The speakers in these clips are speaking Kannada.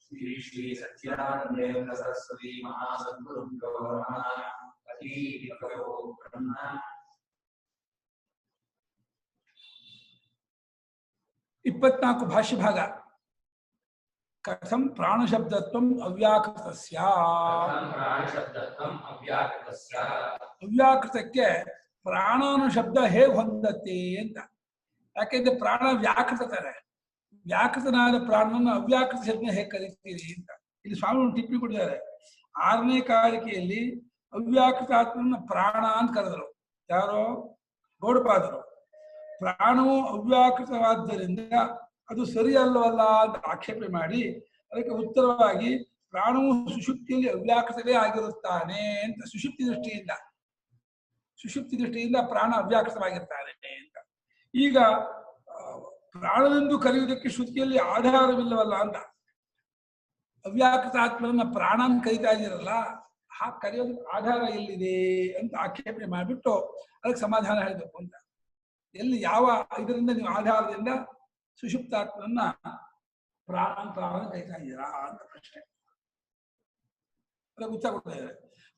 श्री श्री सच्चिदानंदेन्द्र सरस्वती महासद्गुरुभ्यो नमः। अतीतो ब्रह्म 24 ಭಾಷ್ಯ ಭಾಗ ಕಥಂ ಪ್ರಾಣಶಬ್ದತ್ವಂ ಅವ್ಯಾಕೃತಸ್ಯ ಅವ್ಯಾಕೃತಕ್ಕೆ ಪ್ರಾಣಾನು ಶಬ್ದ ಹೇಗೆ ಹೊಂದತ್ತೆ ಅಂತ. ಯಾಕೆಂದ್ರೆ ಪ್ರಾಣ ವ್ಯಾಕೃತತಾರೆ, ವ್ಯಾಕೃತನಾದ ಪ್ರಾಣನನ್ನು ಅವ್ಯಾಕೃತ ಶಬ್ದ ಹೇಗೆ ಕರೀತೀರಿ ಅಂತ ಇಲ್ಲಿ ಸ್ವಾಮಿ ಟಿಪ್ಪಣಿ ಕೊಟ್ಟಿದ್ದಾರೆ. 6ನೇ ಕಾರಿಕೆಯಲ್ಲಿ ಅವ್ಯಾಕೃತಾತ್ಮನ ಪ್ರಾಣ ಅಂತ ಕರೆದರು. ಯಾರೋ ಗೌಡಪಾದರು. ಪ್ರಾಣವು ಅವ್ಯಾಕೃತವಾದ್ದರಿಂದ ಅದು ಸರಿಯಲ್ಲವಲ್ಲ ಅಂತ ಆಕ್ಷೇಪಣೆ ಮಾಡಿ ಅದಕ್ಕೆ ಉತ್ತರವಾಗಿ ಪ್ರಾಣವು ಸುಷುಪ್ತಿಯಲ್ಲಿ ಅವ್ಯಾಕೃತವೇ ಆಗಿರುತ್ತಾನೆ ಅಂತ ಸುಷುಪ್ತಿ ದೃಷ್ಟಿಯಿಂದ ಪ್ರಾಣ ಅವ್ಯಾಕೃತವಾಗಿರ್ತಾನೆ ಅಂತ. ಈಗ ಪ್ರಾಣವೆಂದು ಕರೆಯುವುದಕ್ಕೆ ಶ್ರುತಿಯಲ್ಲಿ ಆಧಾರವಿಲ್ಲವಲ್ಲ ಅಂತ ಅವ್ಯಾಕೃತ ಆತ್ಮನನ್ನ ಪ್ರಾಣ ಅಂತ ಕರೀತಾ ಇದ್ದೀರಲ್ಲ, ಹಾಗೆ ಕರೆಯೋದಕ್ಕೆ ಆಧಾರ ಎಲ್ಲಿದೆ ಅಂತ ಆಕ್ಷೇಪಣೆ ಮಾಡಿಬಿಟ್ಟು ಅದಕ್ಕೆ ಸಮಾಧಾನ ಹೇಳಬೇಕು ಅಂತ. ಎಲ್ಲಿ ಯಾವ ಇದರಿಂದ ನೀವು ಆಧಾರದಿಂದ ಸುಷುಪ್ತಾತ್ಮನನ್ನ ಪ್ರಾಣ ಕರೀತಾ ಇದ್ದೀರಾ ಅಂತ ಪ್ರಶ್ನೆ. ಅದಕ್ಕೆ ಉತ್ತರ ಕೊಡ್ತಾ ಇದ್ದಾರೆ.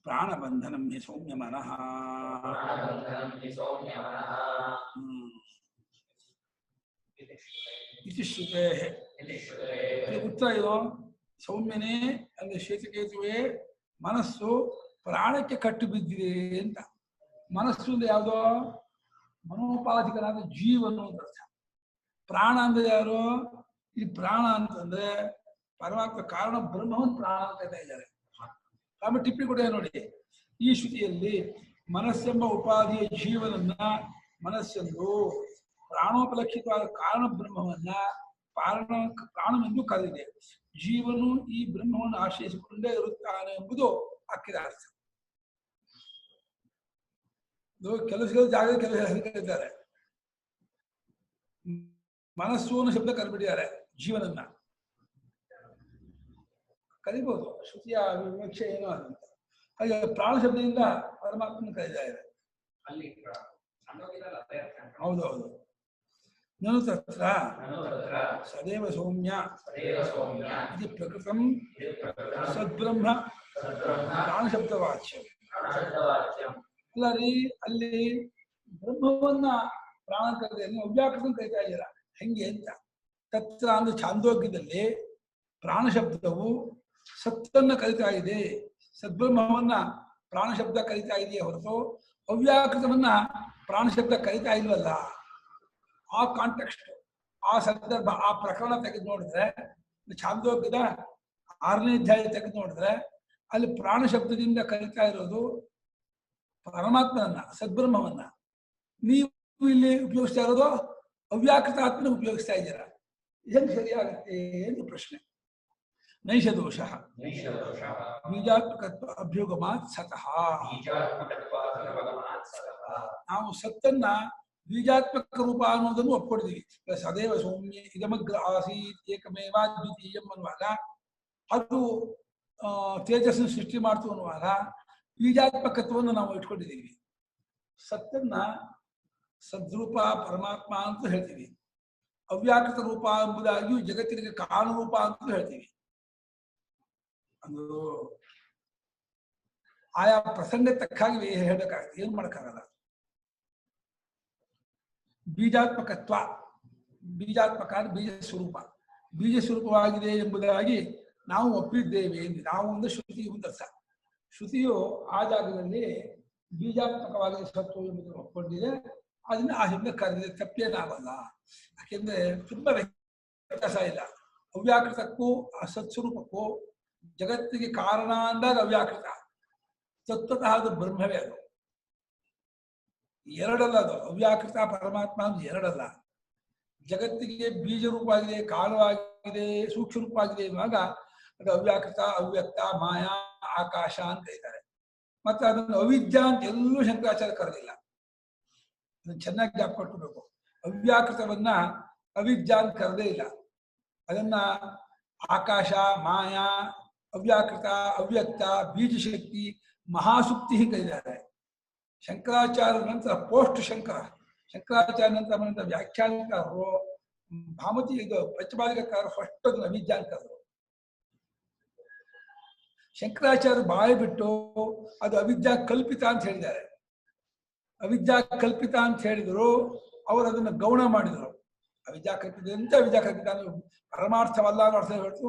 ಪ್ರಾಣಬಂಧನಂ ಹಿ ಸೌಮ್ಯ ಮನಃ. ಇತಿ ಶ್ರುತೇ. ಉತ್ತರ ಇದು ಸೌಮ್ಯನೇ ಅಂದ್ರೆ ಶ್ವೇತಕೇತುವೆ ಮನಸ್ಸು ಪ್ರಾಣಕ್ಕೆ ಕಟ್ಟು ಬಿದ್ದಿದೆ ಅಂತ. ಮನಸ್ಸು ಅಂದ್ರೆ ಯಾವುದೋ ಮನೋಪಾಧಿಕನಾದ ಜೀವನು ಅಂತ ಅರ್ಥ. ಪ್ರಾಣ ಅಂದ್ರೆ ಯಾರು? ಈ ಪ್ರಾಣ ಅಂತಂದ್ರೆ ಪರಮಾತ್ಮ ಕಾರಣ ಬ್ರಹ್ಮವನ್ನು ಪ್ರಾಣ ಅಂತ ಹೇಳ್ತಾ ಇದ್ದಾರೆ. ಆಮೇಲೆ ಟಿಪ್ಪಣಿ ಕೊಟ್ಟಿದೆ ನೋಡಿ. ಈ ಶ್ರುತಿಯಲ್ಲಿ ಮನಸ್ಸೆಂಬ ಉಪಾಧಿಯ ಜೀವನನ್ನ ಮನಸ್ಸೆಂದು, ಪ್ರಾಣೋಪಲಕ್ಷಿತವಾದ ಕಾರಣ ಬ್ರಹ್ಮವನ್ನ ಪ್ರಾಣವೆಂದು ಕರೆದಿದೆ. ಜೀವನು ಈ ಬ್ರಹ್ಮವನ್ನು ಆಶ್ರಯಿಸಿಕೊಂಡೇ ಇರುತ್ತಾನೆ ಎಂಬುದು ಅಕ್ಕಿದ ಅರ್ಥ. ಕೆಲಸ ಜಾಗದಲ್ಲಿ ಕೆಲಸ ಕರೀತಾರೆ. ಮನಸ್ಸು ಅನ್ನೋ ಶಬ್ದ ಕರೆಬಿಟ್ಟಿದ್ದಾರೆ, ಜೀವನನ್ನ ಕರಿಬಹುದು. ಶ್ರುತಿಯ ವಿವಕ್ಷೆ ಏನೋ ಅಂತ. ಹಾಗೆ ಪ್ರಾಣ ಶಬ್ದದಿಂದ ಪರಮಾತ್ಮನ ಕರೀತಾರೆ. ಹೌದೌದು. ನನು ತತ್ರ ಸದೇವ ಸೌಮ್ಯ ಇದು ಪ್ರಕೃತಂ ಸದ್ಬ್ರಹ್ಮ ಪ್ರಾಣಶಬ್ದವಾಚ್ಯ. ಅಲ್ಲ ರೀ, ಅಲ್ಲಿ ಬ್ರಹ್ಮವನ್ನ ಪ್ರಾಣ ಕರೀತಾರೆ, ನೀವು ಅವ್ಯಾಕೃತ ಕರೀತಾ ಇದ್ದೀರಾ ಹೆಂಗೆ ಅಂತ. ತತ್ರ ಅಂದ್ರೆ ಛಾಂದೋಗ್ಯದಲ್ಲಿ ಪ್ರಾಣಶಬ್ದವು ಸತ್ತನ್ನ ಕರೀತಾ ಇದೆ, ಸದ್ಬ್ರಹ್ಮವನ್ನ ಪ್ರಾಣಶಬ್ದ ಕರೀತಾ ಇದೆಯೇ ಹೊರತು ಅವ್ಯಾಕೃತವನ್ನ ಪ್ರಾಣಶಬ್ದ ಕರೀತಾ ಇಲ್ವಲ್ಲ. ಆ ಕಾಂಟೆಕ್ಸ್ಟ್, ಆ ಸಂದರ್ಭ, ಆ ಪ್ರಕರಣ ತೆಗೆದು ನೋಡಿದ್ರೆ, ಛಾಂದೋಗ್ಯದ 6ನೇ ಅಧ್ಯಾಯ ತೆಗೆದು ನೋಡಿದ್ರೆ ಅಲ್ಲಿ ಪ್ರಾಣ ಶಬ್ದದಿಂದ ಕರೀತಾ ಇರೋದು ಪರಮಾತ್ಮನನ್ನ, ಸದ್ಬ್ರಹ್ಮವನ್ನ. ನೀವು ಇಲ್ಲಿ ಉಪಯೋಗಿಸ್ತಾ ಇರೋದು ಅವ್ಯಾಕೃತ ಆತ್ಮನ ಉಪಯೋಗಿಸ್ತಾ ಇದ್ದೀರಾ. ಹೆಂಗೆ ಸರಿಯಾಗುತ್ತೆ ಎಂದು ಪ್ರಶ್ನೆ. ನೈಷ ದೋಷ ಬೀಜಾತ್ಮಕತ್ವ ಅಭ್ಯುಗಮಾತ್ ಸತಃ. ನಾವು ಸತ್ತನ್ನ ಬೀಜಾತ್ಮಕ ರೂಪ ಅನ್ನೋದನ್ನು ಒಪ್ಪಿಕೊಡ್ತೀವಿ. ಸದೇವ ಸೌಮ್ಯ ಇದಮಗ್ರ ಆಸೀತ್ ಏಕಮೇವ ದ್ವಿತೀಯಂ ಅನ್ನುವಾಗ, ಅದು ತೇಜಸ್ಸನ್ನು ಸೃಷ್ಟಿ ಮಾಡ್ತು ಅನ್ನುವಾಗ ಬೀಜಾತ್ಮಕತ್ವವನ್ನು ನಾವು ಇಟ್ಕೊಂಡಿದ್ದೀವಿ. ಸತ್ತನ್ನ ಸದ್ರೂಪ ಪರಮಾತ್ಮ ಅಂತ ಹೇಳ್ತೀವಿ. ಅವ್ಯಾಕೃತ ರೂಪ ಎಂಬುದಾಗಿಯೂ ಜಗತ್ತಿಗೆ ಕಾರಣರೂಪ ಅಂತ ಹೇಳ್ತೀವಿ. ಅದು ಆಯಾ ಪ್ರಸಂಗ ತಕ್ಕಾಗಿ ಹೇಳಬೇಕಾಗುತ್ತೆ, ಏನ್ ಮಾಡಕ್ಕಾಗಲ್ಲ. ಬೀಜಾತ್ಮಕತ್ವ, ಬೀಜಾತ್ಮಕ ಬೀಜ ಸ್ವರೂಪ, ಬೀಜ ಸ್ವರೂಪವಾಗಿದೆ ಎಂಬುದಾಗಿ ನಾವು ಒಪ್ಪಿದ್ದೇವೆ ಎಂದು. ನಾವು ಒಂದು ಶ್ರುತಿ ಉಂಟಸ. ಶ್ರುತಿಯು ಆ ಜಾಗದಲ್ಲಿ ಬೀಜಾತ್ಮಕವಾದ ಸತ್ವ ಎಂಬುದನ್ನು ಒಪ್ಕೊಂಡಿದೆ. ಅದನ್ನ ಆ ಶಬ್ದ ಕರೆದಿದೆ, ತಪ್ಪೇನಾಗಲ್ಲ. ಯಾಕೆಂದ್ರೆ ತುಂಬಾ ವ್ಯತ್ಯಾಸ ಇಲ್ಲ ಅವ್ಯಾಕೃತಕ್ಕೂ ಆ ಸತ್ಸ್ವರೂಪಕ್ಕೂ. ಜಗತ್ತಿಗೆ ಕಾರಣ ಅಂದಾಗ ಅವ್ಯಾಕೃತ, ತತ್ವತಃ ಅದು ಬ್ರಹ್ಮವೇ. ಅದು ಎರಡಲ್ಲ, ಅದು ಅವ್ಯಾಕೃತ ಪರಮಾತ್ಮ ಅಂದ್ರೆ ಎರಡಲ್ಲ. ಜಗತ್ತಿಗೆ ಬೀಜ ರೂಪವಾಗಿದೆ, ಕಾಲವಾಗಿದೆ, ಸೂಕ್ಷ್ಮ ರೂಪವಾಗಿದೆ ಎನ್ನುವಾಗ ಅದು ಅವ್ಯಾಕೃತ, ಅವ್ಯಕ್ತ, ಮಾಯಾ, ಆಕಾಶ ಅಂತ ಇದ್ದಾರೆ. ಮತ್ತೆ ಅದನ್ನು ಅವಿದ್ಯಾ ಅಂತ ಎಲ್ಲೂ ಶಂಕರಾಚಾರ್ಯ ಕರೆದಿಲ್ಲ. ಅದನ್ನು ಚೆನ್ನಾಗಿ ಜ್ಞಾಪಕ ಕೊಟ್ಟಬೇಕು. ಅವ್ಯಾಕೃತವನ್ನ ಅವಿದ್ಯಾ ಅಂತ ಕರೆದೇ ಇಲ್ಲ. ಅದನ್ನ ಆಕಾಶ, ಮಾಯಾ, ಅವ್ಯಾಕೃತ, ಅವ್ಯಕ್ತ, ಬೀಜಶಕ್ತಿ, ಮಹಾಸುಕ್ತಿ ಕರೆದಿದ್ದಾರೆ. ಶಂಕರಾಚಾರ್ಯ ನಂತರ ಪೋಸ್ಟ್ ಶಂಕರಾಚಾರ್ಯ ನಂತರ ಬಂದ ವ್ಯಾಖ್ಯಾನಕಾರರು ಭಾಮತಿ ಇದು ಪಂಚಮಾಲಿಕಕಾರ ಫಸ್ಟ್ ಅದನ್ನ ಅವಿದ್ಯಾ ಅಂತ ಕರೆದರು. ಶಂಕರಾಚಾರ್ಯ ಬಾಯಿ ಬಿಟ್ಟು ಅದು ಅವಿದ್ಯಾ ಕಲ್ಪಿತ ಅಂತ ಹೇಳಿದ್ದಾರೆ. ಅವಿದ್ಯಾ ಕಲ್ಪಿತ ಅಂತ ಹೇಳಿದ್ರು, ಅವರು ಅದನ್ನ ಗೌಣ ಮಾಡಿದರು. ಅವಿದ್ಯಾ ಕಲ್ಪಿತ ಅಂತ ಅವಿದ್ಯಾ ಕಲ್ಪಿತ ಅಂದ್ರೆ ಪರಮಾರ್ಥವಲ್ಲ ಅನ್ನೋ ಅರ್ಥ ಹೇಳ್ತು.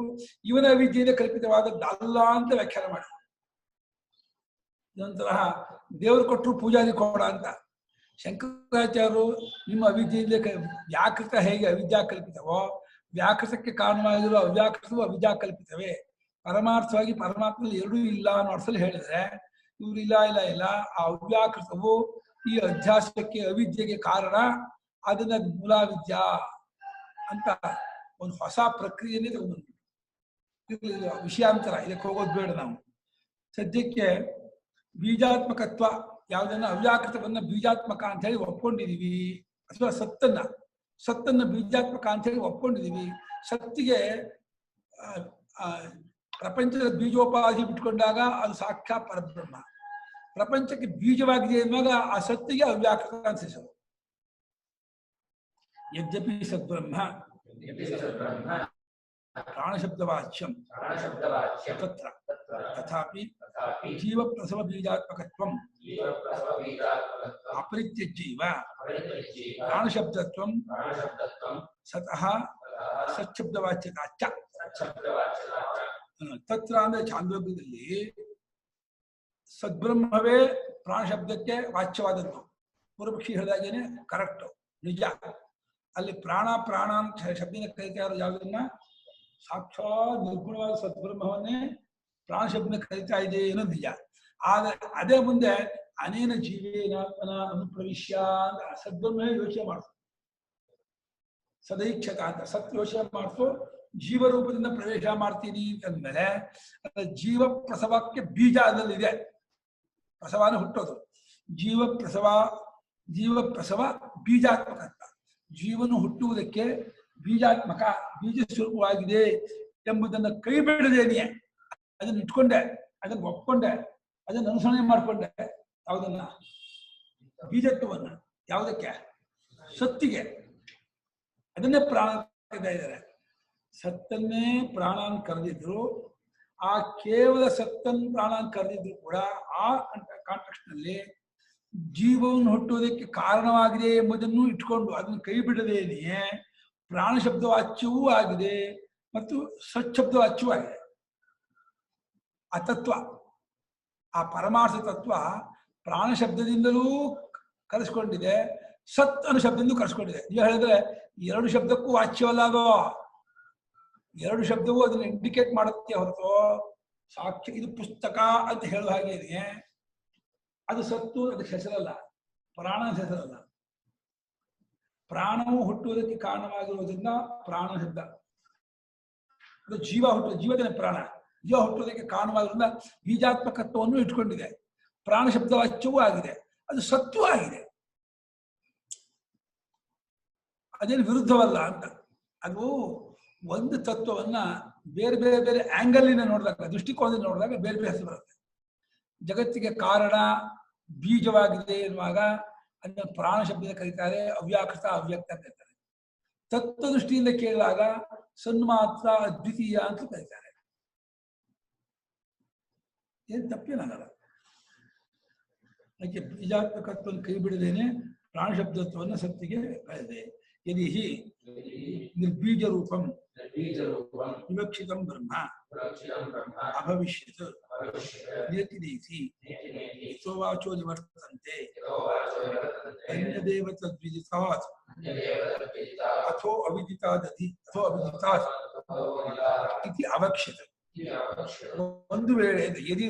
ಇವನ ಅವಿದ್ಯೆಯಿಂದ ಕಲ್ಪಿತವಾದದ್ದಲ್ಲ ಅಂತ ವ್ಯಾಖ್ಯಾನ ಮಾಡಿದ್ರು. ಇದೊಂಥರ ದೇವರು ಕೊಟ್ಟರು ಪೂಜಾರಿ ಕೊಡ ಅಂತ. ಶಂಕರಾಚಾರ್ಯರು ನಿಮ್ಮ ಅವಿದ್ಯೆಯಿಂದ ವ್ಯಾಕೃತ ಹೇಗೆ ಅವಿದ್ಯಾ ಕಲ್ಪಿತವೋ, ವ್ಯಾಕೃತಕ್ಕೆ ಕಾರಣವಾಗಿರೋ ಅವ್ಯಾಕೃತವೂ ಅವಿದ್ಯಾ ಕಲ್ಪಿತವೇ. ಪರಮಾರ್ಥವಾಗಿ ಪರಮಾತ್ಮದಲ್ಲಿ ಎರಡೂ ಇಲ್ಲ ಅನ್ನೋ ಅರ್ಥದಲ್ಲಿ ಹೇಳಿದ್ರೆ, ಇವ್ರು ಇಲ್ಲ ಇಲ್ಲ ಇಲ್ಲ, ಆ ಅವ್ಯಾಕೃತವು ಈ ಅಧ್ಯಾಸಕ್ಕೆ ಅವಿದ್ಯೆಗೆ ಕಾರಣ, ಅದನ್ನ ಮೂಲಾವಿದ್ಯಾ ಅಂತ ಒಂದು ಹೊಸ ಪ್ರಕ್ರಿಯೆನೇ ತಗೊಂಡ್ಬಂದ್ಬಿಟ್ಟು ವಿಷಯಾಂತರ. ಇದಕ್ಕೆ ಹೋಗೋದು ಬೇಡ. ನಾವು ಸದ್ಯಕ್ಕೆ ಬೀಜಾತ್ಮಕತ್ವ ಯಾವುದನ್ನ ಅವ್ಯಾಕೃತವನ್ನ ಬೀಜಾತ್ಮಕ ಅಂತ ಹೇಳಿ ಒಪ್ಕೊಂಡಿದೀವಿ, ಅಥವಾ ಸತ್ತನ್ನ ಬೀಜಾತ್ಮಕ ಅಂತ ಹೇಳಿ ಒಪ್ಕೊಂಡಿದೀವಿ. ಸತ್ತಿಗೆ ಪ್ರಪಂಚದ ಬೀಜೋಪಾಧಿ ಬಿಟ್ಕೊಂಡಾಗ ಅದು ಸಾಕ್ಷಾತ್ ಪರಬ್ರಹ್ಮ. ಪ್ರಪಂಚಕ್ಕೆ ಬೀಜವಾಗಿದೆ ಎನ್ನುವಾಗ ಆ ಸತ್ತಿಗೆ ಅವ್ಯಾಕೃತ ಅನ್ಸಿಸೋದು. ಯದ್ಯಪಿ ಸದ್ಬ್ರಹ್ಮ ಪ್ರಾಣಶಬ್ದವಾಚ್ಯಂ ತತ್ರ ತಥಾಪಿ ಜೀವ ಪ್ರಸವ ಬೀಜಾತ್ಮಕತ್ವಂ ಅಪರಿತ್ಯಜ್ಯೈವ ಪ್ರಾಣಶಬ್ದತ್ವಂ ಸತಃ ಸಚ್ಛಬ್ದವಾಚ್ಯತಾಚ್ಚ. ತತ್ರ ಅಂದ್ರೆ ಛಾಂದೋಗ್ಯದಲ್ಲಿ ಸದ್ಬ್ರಹ್ಮವೇ ಪ್ರಾಣಶಬ್ದಕ್ಕೆ ವಾಚ್ಯವಾದದ್ದು. ಪೂರ್ವಪಕ್ಷಿ ಹೇಳಿದಾಗೇನೆ ಕರೆಕ್ಟ್, ನಿಜ. ಅಲ್ಲಿ ಪ್ರಾಣ ಅಂತ ಶಬ್ದನ ಕರೀತಾ ಇರೋ ಯಾವುದನ್ನ ಸಾಕ್ಷಾತ್ ನಿರ್ಗುಣವಾದ ಸದ್ಬ್ರಹ್ಮವನ್ನೇ ಪ್ರಾಣ ಶಬ್ದನ ಕರೀತಾ ಇದೆ ಅನ್ನೋದು ನಿಜ. ಆದ್ರೆ ಅದೇ ಮುಂದೆ ಅನೇನ ಜೀವೇನಾತ್ಮನ ಅನುಪ್ರವಿಶ್ಯ ಅಂತ ಸದ್ಬ್ರಹ್ಮವೇ ಯೋಚನೆ ಮಾಡ್ತು. ಸದೈಕ್ಷತ ಅಂತ ಸತ್ ಯೋಚನೆ ಮಾಡ್ತು, ಜೀವರೂಪದಿಂದ ಪ್ರವೇಶ ಮಾಡ್ತೀನಿ ಅಂತಂದ್ಮೇಲೆ ಜೀವ ಪ್ರಸವಕ್ಕೆ ಬೀಜ ಅದರಲ್ಲಿದೆ. ಪ್ರಸವನ ಹುಟ್ಟೋದು ಜೀವ ಪ್ರಸವ ಬೀಜಾತ್ಮಕ ಅಂತ. ಜೀವನು ಹುಟ್ಟುವುದಕ್ಕೆ ಬೀಜಾತ್ಮಕ, ಬೀಜ ಸ್ವರೂಪವಾಗಿದೆ ಎಂಬುದನ್ನು ಕೈ ಬಿಡದೇನೆಯೇ ಅದನ್ನ ಇಟ್ಕೊಂಡೆ, ಅದನ್ನ ಒಪ್ಕೊಂಡೆ, ಅದನ್ನ ಅನುಸರಣೆ ಮಾಡಿಕೊಂಡೆ. ಯಾವುದನ್ನ? ಬೀಜತ್ವವನ್ನ. ಯಾವುದಕ್ಕೆ? ಸತ್ತಿಗೆ. ಅದನ್ನೇ ಪ್ರಾಣ ಇದ್ದಾರೆ. ಸತ್ತನ್ನೇ ಪ್ರಾಣ ಅಂತ ಕರೆದಿದ್ರು. ಆ ಕೇವಲ ಸತ್ತನ್ ಪ್ರಾಣ ಅಂತ ಕರೆದಿದ್ರು ಕೂಡ ಆ ಕಾಂಟೆಕ್ಸ್ಟ್ ನಲ್ಲಿ ಜೀವವನ್ನು ಹುಟ್ಟುವುದಕ್ಕೆ ಕಾರಣವಾಗಿದೆ ಎಂಬುದನ್ನು ಇಟ್ಕೊಂಡು ಅದನ್ನು ಕೈ ಬಿಡದೇನೆಯೇ ಪ್ರಾಣ ಶಬ್ದವಾಚ್ಯವೂ ಆಗಿದೆ ಮತ್ತು ಸಚ್ಛಬ್ದವಾಚ್ಯವೂ ಆಗಿದೆ. ಆ ತತ್ವ, ಆ ಪರಮಾರ್ಥ ತತ್ವ ಪ್ರಾಣ ಶಬ್ದದಿಂದಲೂ ಕರೆಸ್ಕೊಂಡಿದೆ, ಸತ್ ಅನ್ನೋ ಶಬ್ದದಿಂದ ಕರೆಸ್ಕೊಂಡಿದೆ. ನೀವು ಹೇಳಿದ್ರೆ ಎರಡು ಶಬ್ದಕ್ಕೂ ವಾಚ್ಯವಲ್ಲ ಅದು. ಎರಡು ಶಬ್ದವೂ ಅದನ್ನು ಇಂಡಿಕೇಟ್ ಮಾಡುತ್ತೆ ಹೊರತು ಸಾಕ್ಷ್ಯ ಇದು ಪುಸ್ತಕ ಅಂತ ಹೇಳುವ ಹಾಗೆ ಇದೆ. ಅದು ಸತ್ತು ಅದಕ್ಕೆ ಹೆಸರಲ್ಲ, ಪ್ರಾಣ ಹೆಸರಲ್ಲ. ಪ್ರಾಣವು ಹುಟ್ಟುವುದಕ್ಕೆ ಕಾರಣವಾಗಿರುವುದರಿಂದ ಪ್ರಾಣ ಶಬ್ದ. ಅದು ಜೀವದ ಪ್ರಾಣ, ಜೀವ ಹುಟ್ಟುವುದಕ್ಕೆ ಕಾರಣವಾಗಿರೋದ್ರಿಂದ ಬೀಜಾತ್ಮಕತ್ವವನ್ನು ಇಟ್ಕೊಂಡಿದೆ. ಪ್ರಾಣ ಶಬ್ದವಾಚ್ಯವೂ ಆಗಿದೆ, ಅದು ಸತ್ವೂ ಆಗಿದೆ. ಅದೇನು ವಿರುದ್ಧವಲ್ಲ ಅಂತ. ಅದು ಒಂದು ತತ್ವವನ್ನ ಬೇರೆ ಬೇರೆ ಬೇರೆ ಆಂಗಲಿನ ನೋಡಿದಾಗ, ದೃಷ್ಟಿಕೋನದಿಂದ ನೋಡಿದಾಗ ಬೇರೆ ಬೇರೆ ಹೆಸರು ಬರುತ್ತೆ. ಜಗತ್ತಿಗೆ ಕಾರಣ ಬೀಜವಾಗಿದೆ ಎನ್ನುವಾಗ ಅದನ್ನ ಪ್ರಾಣ ಶಬ್ದದಿಂದ ಕರೀತಾರೆ, ಅವ್ಯಾಕೃತ ಅವ್ಯಕ್ತ ಅಂತ ಕರೀತಾರೆ. ತತ್ವ ದೃಷ್ಟಿಯಿಂದ ಕೇಳಿದಾಗ ಸನ್ಮಾತ್ರ ಅದ್ವಿತೀಯ ಅಂತ ಕರೀತಾರೆ. ಏನ್ ತಪ್ಪೇನಾಗಲ್ಲ. ಅದಕ್ಕೆ ಬೀಜಾತ್ಮಕತ್ವವನ್ನು ಕೈ ಬಿಡದೇನೆ ಪ್ರಾಣ ಶಬ್ದತ್ವವನ್ನು ಸತ್ತಿಗೆ ಕಳೆದೆ. ಯದಿ ಹಿ ನಿರ್ಬೀಜ ರೂಪಂ ವಿವಕ್ಷಿತಂ ಬ್ರಹ್ಮ ಅಭವಿಷ್ಯತ್ ನೇತಿ ಸೋವಾಚೋ ನಿವರ್ತಂತೆ ಅನ್ಯದೇವ ತದ್ವಿದಿತಾತ್ ಅಥೋ ಅವಿದಿತಾದಧಿ ಅಥೋ ಅವಿದಿತಾತ್ ಇತಿ ಅವಕ್ಷಿತ.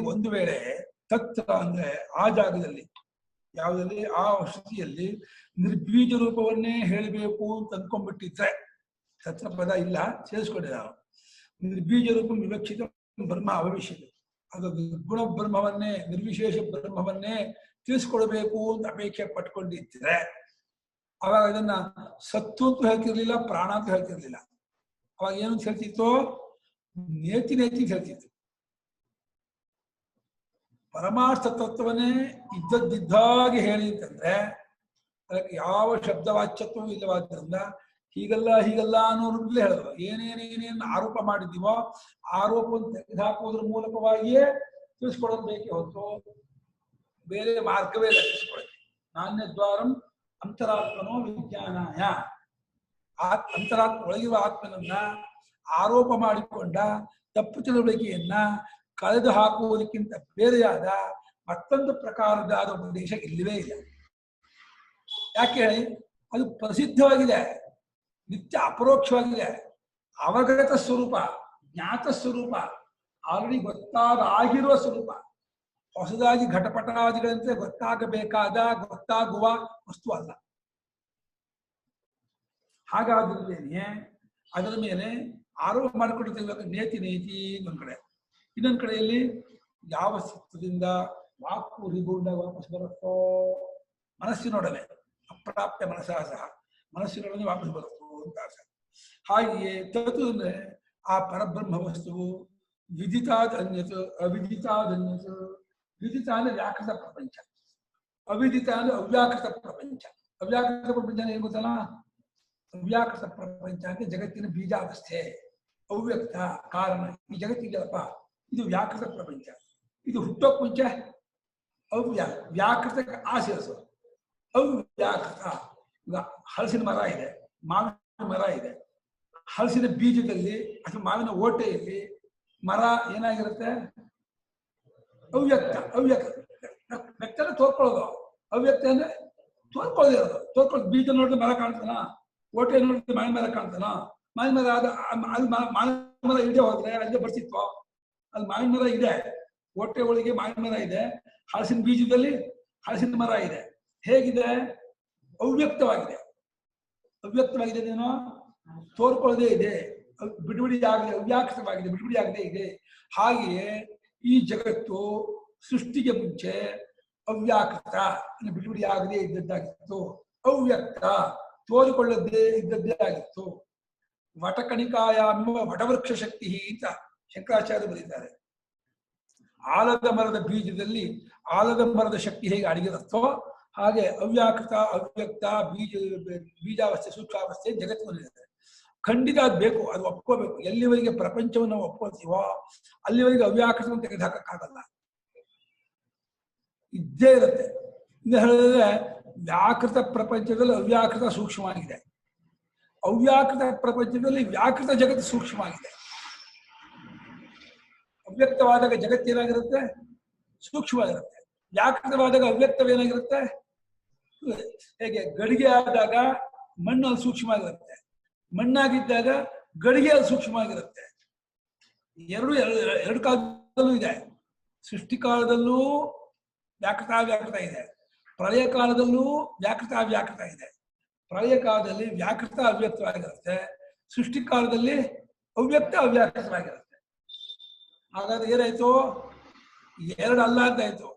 ಒಂದು ವೇಳೆ ತತ್ರ ಅಂದ್ರೆ ಆ ಜಾಗದಲ್ಲಿ, ಯಾವುದಲ್ಲಿ ಆ ಸ್ಥಿತಿಯಲ್ಲಿ ನಿರ್ಬೀಜ ರೂಪವನ್ನೇ ಹೇಳಬೇಕು ಅಂತ ಅಂದ್ಕೊಂಡ್ಬಿಟ್ಟಿದ್ರೆ, ತತ್ರ ಪದ ಇಲ್ಲ ಸೇರಿಸ್ಕೊಂಡೆ ನಾವು. ನಿರ್ಬೀಜ ರೂಪ ವಿವಕ್ಷಿತ ಬ್ರಹ್ಮ ಅಭವಿಷ್ಯದ, ಅದು ನಿರ್ಗುಣ ಬ್ರಹ್ಮವನ್ನೇ ನಿರ್ವಿಶೇಷ ಬ್ರಹ್ಮವನ್ನೇ ತಿಳಿಸ್ಕೊಡ್ಬೇಕು ಅಂತ ಅಪೇಕ್ಷೆ ಪಟ್ಕೊಂಡಿದ್ರೆ ಅವಾಗ ಅದನ್ನ ಸತ್ತು ಅಂತ ಹೇಳ್ತಿರ್ಲಿಲ್ಲ, ಪ್ರಾಣ ಅಂತ ಹೇಳ್ತಿರ್ಲಿಲ್ಲ. ಅವಾಗ ಏನು ಹೇಳ್ತಿತ್ತು? ನೇತಿ ನೇತಿ ಹೇಳ್ತಿತ್ತು. ಪರಮಾರ್ಥ ತತ್ವವನ್ನೇ ಇದ್ದದ್ದಿದ್ದಾಗಿ ಹೇಳಿ ಅಂತಂದ್ರೆ ಅದಕ್ಕೆ ಯಾವ ಶಬ್ದವಾಚ್ಯತ್ವವೂ ಇಲ್ಲವಾದ್ರಿಂದ ಹೀಗಲ್ಲ ಹೀಗಲ್ಲ ಅನ್ನೋದ್ರಲ್ಲೇ ಹೇಳಿದ್ರು. ಏನೇನೇನೇನು ಆರೋಪ ಮಾಡಿದ್ದೀವೋ ಆರೋಪವನ್ನು ತೆಗೆದುಹಾಕುವುದ್ರ ಮೂಲಕವಾಗಿಯೇ ತಿಳಿಸ್ಕೊಡೋದು ಬೇಕೇ ಹೊರತು ಬೇರೆ ಮಾರ್ಗವೇ ಇಲ್ಲ ತಿಳಿಸ್ಕೊಡಕ್ಕೆ. ನಾಣ್ಯ ದ್ವಾರಂ ಅಂತರಾತ್ಮನೋ ವಿಜ್ಞಾನಾಯ. ಅಂತರಾತ್ಮ ಒಳಗಿರುವ ಆತ್ಮನನ್ನ ಆರೋಪ ಮಾಡಿಕೊಂಡ ತಪ್ಪು ತಿಳುವಳಿಕೆಯನ್ನ ಕಳೆದು ಹಾಕುವುದಕ್ಕಿಂತ ಬೇರೆಯಾದ ಮತ್ತೊಂದು ಪ್ರಕಾರದಾದ ಉಪದೇಶ ಇಲ್ಲವೇ ಇಲ್ಲ. ಯಾಕೆ ಹೇಳಿ? ಅದು ಪ್ರಸಿದ್ಧವಾಗಿದೆ, ನಿತ್ಯ ಅಪರೋಕ್ಷವಾಗಿದೆ, ಅವಗತ ಸ್ವರೂಪ, ಜ್ಞಾತ ಸ್ವರೂಪ, ಆಲ್ರೆಡಿ ಗೊತ್ತಾಗಿರುವ ಸ್ವರೂಪ. ಹೊಸದಾಗಿ ಘಟಪಟಾದಿಗಳಂತೆ ಗೊತ್ತಾಗಬೇಕಾದ ಗೊತ್ತಾಗುವ ವಸ್ತು ಅಲ್ಲ. ಹಾಗಾದ್ರೇನೆ ಅದರ ಮೇಲೆ ಆರೋಪ ಮಾಡಿಕೊಳ್ತಿರ್ಬೇಕು. ನೇತಿ ನೇತಿ ಇನ್ನೊಂದ್ ಕಡೆ, ಇನ್ನೊಂದ್ ಕಡೆಯಲ್ಲಿ ಯಾವ ಚಿತ್ರದಿಂದ ವಾಕು ರಿಗುಂಡ ವಾಪಸ್ ಬರುತ್ತೋ ಮನಸ್ಸಿನೊಡನೆ, ಅಪ್ರಾಪ್ಯ ಮನಸ್ಸಾ ಸಹ ಮನಸ್ಸಿನೊಡನೆ ವಾಪಸ್ ಬರುತ್ತೋ ಅಂತ ಅರ್ಥ. ಹಾಗೆಯೇ ತತ್ತು ಅಂದ್ರೆ ಆ ಪರಬ್ರಹ್ಮ ವಸ್ತುವು ವಿದಿತಾದ ಅನ್ಯತು ಅವಿದಿತಾದ ಅನ್ಯತು. ವಿದಿತ ಅಂದ್ರೆ ವ್ಯಾಕೃತ ಪ್ರಪಂಚ, ಅವಿದಿತ ಅಂದ್ರೆ ಅವ್ಯಾಕೃತ ಪ್ರಪಂಚ. ಅವ್ಯಾಕೃತ ಪ್ರಪಂಚ ಏನ್ ಗೊತ್ತಲ್ಲ? ಅವ್ಯಾಕೃತ ಪ್ರಪಂಚ ಅಂದ್ರೆ ಜಗತ್ತಿನ ಬೀಜಾವಸ್ಥೆ, ಅವ್ಯಕ್ತ ಕಾರಣ. ಈ ಜಗತ್ತಿದೆಯಲ್ಲಪ್ಪ, ಇದು ವ್ಯಾಕೃತ ಪ್ರಪಂಚ. ಇದು ಹುಟ್ಟೋಕ್ ಮುಂಚೆ ವ್ಯಾಕೃತಕ್ಕೆ ಆಸರಿಸು. ಅವ್ಯಾಕೃತ. ಈಗ ಹಲಸಿನ ಮರ ಇದೆ, ಮಾವಿನ ಮರ ಇದೆ. ಹಲಸಿನ ಬೀಜದಲ್ಲಿ ಅಥವಾ ಮಾವಿನ ಓಟೆಯಲ್ಲಿ ಮರ ಏನಾಗಿರುತ್ತೆ? ಅವ್ಯಕ್ತ. ಅವ್ಯಕ್ತ ವ್ಯಕ್ತನ ತೋರ್ಕೊಳ್ಳೋದು. ಅವ್ಯಕ್ತ ಅಂದ್ರೆ ತೋರ್ಕೊಳ್ಳೋದಿರೋದು. ತೋರ್ಕೊಳ್ಳೋದು. ಬೀಜ ನೋಡಿದ್ರೆ ಮರ ಕಾಣ್ತಾನ, ಓಟೆ ನೋಡಿದ್ರೆ ಮಾವಿನ ಮರ ಕಾಣ್ತಾನ. ಮಾವಿನ ಮರ ಅಲ್ಲಿ ಮಾವಿನ ಮರ ಇಲ್ಲದೆ ಹೋದ್ರೆ ಅಲ್ಲೇ ಬರ್ತಿತ್ತು. ಅಲ್ಲಿ ಮಾವಿನ ಮರ ಇದೆ, ಓಟೆ ಒಳಗೆ ಮಾವಿನ ಮರ ಇದೆ, ಹಲಸಿನ ಬೀಜದಲ್ಲಿ ಹಲಸಿನ ಮರ ಇದೆ. ಹೇಗಿದೆ? ಅವ್ಯಕ್ತವಾಗಿದೆ. ಅವ್ಯಕ್ತವಾಗಿದೆ, ಏನೋ ತೋರ್ಕೊಳ್ಳದೆ ಇದೆ, ಬಿಡುಗಡೆ ಆಗದೆ, ಅವ್ಯಾಕೃತವಾಗಿದೆ, ಬಿಡುಗಡೆ ಆಗದೆ ಇದೆ. ಹಾಗೆಯೇ ಈ ಜಗತ್ತು ಸೃಷ್ಟಿಗೆ ಮುಂಚೆ ಅವ್ಯಾಕೃತ, ಬಿಡುಗಡೆ ಆಗದೆ ಇದ್ದದ್ದಾಗಿತ್ತು. ಅವ್ಯಕ್ತ, ತೋರಿಕೊಳ್ಳದೇ ಇದ್ದದ್ದೇ ಆಗಿತ್ತು. ವಟಕಣಿಕಾಯಾಮ ವಟವೃಕ್ಷ ಶಕ್ತಿ ಅಂತ ಶಂಕರಾಚಾರ್ಯ ಬರೀತಾರೆ. ಆಲದ ಮರದ ಬೀಜದಲ್ಲಿ ಆಲದ ಮರದ ಶಕ್ತಿ ಹೇಗೆ ಅಡಗಿರುತ್ತೋ ಹಾಗೆ ಅವ್ಯಾಕೃತ, ಅವ್ಯಕ್ತ, ಬೀಜಾವಸ್ಥೆ, ಸೂಕ್ಷ್ಮಾವಸ್ಥೆ ಜಗತ್ತಿನಲ್ಲಿದೆ. ಖಂಡಿತ ಅದು ಬೇಕು, ಅದು ಒಪ್ಕೋಬೇಕು. ಎಲ್ಲಿವರೆಗೆ ಪ್ರಪಂಚವನ್ನು ಒಪ್ಕೋತೀವೋ ಅಲ್ಲಿವರೆಗೆ ಅವ್ಯಾಕೃತವನ್ನು ತೆಗೆದುಹಾಕಕ್ಕಾಗಲ್ಲ, ಇದ್ದೇ ಇರುತ್ತೆ. ಇನ್ನು ಹೇಳಿದ್ರೆ ವ್ಯಾಕೃತ ಪ್ರಪಂಚದಲ್ಲಿ ಅವ್ಯಾಕೃತ ಸೂಕ್ಷ್ಮವಾಗಿದೆ, ಅವ್ಯಾಕೃತ ಪ್ರಪಂಚದಲ್ಲಿ ವ್ಯಾಕೃತ ಜಗತ್ತು ಸೂಕ್ಷ್ಮವಾಗಿದೆ. ಅವ್ಯಕ್ತವಾದಾಗ ಜಗತ್ತೇನಾಗಿರುತ್ತೆ? ಸೂಕ್ಷ್ಮವಾಗಿರುತ್ತೆ. ವ್ಯಾಕೃತವಾದಾಗ ಅವ್ಯಕ್ತವೇನಾಗಿರುತ್ತೆ? ಹೇಗೆ ಗಡಿಗೆ ಆದಾಗ ಮಣ್ಣು ಅಲ್ಲಿ ಸೂಕ್ಷ್ಮವಾಗಿರುತ್ತೆ, ಮಣ್ಣಾಗಿದ್ದಾಗ ಗಡಿಗೆ ಅಲ್ಲಿ ಸೂಕ್ಷ್ಮವಾಗಿರುತ್ತೆ. ಎರಡು ಕಾಲದಲ್ಲೂ ಇದೆ. ಸೃಷ್ಟಿ ಕಾಲದಲ್ಲೂ ವ್ಯಾಕೃತ ಇದೆ, ಪ್ರಳಯ ಕಾಲದಲ್ಲೂ ವ್ಯಾಕೃತ ಇದೆ. ಪ್ರಳಯ ಕಾಲದಲ್ಲಿ ವ್ಯಾಕೃತ ಅವ್ಯಕ್ತವಾಗಿರುತ್ತೆ, ಸೃಷ್ಟಿ ಕಾಲದಲ್ಲಿ ಅವ್ಯಾಕೃತವಾಗಿರುತ್ತೆ. ಹಾಗಾದ್ರೆ ಏನಾಯ್ತು? ಎರಡಲ್ಲ ಅಂತಾಯ್ತು,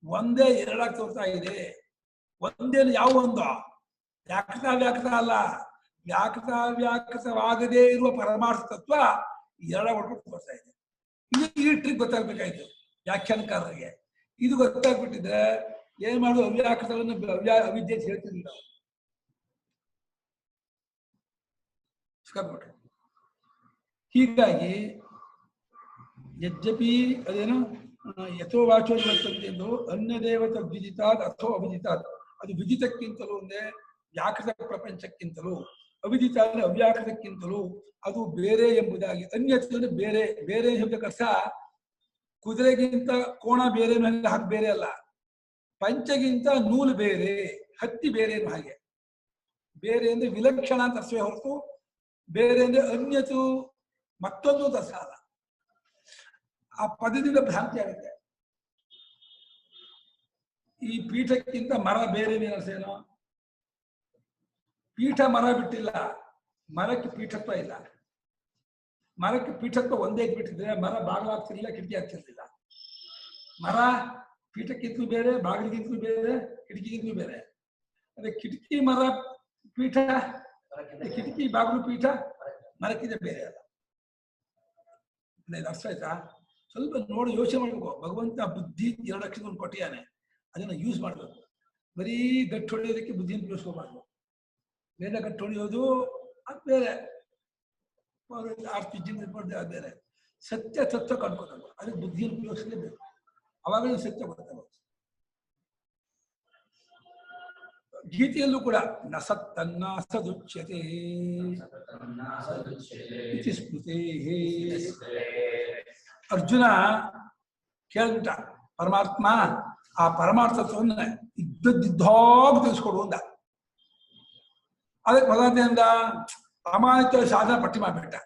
ಒಂದೇ ಎರಡಾಗಿ ತೋರ್ತಾ ಇದೆ. ಒಂದೇನು ಯಾವ ಒಂದು? ವ್ಯಾಕೃತ ಅಲ್ಲ, ವ್ಯಾಕೃತವಾಗದೇ ಇರುವ ಪರಮಾರ್ಥ ತತ್ವ ಎರಡ ಹೊಡ್ಕೊಂಡು ತೋರ್ತಾ ಇದೆ. ಈ ಟ್ರಿಕ್ ಗೊತ್ತಾಗ್ಬೇಕಾಯ್ತು ವ್ಯಾಖ್ಯಾನಕಾರರಿಗೆ. ಇದು ಗೊತ್ತಾಗ್ಬಿಟ್ಟಿದ್ರೆ ಏನ್ ಮಾಡುದು? ಅವ್ಯಾಕೃತವನ್ನು ಅವಿದ್ಯೆ ಹೇಳ್ತಿರ್ಲಿಲ್ಲ. ಹೀಗಾಗಿ ಯದ್ಯಪಿ ಅದೇನು ಯಥೋ ವಾಚೋ ಎಂದು ಅನ್ಯದೇವತ ವಿದಿತಾದ್ ಅಥೋ ಅವಿದಿತಾದ್, ಅದು ವಿದಿತಕ್ಕಿಂತಲೂ ಒಂದೇ, ವ್ಯಾಕೃತ ಪ್ರಪಂಚಕ್ಕಿಂತಲೂ, ಅವಿದಿತ ಅಂದ್ರೆ ಅವ್ಯಾಕೃತಕ್ಕಿಂತಲೂ ಅದು ಬೇರೆ ಎಂಬುದಾಗಿ. ಅನ್ಯತೆ ಅಂದ್ರೆ ಬೇರೆ. ಬೇರೆ ಶಬ್ದಕ್ಕರ್ಥ ಕುದುರೆಗಿಂತ ಕೋಣ ಬೇರೆ, ಹಾಗೆ ಬೇರೆ ಅಲ್ಲ. ಪಂಚಗಿಂತ ನೂಲು ಬೇರೆ, ಹತ್ತಿ ಬೇರೆ ಹಾಗೆ. ಬೇರೆ ಅಂದ್ರೆ ವಿಲಕ್ಷಣ ಅಂತ ಅರ್ಥವೇ ಹೊರತು ಬೇರೆ ಅಂದ್ರೆ ಅನ್ಯತು ಮತ್ತೊಂದು ಅರ್ಥ ಅಲ್ಲ. ಆ ಪದದಿಂದ ಭ್ರಾಂತಿ ಆಗುತ್ತೆ. ಈ ಪೀಠಕ್ಕಿಂತ ಮರ ಬೇರೆ ಏನೋ? ಪೀಠ ಮರ ಬಿಟ್ಟಿಲ್ಲ, ಮರಕ್ಕೆ ಪೀಠತ್ವ ಇಲ್ಲ. ಮರಕ್ಕೆ ಪೀಠತ್ವ ಒಂದೇ ಬಿಟ್ಟಿದ್ರೆ ಮರ ಬಾಗಿಲಾಗ್ತಿರ್ಲಿಲ್ಲ, ಕಿಟಕಿ ಆಗ್ತಿರ್ಲಿಲ್ಲ. ಮರ ಪೀಠಕ್ಕಿಂತಲೂ ಬೇರೆ, ಬಾಗಿಲಿಗಿಂತಲೂ ಬೇರೆ, ಕಿಟಕಿಗಿಂತಲೂ ಬೇರೆ. ಅದೇ ಕಿಟಕಿ ಮರ ಪೀಠ, ಕಿಟಕಿ ಬಾಗಿಲು ಪೀಠ ಮರಕ್ಕಿದೆ ಬೇರೆ ಅಲ್ಲ. ಅರ್ಥ ಆಯ್ತಾ? ಸ್ವಲ್ಪ ನೋಡಿ ಯೋಚನೆ ಮಾಡ್ಬೇಕು. ಭಗವಂತ ಬುದ್ಧಿ 2 ಅಕ್ಷರವನ್ನು ಕೊಟ್ಟಿಯಾನೆ, ಅದನ್ನ ಯೂಸ್ ಮಾಡ್ಬೇಕು. ಬರೀ ಗಟ್ಟು ಹೊಡೆಯೋದಕ್ಕೆ ಬುದ್ಧಿಯನ್ನು ಉಪಯೋಗಿಸ್ಕೋಬಾರ್ದು. ಬೇರೆ ಗಟ್ಟು ಹೊಡೆಯೋದು ಅದು ಬೇರೆ, ಆರ್ತಿ ಅದು ಬೇರೆ. ಸತ್ಯ ತತ್ವ ಕಂಡ್ಕೋಬೇಕು, ಅದಕ್ಕೆ ಬುದ್ಧಿಯನ್ನು ಉಪಯೋಗಿಸಲೇಬೇಕು. ಅವಾಗಲೇ ಸತ್ಯ ಬರ್ತದೆ. ಗೀತೆಯಲ್ಲೂ ಕೂಡ ನ ಸತ್ತನ್ನ ಸದುಚ್ಯತೆ ಇತಿ ಸ್ಮೃತಿ. ಅರ್ಜುನ ಕೇಳ್ಬಿಟ್ಟ, ಪರಮಾತ್ಮ ಆ ಪರಮಾರ್ಥತ್ವನ್ನ ಇದ್ದದ್ದಿದ್ದಾಗ ತಿಳಿಸ್ಕೊಡು ಅಂದ. ಅದಕ್ಕೆ ಭಗವಂತನಿಂದ ಅಮಾನಿತ ಸಾಧನ ಪಟ್ಟಿ ಮಾಡಿಬಿಟ್ಟ.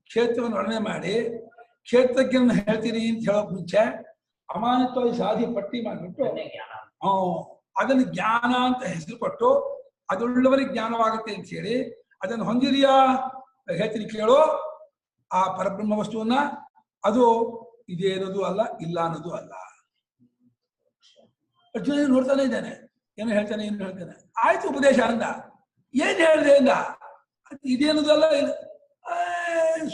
ಕ್ಷೇತ್ರವನ್ನು ವರ್ಣನೆ ಮಾಡಿ ಕ್ಷೇತ್ರಜ್ಞರನ್ನು ಹೇಳ್ತೀನಿ ಅಂತ ಹೇಳೋಕ್ ಮುಂಚೆ ಅಮಾನಿತವಾಗಿ ಸಾಧಿ ಪಟ್ಟಿ ಮಾಡಿಬಿಟ್ಟು ಅದನ್ನು ಜ್ಞಾನ ಅಂತ ಹೆಸರು ಕೊಟ್ಟು ಅದೊಳ್ಳವರಿಗೆ ಜ್ಞಾನವಾಗುತ್ತೆ ಅಂತ ಹೇಳಿ ಅದನ್ನು ಹೊಂದಿದೆಯಾ ಹೇಳ್ತೀನಿ ಕೇಳೋ. ಆ ಪರಬ್ರಹ್ಮ ವಸ್ತುವನ್ನ ಅದು ಇದೆ ಅನ್ನೋದು ಅಲ್ಲ, ಇಲ್ಲ ಅನ್ನೋದು ಅಲ್ಲ. ಅರ್ಜುನ ನೋಡ್ತಾನೆ ಇದ್ದಾನೆ, ಏನು ಹೇಳ್ತಾನೆ ಏನು ಹೇಳ್ತಾನೆ. ಆಯ್ತು ಉಪದೇಶ ಅಂದ, ಏನ್ ಹೇಳಿದೆ ಅಂದ, ಇದೆ ಅನ್ನೋದು ಅಲ್ಲ,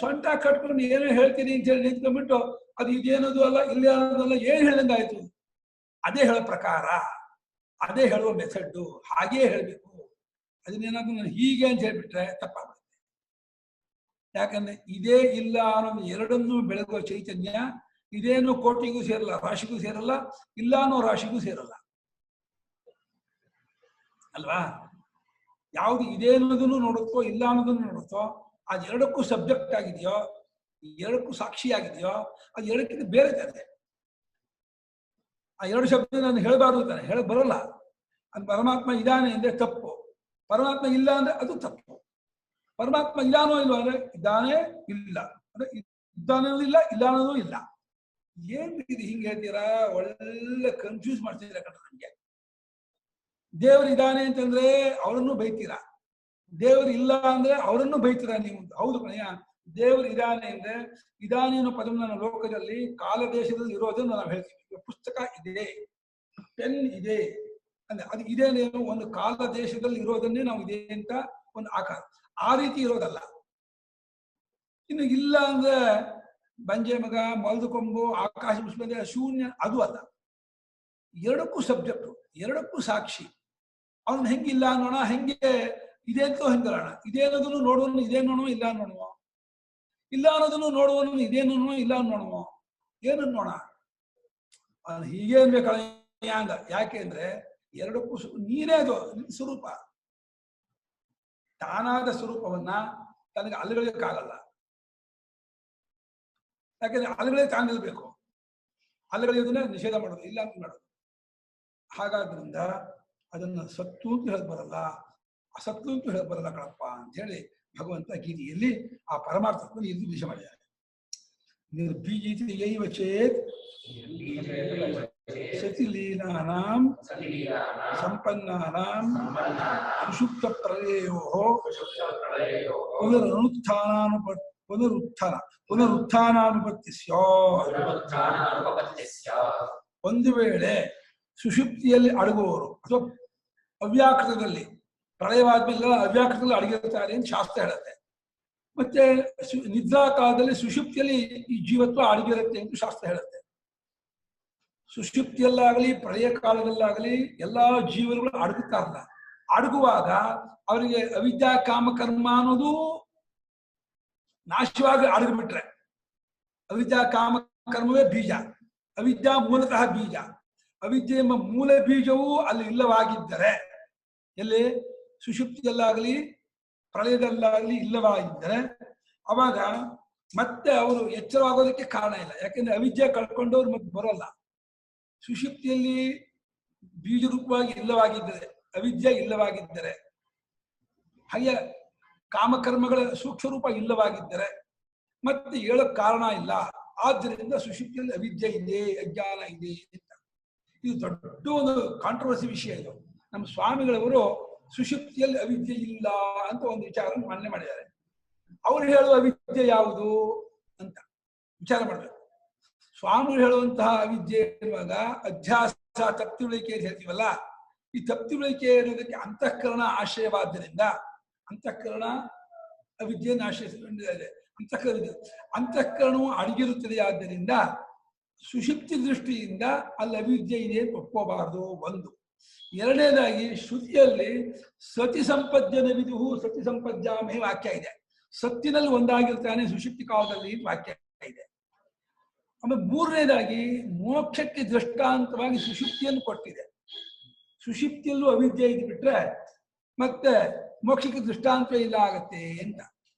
ಸೊಂಟ ಕಟ್ಕೊಂಡು ಏನೋ ಹೇಳ್ತೀನಿ ಅಂತ ಹೇಳಿ ನಿಂತ್ಕೊಂಡ್ಬಿಟ್ಟು ಅದು ಇದೇನೋದು ಅಲ್ಲ, ಇಲ್ಲ ಅನ್ನೋದಲ್ಲ, ಏನ್ ಹೇಳ್ದಂಗಾಯ್ತು. ಅದೇ ಹೇಳೋ ಪ್ರಕಾರ, ಅದೇ ಹೇಳುವ ಮೆಥಡ್ಡು, ಹಾಗೇ ಹೇಳ್ಬೇಕು. ಅದನ್ನೇನಾದ್ರೂ ನಾನು ಹೀಗೆ ಅಂತ ಹೇಳ್ಬಿಟ್ರೆ ತಪ್ಪಾಗುತ್ತೆ. ಯಾಕಂದ್ರೆ ಇದೇ ಇಲ್ಲ ಅನ್ನೋ ಎರಡನ್ನೂ ಬೆಳಗುವ ಚೈತನ್ಯ ಇದೇನು ಕೋಟಿಗೂ ಸೇರಲ್ಲ, ರಾಶಿಗೂ ಸೇರಲ್ಲ, ಇಲ್ಲ ಅನ್ನೋ ರಾಶಿಗೂ ಸೇರಲ್ಲ ಅಲ್ವಾ. ಯಾವುದು ಇದೆ ಅನ್ನೋದನ್ನು ನೋಡುತ್ತೋ ಇಲ್ಲ ಅನ್ನೋದನ್ನು ನೋಡುತ್ತೋ ಅದೆರಡಕ್ಕೂ ಸಬ್ಜೆಕ್ಟ್ ಆಗಿದೆಯೋ, ಎರಡಕ್ಕೂ ಸಾಕ್ಷಿ ಆಗಿದೆಯೋ, ಅದು ಎರಡಕ್ಕಿಂತ ಬೇರೆ ತಾನೆ. ಆ ಎರಡು ಶಬ್ದ ನಾನು ಹೇಳಬಾರ್ದು ತಾನೆ, ಹೇಳಕ್ ಬರೋಲ್ಲ. ಅದು ಪರಮಾತ್ಮ ಇದ್ದಾನೆ ಅಂದ್ರೆ ತಪ್ಪು, ಪರಮಾತ್ಮ ಇಲ್ಲ ಅಂದ್ರೆ ಅದು ತಪ್ಪು. ಪರಮಾತ್ಮ ಇದ್ದಾನೋ ಇಲ್ವ ಅಂದ್ರೆ ಇದ್ದಾನೆ ಇಲ್ಲ ಅಂದ್ರೆ ಇದ್ದಾನೆ ಅನ್ನೋದು ಇಲ್ಲ, ಇಲ್ಲ ಅನ್ನೋದು ಇಲ್ಲ. ಏನ್ ಇದು ಹಿಂಗೆ ಹೇಳ್ತೀರಾ, ಒಳ್ಳೆ ಕನ್ಫ್ಯೂಸ್ ಮಾಡ್ತಿದ್ದೀರಾ ಕಣ್ಣ. ನನ್ಗೆ ದೇವರು ಇದ್ದಾನೆ ಅಂತಂದ್ರೆ ಅವರನ್ನು ಬೈತೀರಾ, ದೇವರು ಇಲ್ಲ ಅಂದ್ರೆ ಅವರನ್ನು ಬೈತೀರಾ ನೀವು. ಹೌದು ಕಣಯ್ಯ, ದೇವರು ಇದಾನೆ ಅಂದ್ರೆ ಇದಾನೆ ಅನ್ನೋ ಪದ ನನ್ನ ಲೋಕದಲ್ಲಿ ಕಾಲದೇಶದಲ್ಲಿ ಇರೋದನ್ನು ನಾವು ಹೇಳ್ತೀವಿ. ಪುಸ್ತಕ ಇದೆ, ಪೆನ್ ಇದೆ ಅಂದ್ರೆ ಅದು ಇದೆ ಅಂದ್ರೆ ಒಂದು ಕಾಲ ದೇಶದಲ್ಲಿ ಇರೋದನ್ನೇ ನಾವು ಇದೆ ಅಂತ ಒಂದು ಆಕಾರ, ಆ ರೀತಿ ಇರೋದಲ್ಲ. ಇನ್ನು ಇಲ್ಲ ಅಂದ್ರೆ ಬಂಜೆ ಮಗ, ಮೊಲದ ಕೊಂಬು, ಆಕಾಶ ಮುಸ್ಬಂದೆ, ಶೂನ್ಯ, ಅದು ಅಲ್ಲ. ಎರಡಕ್ಕೂ ಸಬ್ಜೆಕ್ಟು, ಎರಡಕ್ಕೂ ಸಾಕ್ಷಿ. ಅವನು ಹೆಂಗಿಲ್ಲ ಅನ್ನೋಣ, ಹೆಂಗೆ ಇದೆ ಅಂತ ಹೆಂಗರೋಣ. ಇದೇ ಅನ್ನೋದನ್ನು ನೋಡುವನು ಇದೇ ನೋಡುವ, ಇಲ್ಲ ನೋಡುವ, ಇಲ್ಲ ಅನ್ನೋದನ್ನು ನೋಡುವನು ಇದೇ ನೋಡುವ, ಇಲ್ಲ ನೋಡುವ, ಏನನ್ನು ನೋಡ. ಅವನು ಹೀಗೆ ಅನ್ಬೇಕಲ್ಲ ಅಂದ. ಯಾಕೆ ಅಂದ್ರೆ ಎರಡಕ್ಕೂ ನೀನೇ ಅದು ನಿನ್ನ ಸ್ವರೂಪ. ತಾನಾದ ಸ್ವರೂಪವನ್ನ ತನಗೆ ಅಲೆಗಳಿಯಕ್ಕಾಗಲ್ಲ. ಯಾಕೆಂದ್ರೆ ಅಲೆಗಳೇ ತಾನಿರ್ಬೇಕು, ಅಲೆಗಳಿಯೋದನ್ನ ನಿಷೇಧ ಮಾಡೋದು, ಇಲ್ಲ ಅಂತ ಮಾಡೋದು. ಹಾಗಾದ್ರಿಂದ ಅದನ್ನ ಸತ್ತು ಅಂತ ಹೇಳಕ್ ಬರಲ್ಲ, ಅಸತ್ತು ಅಂತ ಹೇಳಕ್ ಬರಲ್ಲ ಕಣಪ್ಪ ಅಂತ ಹೇಳಿ ಭಗವಂತ ಗೀತೆಯಲ್ಲಿ ಆ ಪರಮಾರ್ಥವನ್ನು ನಿರ್ದೇಶ ಮಾಡಿದ್ದಾರೆ. ನಿರ್ಬೀಜಿತ ಯೈವ ಚೇತ್ ಸತಿಲೀನಾನಾಂ ಸಂಪನ್ನಾನಾಂ ಸುಷುಪ್ತ ಪ್ರಳಯೋಃ ಪುನರುತ್ಥಾನಾನುಪತ್ತಿ ಸ್ಯಾತ್. ಒಂದು ವೇಳೆ ಸುಷುಪ್ತಿಯಲ್ಲಿ ಅಡಗುವವರು ಅಥವಾ ಅವ್ಯಾಕೃತದಲ್ಲಿ ಪ್ರಳಯವಾದ್ಮೇಲೆ ಅವ್ಯಾಕೃತದಲ್ಲಿ ಅಡಗಿರ್ತಾರೆ ಅಂತ ಶಾಸ್ತ್ರ ಹೇಳುತ್ತೆ. ಮತ್ತೆ ನಿದ್ರಾ ಕಾಲದಲ್ಲಿ ಸುಷುಪ್ತಿಯಲ್ಲಿ ಈ ಜೀವತ್ವ ಅಡಗಿರುತ್ತೆ ಅಂತ ಶಾಸ್ತ್ರ ಹೇಳುತ್ತೆ. ಸುಷುಪ್ತಿಯಲ್ಲಾಗಲಿ ಪ್ರಳಯ ಕಾಲದಲ್ಲಾಗಲಿ ಎಲ್ಲಾ ಜೀವಗಳು ಅಡಗುತ್ತಾರಲ್ಲ, ಅಡಗುವಾಗ ಅವರಿಗೆ ಅವಿದ್ಯಾ ಕಾಮಕರ್ಮ ಅನ್ನೋದು ನಾಶವಾಗಿ ಅಡಗಿಬಿಟ್ರೆ, ಅವಿದ್ಯಾ ಕಾಮಕರ್ಮವೇ ಬೀಜ, ಅವಿದ್ಯಾ ಮೂಲತಃ ಬೀಜ. ಅವಿದ್ಯೆ ಎಂಬ ಮೂಲ ಬೀಜವೂ ಅಲ್ಲಿ ಇಲ್ಲವಾಗಿದ್ದರೆ, ಎಲ್ಲಿ ಸುಷುಪ್ತಿಯಲ್ಲಾಗಲಿ ಪ್ರಳಯದಲ್ಲಾಗಲಿ ಇಲ್ಲವಾಗಿದ್ದರೆ ಅವಾಗ ಮತ್ತೆ ಅವರು ಎಚ್ಚರವಾಗೋದಕ್ಕೆ ಕಾರಣ ಇಲ್ಲ. ಯಾಕೆಂದ್ರೆ ಅವಿದ್ಯೆ ಕಳ್ಕೊಂಡವ್ರು ಮತ್ತೆ ಬರೋಲ್ಲ. ಸುಷುಪ್ತಿಯಲ್ಲಿ ಬೀಜ ರೂಪವಾಗಿ ಇಲ್ಲವಾಗಿದ್ದರೆ, ಅವಿದ್ಯೆ ಇಲ್ಲವಾಗಿದ್ದರೆ, ಹಾಗೆ ಕಾಮಕರ್ಮಗಳ ಸೂಕ್ಷ್ಮ ರೂಪ ಇಲ್ಲವಾಗಿದ್ದರೆ ಮತ್ತೆ ಹೇಳಕ್ ಕಾರಣ ಇಲ್ಲ. ಆದ್ದರಿಂದ ಸುಷುಪ್ತಿಯಲ್ಲಿ ಅವಿದ್ಯೆ ಇದೆ, ಅಜ್ಞಾನ ಇದೆ ಅಂತ. ಇದು ದೊಡ್ಡ ಒಂದು ಕಾಂಟ್ರವರ್ಸಿ ವಿಷಯ. ಇದು ನಮ್ಮ ಸ್ವಾಮಿಗಳವರು ಸುಷುಪ್ತಿಯಲ್ಲಿ ಅವಿದ್ಯೆ ಇಲ್ಲ ಅಂತ ಒಂದು ವಿಚಾರ ಮನ್ನೆ ಮಾಡಿದ್ದಾರೆ. ಅವ್ರು ಹೇಳುವ ಅವಿದ್ಯೆ ಯಾವುದು ಅಂತ ವಿಚಾರ ಮಾಡಬೇಕು. ಸ್ವಾಮಿಗಳು ಹೇಳುವಂತಹ ಅವಿದ್ಯೆ ಇರುವಾಗ ಅಧ್ಯಾಸ, ತಪ್ತಿಳಿಕೆ ಅಂತ ಹೇಳ್ತೀವಲ್ಲ, ಈ ತಪ್ಪಿಳಿಕೆ ಅನ್ನೋದಕ್ಕೆ ಅಂತಃಕರಣ ಆಶ್ರಯವಾದ್ದರಿಂದ ಅಂತಃಕರಣ ಅವಿದ್ಯೆಯನ್ನು ಆಶ್ರಯಿಸಿಕೊಂಡಿದೆ. ಅಂತಃಕರಣವು ಅಡಗಿರುತ್ತದೆ. ಆದ್ದರಿಂದ ಸುಷುಪ್ತಿ ದೃಷ್ಟಿಯಿಂದ ಅಲ್ಲಿ ಅವಿದ್ಯೆ ಇದೆ ಅಂತ ಒಪ್ಕೋಬಾರದು ಒಂದು. ಎರಡನೇದಾಗಿ ಶ್ರುತಿಯಲ್ಲಿ ಸತಿ ಸಂಪದ್ಯನ ವಿದುಹು ಸತಿ ಸಂಪದ್ಯಾಮೇ ವಾಕ್ಯ ಇದೆ. ಸತ್ತಿನಲ್ಲಿ ಒಂದಾಗಿರ್ತಾನೆ ಸುಷುಪ್ತಿ ಕಾಲದಲ್ಲಿ ವಾಕ್ಯ ಇದೆ. ಆಮೇಲೆ ಮೂರನೇದಾಗಿ ಮೋಕ್ಷಕ್ಕೆ ದೃಷ್ಟಾಂತವಾಗಿ ಸುಷುಪ್ತಿಯನ್ನು ಕೊಟ್ಟಿದೆ. ಸುಷುಪ್ತಿಯಲ್ಲೂ ಅವಿದ್ಯೆ ಇದ್ಬಿಟ್ರೆ ಮತ್ತೆ ಮೋಕ್ಷಕ್ಕೆ ದೃಷ್ಟಾಂತ ಇಲ್ಲ ಆಗತ್ತೆ ಅಂತ.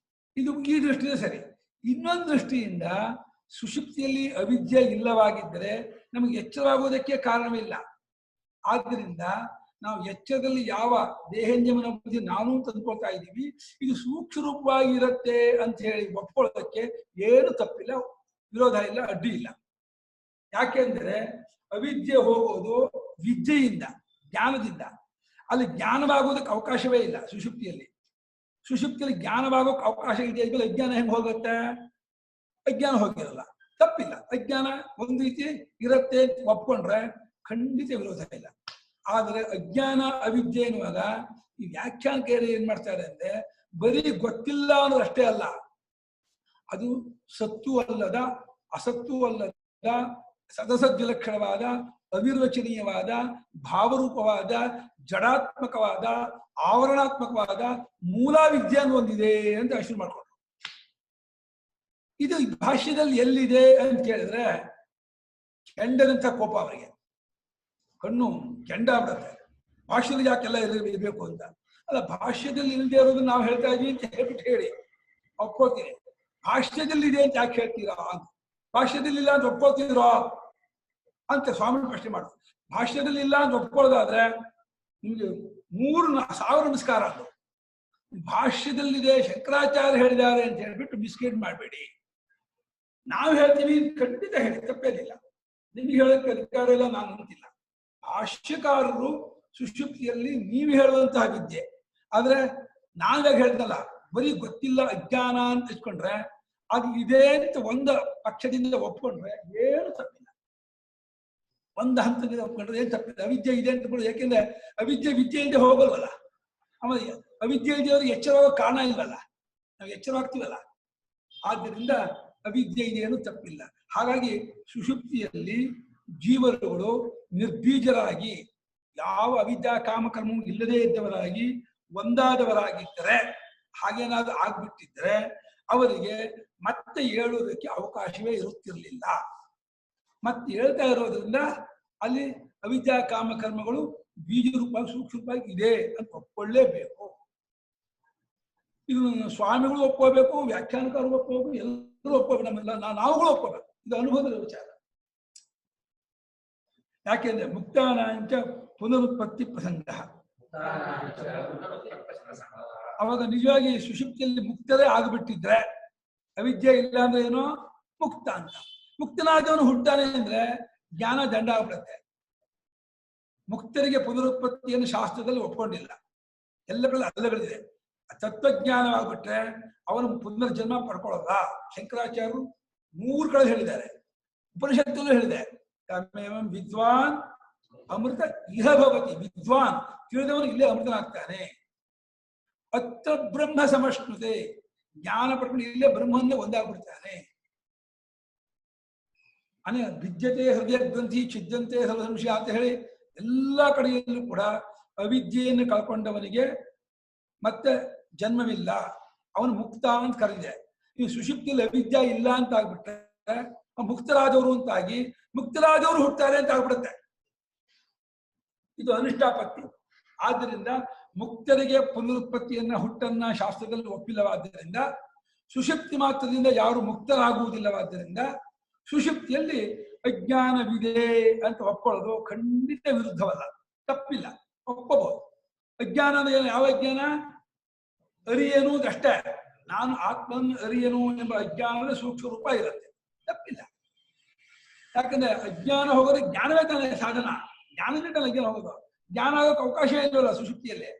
ಇದು ಈ ದೃಷ್ಟಿಯಿಂದ ಸರಿ. ಇನ್ನೊಂದು ದೃಷ್ಟಿಯಿಂದ ಸುಷುಪ್ತಿಯಲ್ಲಿ ಅವಿದ್ಯೆ ಇಲ್ಲವಾಗಿದ್ದರೆ ನಮಗೆ ಎಚ್ಚರವಾಗುವುದಕ್ಕೆ ಕಾರಣವಿಲ್ಲ. ಆದ್ದರಿಂದ ನಾವು ಎಚ್ಚರದಲ್ಲಿ ಯಾವ ದೇಹೇಂದ್ರಿಯಮನ ಬುದ್ಧಿ ನಾನು ತಂದ್ಕೊಳ್ತಾ ಇದ್ದೀವಿ, ಇದು ಸೂಕ್ಷ್ಮ ರೂಪವಾಗಿ ಇರುತ್ತೆ ಅಂತ ಹೇಳಿ ಒಪ್ಕೊಳ್ಳೋದಕ್ಕೆ ಏನು ತಪ್ಪಿಲ್ಲ, ವಿರೋಧ ಇಲ್ಲ, ಅಡ್ಡಿ ಇಲ್ಲ. ಯಾಕೆಂದ್ರೆ ಅವಿದ್ಯೆ ಹೋಗೋದು ವಿದ್ಯೆಯಿಂದ, ಜ್ಞಾನದಿಂದ. ಅಲ್ಲಿ ಜ್ಞಾನವಾಗೋದಕ್ಕೆ ಅವಕಾಶವೇ ಇಲ್ಲ. ಸುಷುಪ್ತಿಯಲ್ಲಿ ಜ್ಞಾನವಾಗೋಕೆ ಅವಕಾಶ ಇದೆ. ಅಜ್ಞಾನ ಹೆಂಗೆ ಹೋಗುತ್ತೆ? ಅಜ್ಞಾನ ಹೋಗಿರಲ್ಲ, ತಪ್ಪಿಲ್ಲ. ಅಜ್ಞಾನ ಒಂದು ರೀತಿ ಇರುತ್ತೆ ಅಂತ ಒಪ್ಕೊಂಡ್ರೆ ಖಂಡಿತ ವಿರೋಧ ಇಲ್ಲ. ಆದರೆ ಅಜ್ಞಾನ ಅವಿದ್ಯೆ ಎನ್ನುವಾಗ ಈ ವ್ಯಾಖ್ಯಾನಕಾರರು ಏನ್ ಮಾಡ್ತಾರೆ ಅಂದ್ರೆ ಬರೀ ಗೊತ್ತಿಲ್ಲ ಅನ್ನೋದಷ್ಟೇ ಅಲ್ಲ, ಅದು ಸತ್ತು ಅಲ್ಲದ, ಅಸತ್ತು ಅಲ್ಲದ, ಸದಸದ್ವಿಲಕ್ಷಣವಾದ, ಅವಿರ್ವಚನೀಯವಾದ, ಭಾವರೂಪವಾದ, ಜಡಾತ್ಮಕವಾದ, ಆವರಣಾತ್ಮಕವಾದ ಮೂಲ ವಿದ್ಯೆಯನ್ನು ಹೊಂದಿದೆ ಅಂತ ಶುರು ಮಾಡ್ಕೊಂಡ್ರು. ಇದು ಭಾಷ್ಯದಲ್ಲಿ ಎಲ್ಲಿದೆ ಅಂತ ಕೇಳಿದ್ರೆ ಕೆಂಡದಂತ ಕೋಪ ಅವರಿಗೆ. ಕಣ್ಣು ಕೆಂಡ ಬಿಡುತ್ತೆ. ಭಾಷ್ಯದಲ್ಲಿ ಯಾಕೆಲ್ಲ ಇರಬೇಕು ಅಂತ. ಅಲ್ಲ, ಭಾಷ್ಯದಲ್ಲಿ ಇಲ್ಲದೆ ಇರೋದನ್ನ ನಾವು ಹೇಳ್ತಾ ಇದೀವಿ ಅಂತ ಹೇಳ್ಬಿಟ್ಟು ಹೇಳಿ ಒಪ್ಕೋತೀನಿ. ಭಾಷ್ಯದಲ್ಲಿ ಇದೆ ಅಂತ ಯಾಕೆ ಹೇಳ್ತೀರಾ ಅಂತ. ಭಾಷ್ಯದಲ್ಲಿ ಇಲ್ಲ ಅಂತ ಒಪ್ಕೋತಿದ್ರೋ ಅಂತ ಸ್ವಾಮಿ ಪ್ರಶ್ನೆ ಮಾಡೋದು. ಭಾಷ್ಯದಲ್ಲಿ ಇಲ್ಲ ಅಂತ ಒಪ್ಕೊಳ್ಳೋದಾದ್ರೆ ನಿಮ್ಗೆ 3,000 ನಮಸ್ಕಾರ ಅದು. ಭಾಷ್ಯದಲ್ಲಿದೆ, ಶಂಕರಾಚಾರ್ಯ ಹೇಳಿದ್ದಾರೆ ಅಂತ ಹೇಳ್ಬಿಟ್ಟು ಮಿಸ್ಗೈಡ್ ಮಾಡಬೇಡಿ. ನಾವು ಹೇಳ್ತೀವಿ, ಖಂಡಿತ ಹೇಳಿ, ತಪ್ಪೇನಿಲ್ಲ. ನಿಮ್ಗೆ ಹೇಳಕ್ಕೆ ಅಧಿಕಾರ ಇಲ್ಲ, ನಾನು ಅಂತಿಲ್ಲ. ಭಾಷ್ಯಕಾರರು ಸುಷುಪ್ತಿಯಲ್ಲಿ ನೀವು ಹೇಳುವಂತಹ ವಿದ್ಯೆ. ಆದ್ರೆ ನಾವಾಗ ಹೇಳ್ದಲ್ಲ, ಬರೀ ಗೊತ್ತಿಲ್ಲ ಅಜ್ಞಾನ ಅಂತ ಇಟ್ಕೊಂಡ್ರೆ ಅದು ಇದೆ ಅಂತ ಒಂದು ಪಕ್ಷದಿಂದ ಒಪ್ಕೊಂಡ್ರೆ ಏನು ತಪ್ಪಿಲ್ಲ. ಒಂದು ಹಂತದಿಂದ ಒಪ್ಕೊಂಡ್ರೆ ಏನು ತಪ್ಪಿಲ್ಲ. ಅವಿದ್ಯೆ ಇದೆ ಅಂತ ಕೂಡ, ಯಾಕೆಂದ್ರೆ ಅವಿದ್ಯೆ ವಿದ್ಯೆಯಿಂದ ಹೋಗಲ್ವಲ್ಲ. ಆಮೇಲೆ ಅವಿದ್ಯೆ ಇದೆಯವ್ರಿಗೆ ಎಚ್ಚರವಾಗೋ ಕಾರಣ ಇಲ್ವಲ್ಲ, ನಾವು ಎಚ್ಚರವಾಗ್ತೀವಲ್ಲ. ಆದ್ದರಿಂದ ಅವಿದ್ಯೆ ಇದೆಯೇನು ತಪ್ಪಿಲ್ಲ. ಹಾಗಾಗಿ ಸುಷುಪ್ತಿಯಲ್ಲಿ ಜೀವರುಗಳು ನಿರ್ಬೀಜರಾಗಿ, ಯಾವ ಅವಿದ್ಯಾ ಕಾಮಕರ್ಮವೂ ಇಲ್ಲದೇ ಇದ್ದವರಾಗಿ ಒಂದಾದವರಾಗಿದ್ದರೆ, ಹಾಗೇನಾದ್ರೂ ಆಗ್ಬಿಟ್ಟಿದ್ರೆ ಅವರಿಗೆ ಮತ್ತೆ ಹೇಳುವುದಕ್ಕೆ ಅವಕಾಶವೇ ಇರುತ್ತಿರಲಿಲ್ಲ. ಮತ್ತೆ ಹೇಳ್ತಾ ಇರೋದ್ರಿಂದ ಅಲ್ಲಿ ಅವಿದ್ಯಾ ಕಾಮಕರ್ಮಗಳು ಬೀಜ ರೂಪವಾಗಿ ಸೂಕ್ಷ್ಮ ರೂಪವಾಗಿ ಇದೆ ಅಂತ ಒಪ್ಕೊಳ್ಳೇಬೇಕು. ಇದು ಸ್ವಾಮಿಗಳು ಒಪ್ಕೋಬೇಕು, ವ್ಯಾಖ್ಯಾನಕಾರರು ಒಪ್ಕೋಬೇಕು, ಎಲ್ಲರೂ ಒಪ್ಕೋಬೇಕು, ನಮ್ಮೆಲ್ಲ ನಾವುಗಳು ಒಪ್ಕೋಬೇಕು. ಇದು ಅನುಭವದ ವಿಚಾರ. ಯಾಕೆಂದ್ರೆ ಮುಕ್ತಾನಾಂಚ ಪುನರುತ್ಪತ್ತಿ ಪ್ರಸಂಗ. ಅವಾಗ ನಿಜವಾಗಿ ಸುಷುಪ್ತಿಯಲ್ಲಿ ಮುಕ್ತರೇ ಆಗಿಬಿಟ್ಟಿದ್ರೆ, ಅವಿದ್ಯೆ ಇಲ್ಲ ಅಂದ್ರೆ ಏನೋ ಮುಕ್ತ ಅಂತ. ಮುಕ್ತನಾದವನು ಹುಟ್ಟಾನೆ ಅಂದ್ರೆ ಜ್ಞಾನ ದಂಡ ಆಗ್ಬಿಡುತ್ತೆ. ಮುಕ್ತರಿಗೆ ಪುನರುತ್ಪತ್ತಿಯನ್ನು ಶಾಸ್ತ್ರದಲ್ಲಿ ಒಪ್ಕೊಂಡಿಲ್ಲ. ಎಲ್ಲ ಕಡೆ ಅಲ್ಲಗಳಿದೆ. ತತ್ವಜ್ಞಾನವಾಗ್ಬಿಟ್ರೆ ಅವನು ಪುನರ್ಜನ್ಮ ಪಡ್ಕೊಳ್ಳಲ್ಲ. ಶಂಕರಾಚಾರ್ಯರು 3 ಕಡೆ ಹೇಳಿದ್ದಾರೆ, ಉಪನಿಷತ್ತಲ್ಲೂ ಹೇಳಿದೆ. ವಿದ್ವಾನ್ ಅಮೃತ ಇಹ ಭವತಿ. ವಿದ್ವಾನ್ ತಿಳಿದವನು ಇಲ್ಲೇ ಅಮೃತನಾಗ್ತಾನೆ. ಅತ್ರ ಬ್ರಹ್ಮ ಸಮಷ್ಣುತೆ, ಜ್ಞಾನ ಪಡ್ಕೊಂಡು ಇಲ್ಲೇ ಬ್ರಹ್ಮನ್ನೇ ಒಂದಾಗ್ಬಿಡ್ತಾನೆ. ವಿದ್ಯತೆ ಹೃದಯ ಗ್ರಂಥಿ ಛಿದ್ಯಂತೆ ಸರ್ವಸಂಶಯ ಅಂತ ಹೇಳಿ ಎಲ್ಲ ಕಡೆಯಲ್ಲೂ ಕೂಡ ಅವಿದ್ಯೆಯನ್ನು ಕಳ್ಕೊಂಡವನಿಗೆ ಮತ್ತೆ ಜನ್ಮವಿಲ್ಲ, ಅವನು ಮುಕ್ತ ಅಂತ ಕರೆದಿದೆ. ಈ ಸುಷುಪ್ತಿಯಲ್ಲಿ ಅವಿದ್ಯೆ ಇಲ್ಲ ಅಂತ ಆಗ್ಬಿಟ್ರೆ ಮುಕ್ತರಾದವರು ಅಂತಾಗಿ ಮುಕ್ತರಾದವರು ಹುಡ್ತಾರೆ ಅಂತ ಆಗ್ಬಿಡುತ್ತೆ. ಇದು ಅನಿಷ್ಟಾಪತ್ತಿ. ಆದ್ದರಿಂದ ಮುಕ್ತರಿಗೆ ಪುನರುತ್ಪತ್ತಿಯನ್ನ ಹುಟ್ಟನ್ನ ಶಾಸ್ತ್ರದಲ್ಲಿ ಒಪ್ಪಿಲ್ಲವಾದ್ದರಿಂದ, ಸುಷುಪ್ತಿ ಮಾತ್ರದಿಂದ ಯಾರು ಮುಕ್ತರಾಗುವುದಿಲ್ಲವಾದ್ದರಿಂದ ಸುಷುಪ್ತಿಯಲ್ಲಿ ಅಜ್ಞಾನವಿದೆ ಅಂತ ಒಪ್ಕೊಳ್ಳೋದು ಖಂಡಿತ ವಿರುದ್ಧವಲ್ಲ, ತಪ್ಪಿಲ್ಲ, ಒಪ್ಪಬಹುದು. ಅಜ್ಞಾನ ಅಂದ್ರೆ ಯಾವ ಅಜ್ಞಾನ? ಅರಿಯನು ಅಷ್ಟೇ. ನಾನು ಆತ್ಮನ್ ಅರಿಯನು ಎಂಬ ಅಜ್ಞಾನದ ಸೂಕ್ಷ್ಮ ರೂಪ ಇರುತ್ತೆ, ತಪ್ಪಿಲ್ಲ. ಯಾಕಂದ್ರೆ ಅಜ್ಞಾನ ಹೋಗೋದು ಜ್ಞಾನವೇ ತಾನೇ ಸಾಧನ. ಜ್ಞಾನದಿಂದ ಅಜ್ಞಾನ ಹೋಗೋದು. ಜ್ಞಾನ ಆಗೋಕೆ ಅವಕಾಶ ಇಲ್ಲವಲ್ಲ ಸುಷುಪ್ತಿಯಲ್ಲಿ.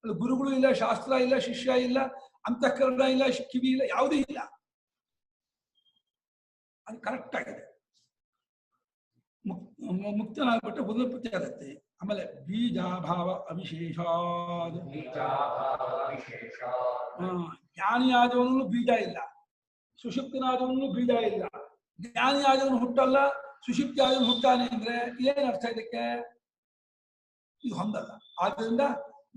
ಅದು ಗುರುಗಳು ಇಲ್ಲ, ಶಾಸ್ತ್ರ ಇಲ್ಲ, ಶಿಷ್ಯ ಇಲ್ಲ, ಅಂತಃಕರಣ ಇಲ್ಲ, ಕಿವಿ ಇಲ್ಲ, ಯಾವುದೂ ಇಲ್ಲ. ಅದು ಕರೆಕ್ಟ್ ಆಗಿದೆ. ಮುಕ್ತನಾಗ್ಬಿಟ್ಟು ಉದಪತ್ತಿ ಆಗುತ್ತೆ. ಆಮೇಲೆ ಬೀಜಾಭಾವ ಅವಿಶೇಷಾದ್. ಜ್ಞಾನಿಯಾದವನು ಬೀಜ ಇಲ್ಲ, ಸುಷುಪ್ತನಾದವನು ಬೀಜ ಇಲ್ಲ. ಜ್ಞಾನಿಯಾದವನು ಹುಟ್ಟಲ್ಲ, ಸುಷುಪ್ತಿ ಆದವನು ಹುಟ್ಟಾನೆ ಅಂದ್ರೆ ಏನ್ ಅರ್ಥ ಇದಕ್ಕೆ? ಇದು ಹೊಂದಲ್ಲ. ಆದ್ರಿಂದ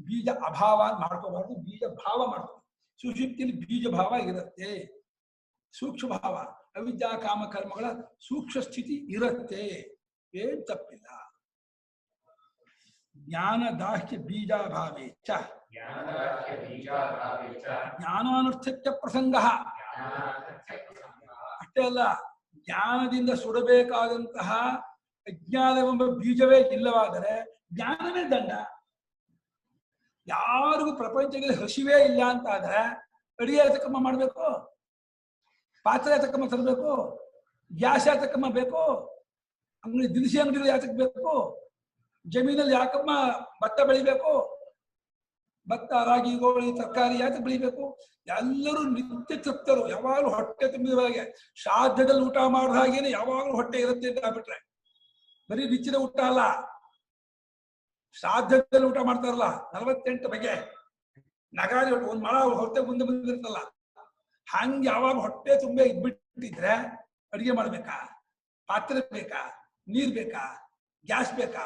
ಬೀಜ ಅಭಾವ ಮಾಡ್ಕೋಬಾರ್ದು, ಬೀಜ ಭಾವ ಮಾಡ್ಕೋಬಾರ್ದು. ಸುಷುಪ್ತಿಯಲ್ಲಿ ಬೀಜ ಭಾವ ಇರುತ್ತೆ, ಸೂಕ್ಷ್ಮ ಭಾವ, ಅವಿದ್ಯಾ ಕಾಮ ಕರ್ಮಗಳ ಸೂಕ್ಷ್ಮ ಸ್ಥಿತಿ ಇರುತ್ತೆ, ಏನ್ ತಪ್ಪಿಲ್ಲ. ಜ್ಞಾನ ದಾಹ್ಯ ಬೀಜಾಭಾವೇ ಚ ಜ್ಞಾನಾನರ್ಥಕ್ಕೆ ಪ್ರಸಂಗ. ಅಷ್ಟೇ ಅಲ್ಲ, ಜ್ಞಾನದಿಂದ ಸುಡಬೇಕಾದಂತಹ ಅಜ್ಞಾನವೆಂಬ ಬೀಜವೇ ಇಲ್ಲವಾದರೆ ಜ್ಞಾನವೇ ದಂಡ. ಯಾರಿಗೂ ಪ್ರಪಂಚದಲ್ಲಿ ಹಸಿವೇ ಇಲ್ಲ ಅಂತ ಆದ್ರೆ ಅಡಿಗೆ ಯಾತಕಮ್ಮ ಮಾಡ್ಬೇಕು, ಪಾತ್ರೆ ಯಾತಕಮ್ಮ ತರಬೇಕು, ಗ್ಯಾಸ್ ಯಾತಕಮ್ಮ ಬೇಕು, ಅಂಗಡಿ ದಿನಸಿ ಅಂಗಡಿಗಳು ಯಾತಕ್ಕೆ ಬೇಕು, ಜಮೀನಲ್ಲಿ ಯಾಕಮ್ಮ ಭತ್ತ ಬೆಳಿಬೇಕು, ಭತ್ತ ರಾಗಿ ಗೋಳಿ ತರಕಾರಿ ಯಾತಕ್ಕೆ ಬೆಳಿಬೇಕು? ಎಲ್ಲರೂ ನಿತ್ಯ ತೃಪ್ತರು, ಯಾವಾಗಲೂ ಹೊಟ್ಟೆ ತುಂಬಿದವರೆಗೆ. ಶ್ರಾದ್ದದಲ್ಲಿ ಊಟ ಮಾಡಿದ ಹಾಗೇನೆ ಯಾವಾಗಲೂ ಹೊಟ್ಟೆ ಇರುತ್ತೆ ಅಂತ ಆಗ್ಬಿಟ್ರೆ ಬರೀ ರಿಚ್ಚಿನ ಊಟ ಅಲ್ಲ, ಶ್ರಾದ್ದದಲ್ಲಿ ಊಟ ಮಾಡ್ತಾರಲ್ಲ 48 ಬಗೆ ನಗಾರಿ ಒಂದ್ ಮಳ ಹೊಟ್ಟೆ ಮುಂದೆ ಬಂದಿರ್ತಲ್ಲ, ಹಂಗೆ ಯಾವಾಗ ಹೊಟ್ಟೆ ತುಂಬ ಇದ್ಬಿಟ್ಟಿದ್ರೆ ಅಡಿಗೆ ಮಾಡ್ಬೇಕಾ? ಪಾತ್ರೆ ಬೇಕಾ? ನೀರ್ ಬೇಕಾ? ಗ್ಯಾಸ್ ಬೇಕಾ?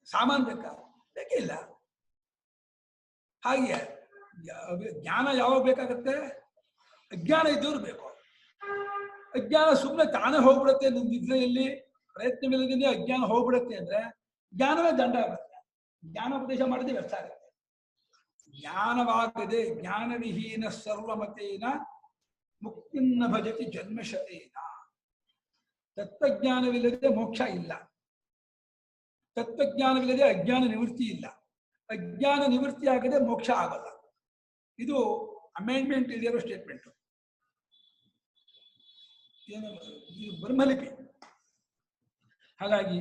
ಸಾಮಾನ್ ಬೇಕಾ? ಬೇಕೇ ಇಲ್ಲ. ಹಾಗೆ ಜ್ಞಾನ ಯಾವಾಗ ಬೇಕಾಗತ್ತೆ? ಅಜ್ಞಾನ ಇದ್ದವ್ರು ಬೇಕು. ಅಜ್ಞಾನ ಸುಮ್ಮನೆ ತಾನೇ ಹೋಗ್ಬಿಡುತ್ತೆ, ನಿದ್ರೆಯಲ್ಲಿ ಪ್ರಯತ್ನವಿಲ್ಲದೇ ಅಜ್ಞಾನ ಹೋಗ್ಬಿಡುತ್ತೆ ಅಂದ್ರೆ ಜ್ಞಾನವೇ ದಂಡ ಆಗುತ್ತೆ. ಜ್ಞಾನೋಪದೇಶ ಮಾಡಿದ್ರೆ ವ್ಯರ್ಥ ಆಗುತ್ತೆ. ಜ್ಞಾನವಾಗದೆ ಜ್ಞಾನವಿಹೀನ ಸರ್ವಮತೇನ ಮುಕ್ತಿನ್ನ ಭಜತಿ ಜನ್ಮಶತೇನ. ತತ್ವಜ್ಞಾನವಿಲ್ಲದೆ ಮೋಕ್ಷ ಇಲ್ಲ, ತತ್ವಜ್ಞಾನವಿಲ್ಲದೆ ಅಜ್ಞಾನ ನಿವೃತ್ತಿ ಇಲ್ಲ, ಅಜ್ಞಾನ ನಿವೃತ್ತಿ ಆಗದೆ ಮೋಕ್ಷ ಆಗಲ್ಲ. ಇದು ಅಮೆಂಡ್ಮೆಂಟ್ ಇಲ್ಲಿರೋ ಸ್ಟೇಟ್ಮೆಂಟ್, ಇದು ಬ್ರಹ್ಮಲಿಪಿ. ಹಾಗಾಗಿ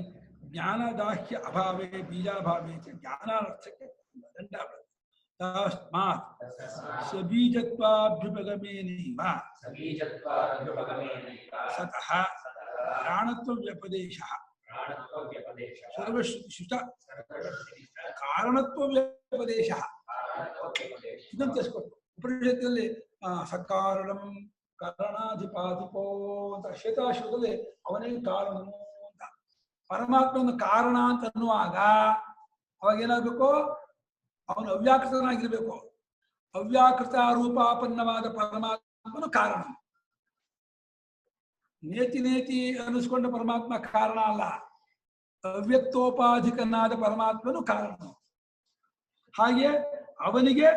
ಜ್ಞಾನದಾಹ್ಯ ಅಭಾವೇ ಬೀಜಾಭಾವೇ ಜ್ಞಾನಾರ್ಥಕ್ಕೆ ದಂಡ. ತಸ್ಮಾತ್ ಸಬೀಜತ್ವಾಭ್ಯುಪಗಮೇನೈವ ಸತಃ ಪ್ರಾಣತ್ವ ವ್ಯಪದೇಶಃ ಸರ್ವಶ್ರುತಿಶುಚ ಕಾರಣತ್ವ ವ್ಯಪದೇಶಃ. ಇದನ್ನು ತಿಳಿಸ್ಕೊಟ್ಟು ಉಪನಿಷತ್ತಿನಲ್ಲಿ ಸಕಾರಣಂ ಕಾರಣಾಧಿಪಾಧಿಪೋ ಅಂತ ಶ್ವೇತಾಶ್ವದಲ್ಲಿ ಅವನೇ ಕಾರಣನು ಅಂತ. ಪರಮಾತ್ಮನ ಕಾರಣ ಅಂತ ಅನ್ನುವಾಗ ಅವಾಗ ಏನಾಗಬೇಕು? ಅವನು ಅವ್ಯಾಕೃತನಾಗಿರ್ಬೇಕು. ಅವ್ಯಾಕೃತ ರೂಪಾಪನ್ನವಾದ ಪರಮಾತ್ಮನು ಕಾರಣ. ನೇತಿ ನೇತಿ ಅನ್ನಿಸ್ಕೊಂಡ ಪರಮಾತ್ಮ ಕಾರಣ ಅಲ್ಲ, ಅವ್ಯಕ್ತೋಪಾಧಿಕನಾದ ಪರಮಾತ್ಮನು ಕಾರಣ. ಹಾಗೆ ಅವನಿಗೆ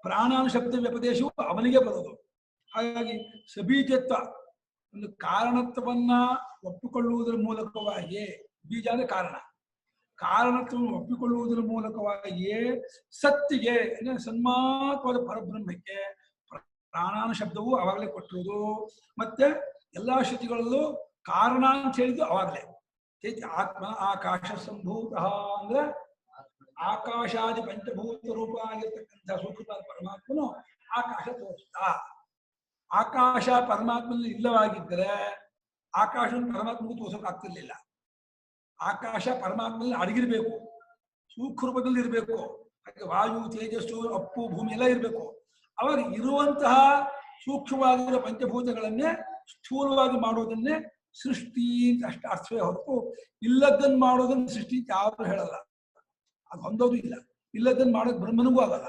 ಪ್ರಾಣಾನುಶಬ್ದ ವ್ಯಪದೇಶವು ಅವನಿಗೆ ಬರೋದು. ಹಾಗಾಗಿ ಸಬೀಜತ್ವ, ಒಂದು ಕಾರಣತ್ವವನ್ನ ಒಪ್ಪಿಕೊಳ್ಳುವುದರ ಮೂಲಕವಾಗಿ, ಬೀಜ ಅಂದ್ರೆ ಕಾರಣ, ಕಾರಣತ್ವವನ್ನು ಒಪ್ಪಿಕೊಳ್ಳುವುದರ ಮೂಲಕವಾಗಿಯೇ ಸತ್ತಿಗೆ ಸನ್ಮಾತ್ವಾದ ಪರಬ್ರಹ್ಮಕ್ಕೆ ಪ್ರಾಣಾನುಶಬ್ದವು ಅವಾಗಲೇ ಕೊಟ್ಟಿರುವುದು. ಮತ್ತೆ ಎಲ್ಲಾ ಶ್ರುತಿಗಳಲ್ಲೂ ಕಾರಣ ಅಂತ ಹೇಳಿದ್ದು ಅವಾಗಲೇ. ಆತ್ಮ ಆಕಾಶ ಸಂಭೂತ ಅಂದ್ರೆ ಆಕಾಶಾದಿ ಪಂಚಭೂತ ರೂಪ ಆಗಿರ್ತಕ್ಕಂಥ ಸೂಕ್ಷ್ಮ ಪರಮಾತ್ಮನು ಆಕಾಶ ತೋರಿಸ್ತಾ. ಆಕಾಶ ಪರಮಾತ್ಮನಲ್ಲಿ ಇಲ್ಲವಾಗಿದ್ದರೆ ಆಕಾಶವನ್ನು ಪರಮಾತ್ಮಗೂ ತೋರ್ಸೋಕೆ ಆಗ್ತಿರ್ಲಿಲ್ಲ. ಆಕಾಶ ಪರಮಾತ್ಮನಲ್ಲಿ ಅಡಗಿರ್ಬೇಕು, ಸೂಕ್ಷ್ಮ ರೂಪದಲ್ಲಿ ಇರಬೇಕು. ಹಾಗೆ ವಾಯು, ತೇಜಸ್ಸು, ಅಪ್ಪು, ಭೂಮಿ ಎಲ್ಲ ಇರಬೇಕು. ಅವಾಗ ಇರುವಂತಹ ಸೂಕ್ಷ್ಮವಾಗಿರೋ ಪಂಚಭೂತಗಳನ್ನೇ ಸ್ಥೂಲವಾಗಿ ಮಾಡೋದನ್ನೇ ಸೃಷ್ಟಿ ಅಂತ ಅಷ್ಟು ಅರ್ಥವೇ ಹೊರತು ಇಲ್ಲದನ್ನು ಮಾಡೋದನ್ನ ಸೃಷ್ಟಿ ಅಂತ ಯಾರು ಹೇಳಲ್ಲ. ಅದು ಹೊಂದೋದು ಇಲ್ಲ. ಇಲ್ಲದನ್ನು ಮಾಡೋದು ಬ್ರಹ್ಮನಿಗೂ ಆಗಲ್ಲ.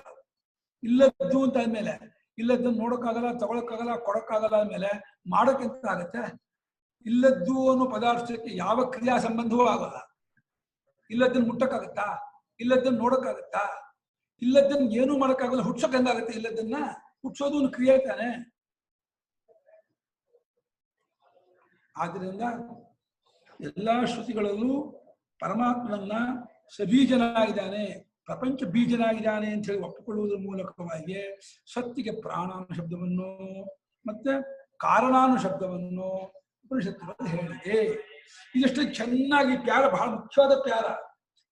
ಇಲ್ಲದ್ದು ಅಂತ ಆದ್ಮೇಲೆ ಇಲ್ಲದನ್ನು ನೋಡೋಕ್ಕಾಗಲ್ಲ, ತಗೊಳಕ್ಕಾಗಲ್ಲ, ಕೊಡಕ್ಕಾಗಲ್ಲ ಅಂದ್ಮೇಲೆ ಮಾಡೋಕ್ಕೆಂತ ಆಗತ್ತೆ? ಇಲ್ಲದ್ದು ಅನ್ನೋ ಪದಾರ್ಥಕ್ಕೆ ಯಾವ ಕ್ರಿಯಾ ಸಂಬಂಧವೂ ಆಗಲ್ಲ. ಇಲ್ಲದನ್ನು ಮುಟ್ಟಕ್ಕಾಗತ್ತಾ? ಇಲ್ಲದನ್ನು ನೋಡಕ್ಕಾಗತ್ತಾ? ಇಲ್ಲದನ್ನು ಏನೂ ಮಾಡೋಕ್ಕಾಗಲ್ಲ. ಹುಟ್ಸೋಕೆ ಹೆಂಗಾಗತ್ತೆ? ಇಲ್ಲದನ್ನ ಹುಟ್ಸೋದು ಒಂದು ಕ್ರಿಯೆ ತಾನೆ. ಆದ್ರಿಂದ ಎಲ್ಲಾ ಶ್ರುತಿಗಳಲ್ಲೂ ಪರಮಾತ್ಮನನ್ನ ಸಬೀಜನಾಗಿದ್ದಾನೆ, ಪ್ರಪಂಚ ಬೀಜನಾಗಿದ್ದಾನೆ ಅಂತ ಹೇಳಿ ಒಪ್ಪಿಕೊಳ್ಳುವುದರ ಮೂಲಕವಾಗಿ ಸತ್ತಿಗೆ ಪ್ರಾಣಾನುಶಬ್ದವನ್ನು ಮತ್ತೆ ಕಾರಣಾನುಶಬ್ದವನ್ನು ಉಪನಿಷತ್ತುಗಳಲ್ಲಿ ಹೇಳಿದೆ. ಇದಷ್ಟು ಚೆನ್ನಾಗಿ ಪ್ಯಾರ, ಬಹಳ ಮುಖ್ಯವಾದ ಪ್ಯಾರ.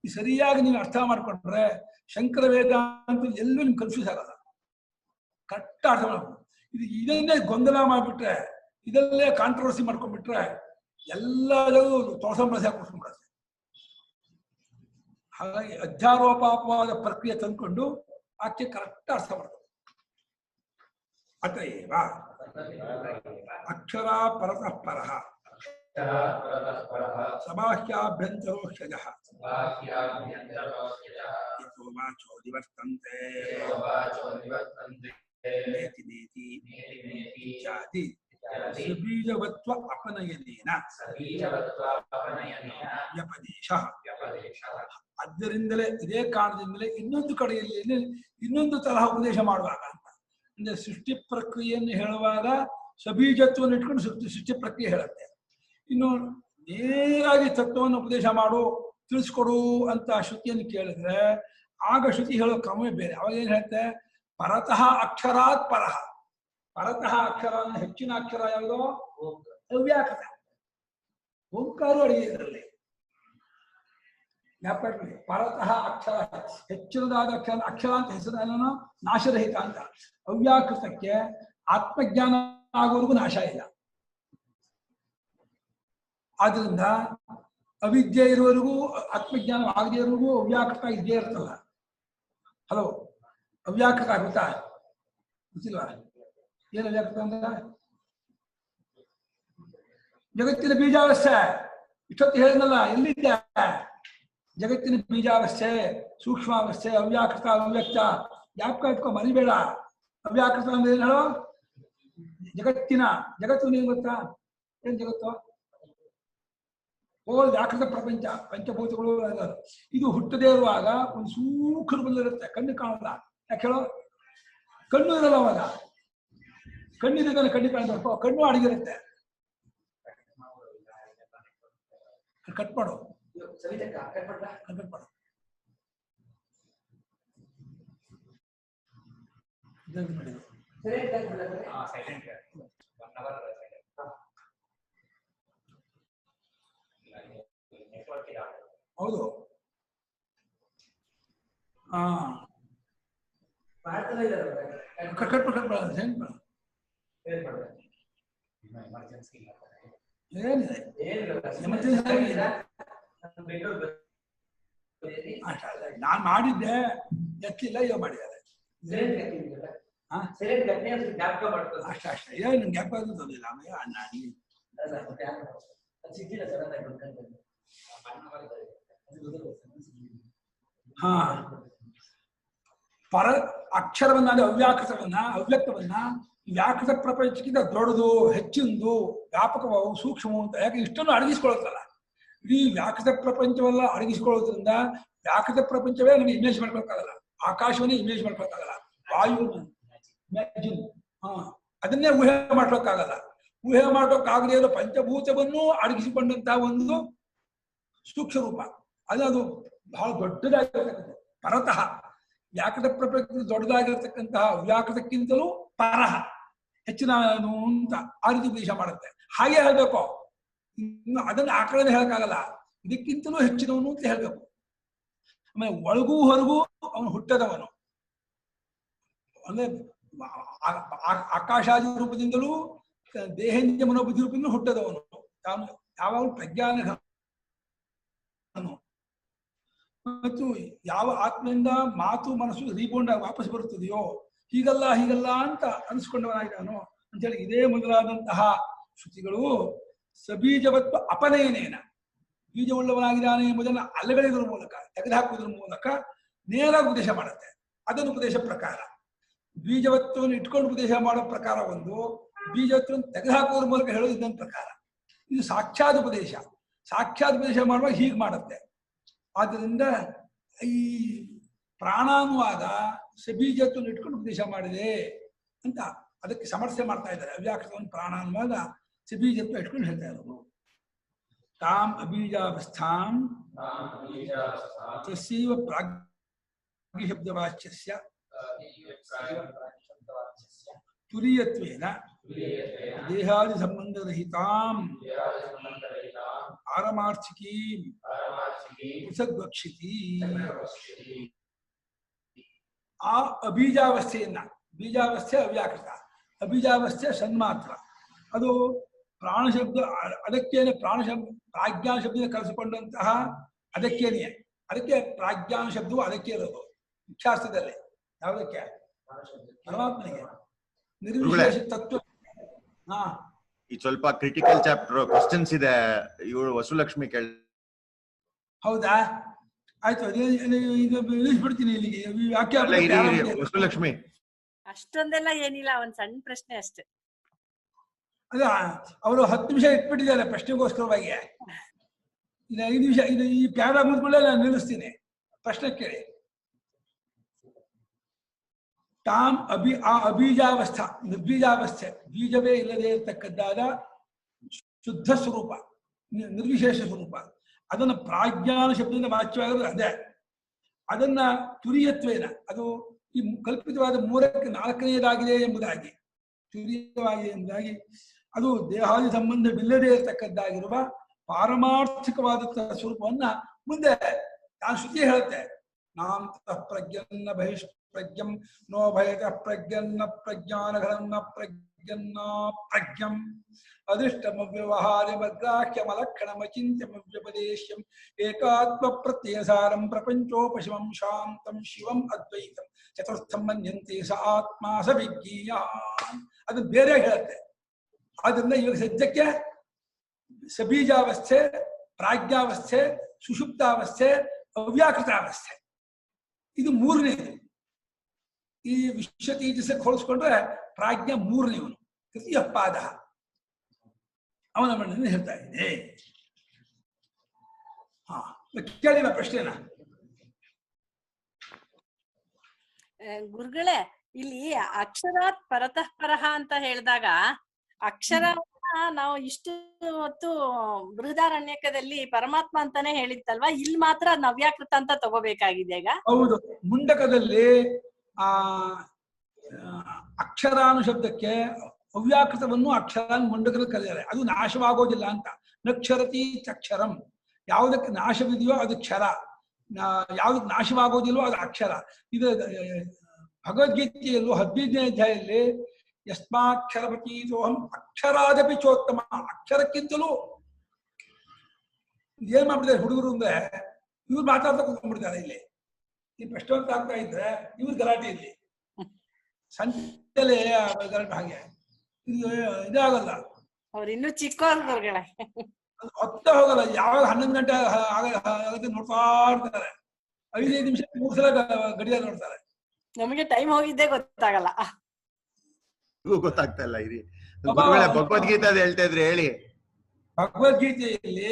ಈ ಸರಿಯಾಗಿ ನೀವು ಅರ್ಥ ಮಾಡ್ಕೊಂಡ್ರೆ ಶಂಕರ ವೇದಾಂತ ಎಲ್ಲೂ ನಿಮ್ಗೆ ಕನ್ಫ್ಯೂಸ್ ಆಗಲ್ಲ. ಕರೆಕ್ಟ್ ಅರ್ಥ ಮಾಡ್ಕೊಂಡು ಇದನ್ನೇ ಗೊಂದಲ ಮಾಡಿಬಿಟ್ರೆ, ಇದಲ್ಲೇ ಕಾಂಟ್ರವರ್ಸಿ ಮಾಡ್ಕೊಂಡ್ಬಿಟ್ರೆ ಎಲ್ಲದೂ ತೊಳಸಂಬಳಸೆ ಕುಡ್ಸ್ಕೊಂಡ್ಬಿಡುತ್ತೆ. ಹಾಗಾಗಿ ಅಧ್ಯಾರೋಪಾಪವಾದ ಪ್ರಕ್ರಿಯೆ ತಂದ್ಕೊಂಡು ಆಕೆ ಕರೆಕ್ಟ್ ಅರ್ಥ ಮಾಡ್ತಾರೆ. ಅತಏವ ಅಕ್ಷರ ಪರತಃ ಪರಃ ಸಬಾಹ್ಯಾಭ್ಯಂತರೋಕ್ಷಜಃ ಯಥೋ ವಾಚೋ ನಿವರ್ತಂತೆ ನೇತಿ ನೇತಿ ಇತ್ಯಾದಿ ಸಬೀಜವತ್ವ ಅಪನಯನೇನ ವ್ಯಪದೇಶಃ. ಅದರಿಂದಲೇ ಇದೇ ಕಾರಣದಿಂದಲೇ ಇನ್ನೊಂದು ಕಡೆಯಲ್ಲಿ ಇನ್ನೊಂದು ತರಹ ಉಪದೇಶ ಮಾಡುವಾಗ ಅಂತ ಅಂದ್ರೆ ಸೃಷ್ಟಿ ಪ್ರಕ್ರಿಯೆಯನ್ನು ಹೇಳುವಾಗ ಸಬೀಜತ್ವವನ್ನು ಇಟ್ಕೊಂಡು ಸೃಷ್ಟಿ ಪ್ರಕ್ರಿಯೆ ಹೇಳುತ್ತೆ. ಇನ್ನು ನೇರಾಗಿ ತತ್ವವನ್ನು ಉಪದೇಶ ಮಾಡು ತಿಳಿಸ್ಕೊಡು ಅಂತ ಶ್ರುತಿಯನ್ನು ಕೇಳಿದ್ರೆ ಆಗ ಶ್ರುತಿ ಹೇಳೋ ಕ್ರಮವೇ ಬೇರೆ. ಅವಾಗ ಏನ್ ಹೇಳುತ್ತೆ? ಪರತಃ ಅಕ್ಷರಾತ್ ಪರಃ. ಪರತಃ ಅಕ್ಷರ ಅಂದ್ರೆ ಹೆಚ್ಚಿನ ಅಕ್ಷರ ಯಾವುದೋ ಅವ್ಯಾಕೃತ. ಓಂಕಾರ ಅಡಿಗೆ ಇದರಲ್ಲಿ ಜ್ಞಾಪಕ. ಪರತಃ ಅಕ್ಷರ ಹೆಚ್ಚಿನದಾದ ಅಕ್ಷರ. ಅಕ್ಷರ ಅಂತ ಹೆಸರು ನಾಶರಹಿತ ಅಂತ. ಅವ್ಯಾಕೃತಕ್ಕೆ ಆತ್ಮಜ್ಞಾನ ಆಗೋವರೆಗೂ ನಾಶ ಇಲ್ಲ. ಆದ್ರಿಂದ ಅವಿದ್ಯೆ ಇರುವವರೆಗೂ ಆತ್ಮಜ್ಞಾನ ಆಗದೇ ಇರೋವರೆಗೂ ಅವ್ಯಾಕೃತ ಇದ್ದೇ ಇರ್ತಲ್ಲ. ಹಲೋ, ಅವ್ಯಾಕೃತ ಆಗುತ್ತಾ? ಗೊತ್ತಿಲ್ವಾ ಏನು ಅವ್ಯಾಕೃತ ಅಂದ್ರೆ? ಜಗತ್ತಿನ ಬೀಜಾವಸ್ಥೆ. ಇಷ್ಟೊತ್ತು ಹೇಳಿದ್ನಲ್ಲ, ಎಲ್ಲಿದ್ದೆ? ಜಗತ್ತಿನ ಬೀಜಾವಸ್ಥೆ, ಸೂಕ್ಷ್ಮಾವಸ್ಥೆ, ಅವ್ಯಾಕೃತ, ಅವ್ಯಕ್ತ. ಜ್ಞಾಪಕ ಇಟ್ಕೊ, ಮರಿಬೇಡ. ಅವ್ಯಾಕೃತ ಅಂದ್ರೆ ಏನು ಹೇಳೋ? ಜಗತ್ತು ನೀನು ಗೊತ್ತಾ? ಏನ್ ಜಗತ್ತು? ಹೋಲ್ ವ್ಯಾಕೃತ ಪ್ರಪಂಚ, ಪಂಚಭೂತಗಳು. ಇದು ಹುಟ್ಟದೇ ಇರುವಾಗ ಒಂದು ಸೂಕ್ಷ್ಮ ಬಂದಿರುತ್ತೆ, ಕಣ್ಣು ಕಾಣಲ್ಲ. ಯಾಕೆ ಹೇಳೋ? ಕಣ್ಣು ಇರಲ್ಲ ಅವಾಗ. ಕಣ್ಣಿದ್ರೆ ಕಣ್ಣು ಕಾಣ್ಬೇಕು, ಕಣ್ಣು ಅಡಗಿರುತ್ತೆ. ಕಟ್ ಮಾಡು, ಕಟ್ ಮಾಡು. ಹೌದು. ನಾನ್ ಮಾಡಿದ್ದೆ, ಎತ್ತಿಲ್ಲ, ಇವಾಗ ಮಾಡಿದ್ದಾರೆ. ಅಷ್ಟ ಏನು ಜ್ಞಾಪಕ ತಂದಿಲ್ಲ. ಹಾ, ಪರ ಅಕ್ಷರವನ್ನ, ಅವ್ಯಾಕೃತವನ್ನ, ಅವ್ಯಕ್ತವನ್ನ ವ್ಯಾಕೃತ ಪ್ರಪಂಚಕ್ಕಿಂತ ದೊಡ್ಡದು, ಹೆಚ್ಚಿಂದು, ವ್ಯಾಪಕವು, ಸೂಕ್ಷ್ಮವು ಅಂತ ಯಾಕೆ ಇಷ್ಟನ್ನು ಅಡಗಿಸ್ಕೊಳ್ತಲ್ಲ. ಇಡೀ ವ್ಯಾಕೃತ ಪ್ರಪಂಚವೆಲ್ಲ ಅಡಗಿಸ್ಕೊಳ್ಳೋದ್ರಿಂದ ವ್ಯಾಕೃತ ಪ್ರಪಂಚವೇ ನಮಗೆ ಇಮೇಜ್ ಮಾಡ್ಕೊಳಕ್ಕಾಗಲ್ಲ. ಆಕಾಶವನ್ನೇ ಇಮೇಜ್ ಮಾಡ್ಕೊಳಕ್ಕಾಗಲ್ಲ. ವಾಯು ಇಮ್ಯಾಜಿನ್, ಅದನ್ನೇ ಊಹೆ ಮಾಡ್ಕೊಳಕ್ಕಾಗಲ್ಲ. ಊಹೆ ಮಾಡ್ಕೊಳಕ್ಕಾಗದೇ ಇರೋ ಪಂಚಭೂತವನ್ನು ಅಡಗಿಸಿಕೊಂಡಂತಹ ಒಂದು ಸೂಕ್ಷ್ಮ ರೂಪ ಅದು ಬಹಳ ದೊಡ್ಡದಾಗಿರ್ತಕ್ಕಂಥ ಪರತಃ. ವ್ಯಾಕೃತ ಪ್ರಪಂಚ ದೊಡ್ಡದಾಗಿರ್ತಕ್ಕಂತಹ ವ್ಯಾಕೃತಕ್ಕಿಂತಲೂ ಪರಹ, ಹೆಚ್ಚಿನ ಅಂತ ಆ ರೀತಿ ಉಪದೇಶ ಮಾಡುತ್ತೆ. ಹಾಗೆ ಹೇಳ್ಬೇಕು. ಇನ್ನು ಅದನ್ನ ಆ ಕಡೆ ಹೇಳಕ್ಕಾಗಲ್ಲ. ಇದಕ್ಕಿಂತಲೂ ಹೆಚ್ಚಿನವನು ಅಂತ ಹೇಳ್ಬೇಕು. ಆಮೇಲೆ ಒಳಗೂ ಹೊರಗೂ ಅವನು ಹುಟ್ಟದವನು. ಅಂದ್ರೆ ಆಕಾಶಾದಿ ರೂಪದಿಂದಲೂ ದೇಹೇಂದ್ರಿಯ ಮನೋಬುದ್ಧಿ ರೂಪದಿಂದಲೂ ಹುಟ್ಟದವನು. ತಾನು ಯಾವಾಗಲೂ ಪ್ರಜ್ಞಾನ ಮತ್ತು ಯಾವ ಆತ್ಮದಿಂದ ಮಾತು ಮನಸ್ಸು ರೀಬೌಂಡ್ ವಾಪಸ್ ಬರುತ್ತದೆಯೋ ಹೀಗಲ್ಲ ಹೀಗಲ್ಲ ಅಂತ ಅನಿಸ್ಕೊಂಡವನಾಗಿದ್ದಾನೋ ಅಂತೇಳಿ ಇದೇ ಮೊದಲಾದಂತಹ ಶ್ರುತಿಗಳು ಸಬೀಜವತ್ವ ಅಪನಯನೇನ, ಬೀಜವುಳ್ಳವನಾಗಿದ್ದಾನೆ ಎಂಬುದನ್ನು ಅಲೆಗಳೆಯುವುದರ ಮೂಲಕ, ತೆಗೆದುಹಾಕುವುದರ ಮೂಲಕ ನೇರ ಉಪದೇಶ ಮಾಡುತ್ತೆ. ಅದನ್ನು ಉಪದೇಶ ಪ್ರಕಾರ. ಬೀಜವತ್ವವನ್ನು ಇಟ್ಕೊಂಡು ಉಪದೇಶ ಮಾಡೋ ಪ್ರಕಾರ ಒಂದು, ಬೀಜವತ್ವವನ್ನು ತೆಗೆದುಹಾಕುವುದರ ಮೂಲಕ ಹೇಳೋದು ಇದೊಂದು ಪ್ರಕಾರ. ಇದು ಸಾಕ್ಷಾತ್ ಉಪದೇಶ. ಸಾಕ್ಷಾತ್ ಉಪದೇಶ ಮಾಡುವಾಗ ಹೀಗೆ ಮಾಡುತ್ತೆ. ಆದ್ದರಿಂದ ಈ ಪ್ರಾಣಾನುವಾದ ಸಬೀಜತ್ವವನ್ನು ಇಟ್ಕೊಂಡು ಉಪದೇಶ ಮಾಡಿದೆ ಅಂತ ಅದಕ್ಕೆ ಸಮರ್ಥನೆ ಮಾಡ್ತಾ ಇದ್ದಾರೆ. ಅವ್ಯಾಕೃತವನ್ನು ಪ್ರಾಣಾನುವಾದ ಸಬೀಜತ್ವ ಇಟ್ಕೊಂಡು ಹೇಳ್ತಾ ಇರೋದು. ತಾಂ ಅಬೀಜಾವಸ್ಥಾಂ ತಸ್ಯೈವ ಪ್ರಾಗ್ಶಬ್ದವಾಚ್ಯಸ್ಯ ತುರೀಯತ್ವೇನ ದೇಹಾದಿ ಸಂಬಂಧರಹಿತಾಂ ಪಾರಮಾರ್ಥಿಕೀಂ ಪೃಥಗ್ವಕ್ಷಿತಿ. ಆ ಅಬೀಜಾವಸ್ಥೆಯನ್ನ, ಬೀಜಾವಸ್ಥೆ ಅವ್ಯಾಕೃತ, ಅಬೀಜಾವಸ್ಥೆ ಸನ್ಮಾತ್ರ, ಅದು ಪ್ರಾಣ ಶಬ್ದ ಅದಕ್ಕೇನೆ ಪ್ರಾಣ ಶಬ್ದ ಪ್ರಾಜ್ಞಾನ ಶಬ್ದ ಕರೆಸಿಕೊಂಡಂತಹ ಅದಕ್ಕೇನೆ, ಅದಕ್ಕೆ ಪ್ರಾಜ್ಞಾನ ಶಬ್ದವು ಅದಕ್ಕೆ ಇರೋದು ಮುಖ್ಯಾರ್ಥದಲ್ಲಿ. ಯಾವುದಕ್ಕೆ? ಪರಮಾತ್ಮನಿಗೆ ನಿರ್ವಿಶೇಷ ತತ್ವ. ಹಾ, ಈ ಸ್ವಲ್ಪ ಕ್ರಿಟಿಕಲ್ ಚಾಪ್ಟರ್ ಕ್ವಶನ್ಸ್ ಇದೆ, ಇವಳು ವಸುಲಕ್ಷ್ಮಿ ಕೇಳ. ಹೌದಾ, ಆಯ್ತು, ನಿಲ್ಲಿಸ್ಬಿಡ್ತೀನಿ ಇಲ್ಲಿಗೆ. ವಸುಲಕ್ಷ್ಮಿ ಅಷ್ಟೊಂದೆಲ್ಲ ಏನಿಲ್ಲ, ಒಂದ್ ಸಣ್ಣ ಪ್ರಶ್ನೆ ಅಷ್ಟೇ. ಅದ ಅವರು 10 ನಿಮಿಷ ಇಟ್ಬಿಟ್ಟಿದ್ದಾರೆ ಪ್ರಶ್ನೆಗೋಸ್ಕರವಾಗಿ. ಇನ್ನು 5 ನಿಮಿಷ ಇದು ಈ ಪ್ಯಾರಾ ಮುಗಿದ್ಮೇಲೆ ನಾನು ನಿಲ್ಲಿಸ್ತೀನಿ. ಪ್ರಶ್ನೆ ಕೇಳಿ. ತಾಮ್ ಅಬೀಜಾವಸ್ಥಾ, ನಿರ್ಬೀಜಾವಸ್ಥೆ, ಬೀಜವೇ ಇಲ್ಲದೆ ಇರತಕ್ಕದ್ದಾದ ಶುದ್ಧ ಸ್ವರೂಪ, ನಿರ್ವಿಶೇಷ ಸ್ವರೂಪ, ಅದನ್ನ ಪ್ರಾಜ್ಞಾನ ಶಬ್ದದಿಂದ ವಾಚ್ಯವಾಗೋದು ಅದೇ. ಅದನ್ನ ತುರಿಯತ್ವೇನ, ಅದು ಈ ಕಲ್ಪಿತವಾದ 3ಕ್ಕೆ 4ನೇದಾಗಿದೆ ಎಂಬುದಾಗಿ, ತುರಿಯವಾಗಿದೆ ಎಂಬುದಾಗಿ, ಅದು ದೇಹಾದಿ ಸಂಬಂಧವಿಲ್ಲದೆ ಇರತಕ್ಕದ್ದಾಗಿರುವ ಪಾರಮಾರ್ಥಿಕವಾದಂತಹ ಸ್ವರೂಪವನ್ನ ಮುಂದೆ ನಾನು ಶ್ರುತಿ ಹೇಳುತ್ತೆ. ನಾಂತಃ ಪ್ರಜ್ಞನ್ನ ಬಹಿಷ್ಪ್ರಜ್ಞಂ ನೋ ಭಯದ ಪ್ರಜ್ಞನ್ನ ಪ್ರಜ್ಞಾನಘನನ್ನ ಪ್ರಜ್ಞನ್ನ ಪ್ರಜ್ಞಂ ಅದೃಷ್ಟಮವ್ಯವಹಾರ್ಯಮಗ್ರಾಹ್ಯಮಲಕ್ಷಣಮಚಿಂತ್ಯಮವ್ಯಪದೇಶ್ಯಂ ಏಕಾತ್ಮ ಪ್ರತ್ಯಯಸಾರಂ ಪ್ರಪಂಚೋಪಶಮಂ ಶಾಂತಂ ಶಿವಂ ಅದ್ವೈತಂ ಚತುರ್ಥಂ ಮನ್ಯಂತೆ ಸ ಆತ್ಮ ಸ ವಿಜ್ಞೇಯಾನ್. ಅದು ಬೇರೆ ಹೇಳುತ್ತೆ. ಆದ್ರಿಂದ ಇವಾಗ ಸದ್ಯಕ್ಕೆ ಸಬೀಜಾವಸ್ಥೆ, ಪ್ರಾಜ್ಞಾವಸ್ಥೆ, ಸುಷುಪ್ತಾವಸ್ಥೆ, ಅವ್ಯಾಕೃತಾವಸ್ಥೆ, ಇದು 3ನೇದು. ಈ ವಿಶ್ವತೀಜಸ್ಸಕ್ಕೆ ಹೋಲಿಸ್ಕೊಂಡ್ರೆ ಪ್ರಾಜ್ಞಾ 3ನೇವನು, ತೃತೀಯ ಪಾದ. ಅವನ ಮಣ್ಣನ್ನು ಹೇಳ್ತಾ ಇದ್ದೆ. ಹಾ, ಕೇಳಿದ ಪ್ರಶ್ನೆನ ಗುರುಗಳೇ, ಇಲ್ಲಿ ಅಕ್ಷರಾತ್ ಪರತಃ ಪರಹ ಅಂತ ಹೇಳಿದಾಗ ಅಕ್ಷರವನ್ನ ನಾವು ಇಷ್ಟು ಹೊತ್ತು ಬೃಹದಾರಣ್ಯಕದಲ್ಲಿ ಪರಮಾತ್ಮ ಅಂತಾನೆ ಹೇಳಿತ್ತಲ್ವಾ, ಇಲ್ಲಿ ಮಾತ್ರ ನವ್ಯಾಕೃತ ಅಂತ ತಗೋಬೇಕಾಗಿದೆ ಈಗ? ಹೌದು, ಮುಂಡಕದಲ್ಲಿ ಅಕ್ಷರಾನು ಶಬ್ದಕ್ಕೆ ಅವ್ಯಾಕೃತವನ್ನು ಅಕ್ಷರ ಮುಂಡಕದಲ್ಲಿ ಕರೆದಿದ್ದಾರೆ. ಅದು ನಾಶವಾಗೋದಿಲ್ಲ ಅಂತ. ನಕ್ಷರತಿ ಚಕ್ಷರಂ, ಯಾವುದಕ್ಕೆ ನಾಶವಿದೆಯೋ ಅದು ಕ್ಷರ, ಯಾವುದಕ್ಕೆ ನಾಶವಾಗೋದಿಲ್ವೋ ಅದು ಅಕ್ಷರ. ಇದು ಭಗವದ್ಗೀತೆಯಲ್ಲೂ 15ನೇ ಅಧ್ಯಾಯದಲ್ಲಿ ಯಸ್ಮಾಕ್ಷರಪತೀತೋಹಂ ಅಕ್ಷರಾದಪಿ ಚೋತ್ತಮ, ಅಕ್ಷರಕ್ಕಿಂತಲೂ ಏನ್ ಮಾಡ್ಬಿಡ್ತಾರೆ ಹುಡುಗರು ಅಂದ್ರೆ, ಇವ್ರು ಮಾತಾಡ್ತಾ ಕೂತ್ಕೊಂಡ್ಬಿಡ್ತಾರೆ. ಇಲ್ಲಿ ಈ ಪ್ರಶ್ನೆ ಅಂತ ಆಗ್ತಾ ಇದ್ರೆ ಇವ್ರ ಗಲಾಟೆ, ಇಲ್ಲಿ ಸಂತೆಲೆ ಗಲಾಟೆ. ಹಾಗೆ ಇದು ಇದಾಗಲ್ಲ, ಅವ್ರು ಇನ್ನೂ ಚಿಕ್ಕವ್ರು, ಹೊತ್ತ ಹೋಗಲ್ಲ. ಯಾವಾಗ 11 ಗಂಟೆ ಆಗುತ್ತೆ ನೋಡ್ತಾ ಇರ್ತಾರೆ. 5-5 ನಿಮಿಷ 3 ಸಲ ಗಡಿಯಾರ ನೋಡ್ತಾರೆ. ನಮಗೆ ಟೈಮ್ ಹೋಗಿದ್ದೇ ಗೊತ್ತಾಗಲ್ಲ. ಗೊತ್ತಾಗ್ತಾ ಇಲ್ಲ. ಭಗವದ್ಗೀತೆ ಅದು ಹೇಳ್ತಾ ಇದ್ರೆ ಹೇಳಿ. ಭಗವದ್ಗೀತೆಯಲ್ಲಿ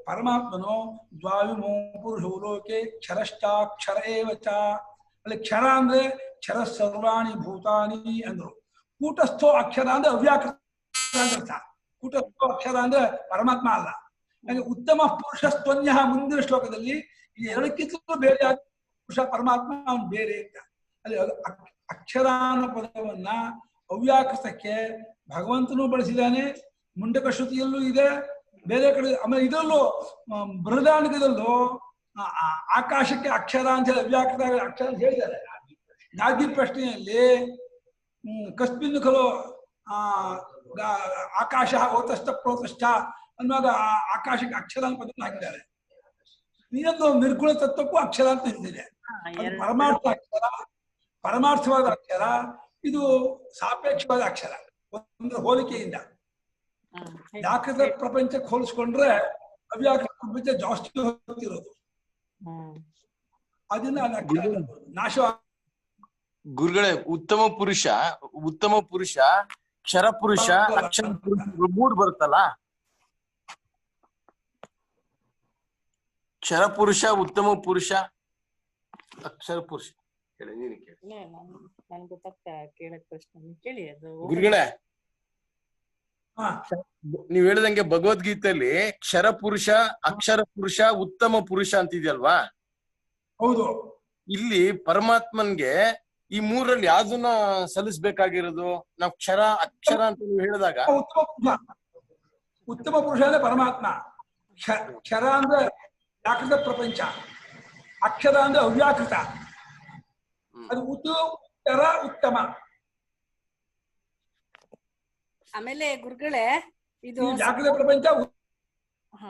ಪರಮಾತ್ಮನು ದ್ವಾವಿಮೋ ಪುರುಷೋ ಲೋಕೆ ಕ್ಷರಶ್ಚಾಕ್ಷರ ಏವಚ, ಅಲ್ಲಿ ಕ್ಷರ ಅಂದ್ರೆ ಕ್ಷರ ಸರ್ವಾಣಿ ಭೂತಾನಿ ಅಂದ್ರು. ಕೂಟಸ್ಥೋ ಅಕ್ಷರ ಅಂದ್ರೆ ಅವ್ಯಾಕೃತ ಅಂತ. ಕೂಟಸ್ಥೋ ಅಕ್ಷರ ಅಂದ್ರೆ ಪರಮಾತ್ಮ ಅಲ್ಲ. ಹಾಗೆ ಉತ್ತಮ ಪುರುಷಸ್ತ್ವನ್ಯ ಮುಂದಿನ ಶ್ಲೋಕದಲ್ಲಿ ಈ ಎರಡಕ್ಕಿಂತಲೂ ಬೇರೆ ಪುರುಷ ಪರಮಾತ್ಮ, ಅವನು ಬೇರೆ ಅಂತ. ಅಲ್ಲಿ ಅಕ್ಷರ ಅನ್ನೋ ಪದವನ್ನ ಅವ್ಯಾಕೃತಕ್ಕೆ ಭಗವಂತನೂ ಬಳಸಿದ್ದಾನೆ, ಮುಂಡಕ ಶ್ರುತಿಯಲ್ಲೂ ಇದೆ, ಬೇರೆ ಕಡೆ. ಆಮೇಲೆ ಇದರಲ್ಲೂ ಬೃಹದಾರಣ್ಯಕದಲ್ಲೂ ಆಕಾಶಕ್ಕೆ ಅಕ್ಷರ ಅಂತ ಹೇಳಿ ಅವ್ಯಾಕೃತ ಅಕ್ಷರ ಅಂತ ಹೇಳಿದ್ದಾರೆ. ಗಾದಿ ಪ್ರಶ್ನೆಯಲ್ಲಿ ಕಸ್ಮಿನ್ ಖಲು ಆಕಾಶ ಓತಸ್ಥ ಪ್ರೋತಸ್ಥ ಅನ್ನುವಾಗ ಆಕಾಶಕ್ಕೆ ಅಕ್ಷರ ಅಂತ ಪದ ಹಾಕಿದ್ದಾರೆ. ಇನ್ನೊಂದು ನಿರ್ಗುಣ ತತ್ವಕ್ಕೂ ಅಕ್ಷರ ಅಂತ ಹೇಳಿದೆ. ಪರಮಾರ್ಥ ಅಕ್ಷರ, ಪರಮಾರ್ಥವಾದ ಅಕ್ಷರ, ಇದು ಸಾಪೇಕ್ಷವಾದ ಅಕ್ಷರ. ಒಂದು ಹೋಲಿಕೆಯಿಂದ ವ್ಯಾಕೃತ ಪ್ರಪಂಚಕ್ಕೆ ಹೋಲಿಸ್ಕೊಂಡ್ರೆ ಅವ್ಯಾಕೃತ ಪ್ರಪಂಚ ಜಾಸ್ತಿ ಹೋಗ್ತಿರೋದು. ಅದನ್ನ ನಾಶ. ಗುರುಗಳೇ, ಉತ್ತಮ ಪುರುಷ ಕ್ಷರ ಪುರುಷ ಅಕ್ಷರ ಪುರುಷ 3 ಬರುತ್ತಲ್ಲ. ಕ್ಷರ ಪುರುಷ, ಉತ್ತಮ ಪುರುಷ, ಅಕ್ಷರ ಪುರುಷ. ಗುರುಗಳೇ, ನೀವ್ ಹೇಳಿದಂಗೆ ಭಗವದ್ಗೀತೆಯಲ್ಲಿ ಕ್ಷರ ಪುರುಷ, ಅಕ್ಷರ ಪುರುಷ, ಉತ್ತಮ ಪುರುಷ ಅಂತಿದ್ಯಲ್ವಾ? ಹೌದು. ಇಲ್ಲಿ ಪರಮಾತ್ಮನ್ಗೆ ಈ 3ರಲ್ಲಿ ಯಾವ್ದನ್ನ ಸಲ್ಲಿಸ್ಬೇಕಾಗಿರೋದು? ನಾವು ಕ್ಷರ ಅಕ್ಷರ ಅಂತ ನೀವು ಹೇಳಿದಾಗ ಉತ್ತಮ ಪುರುಷ ಅಂದ್ರೆ ಪರಮಾತ್ಮ. ಕ್ಷರ ಅಂದ್ರೆ ವ್ಯಾಕೃತ ಪ್ರಪಂಚ, ಅಕ್ಷರ ಅಂದ್ರೆ ಅವ್ಯಾಕೃತ. ಅದು ಉತ್ತರ ಉತ್ತಮ. ಆಮೇಲೆ ಗುರುಗಳೇ, ಇದು ಈ ವ್ಯಾಕೃತ ಪ್ರಪಂಚ ಹ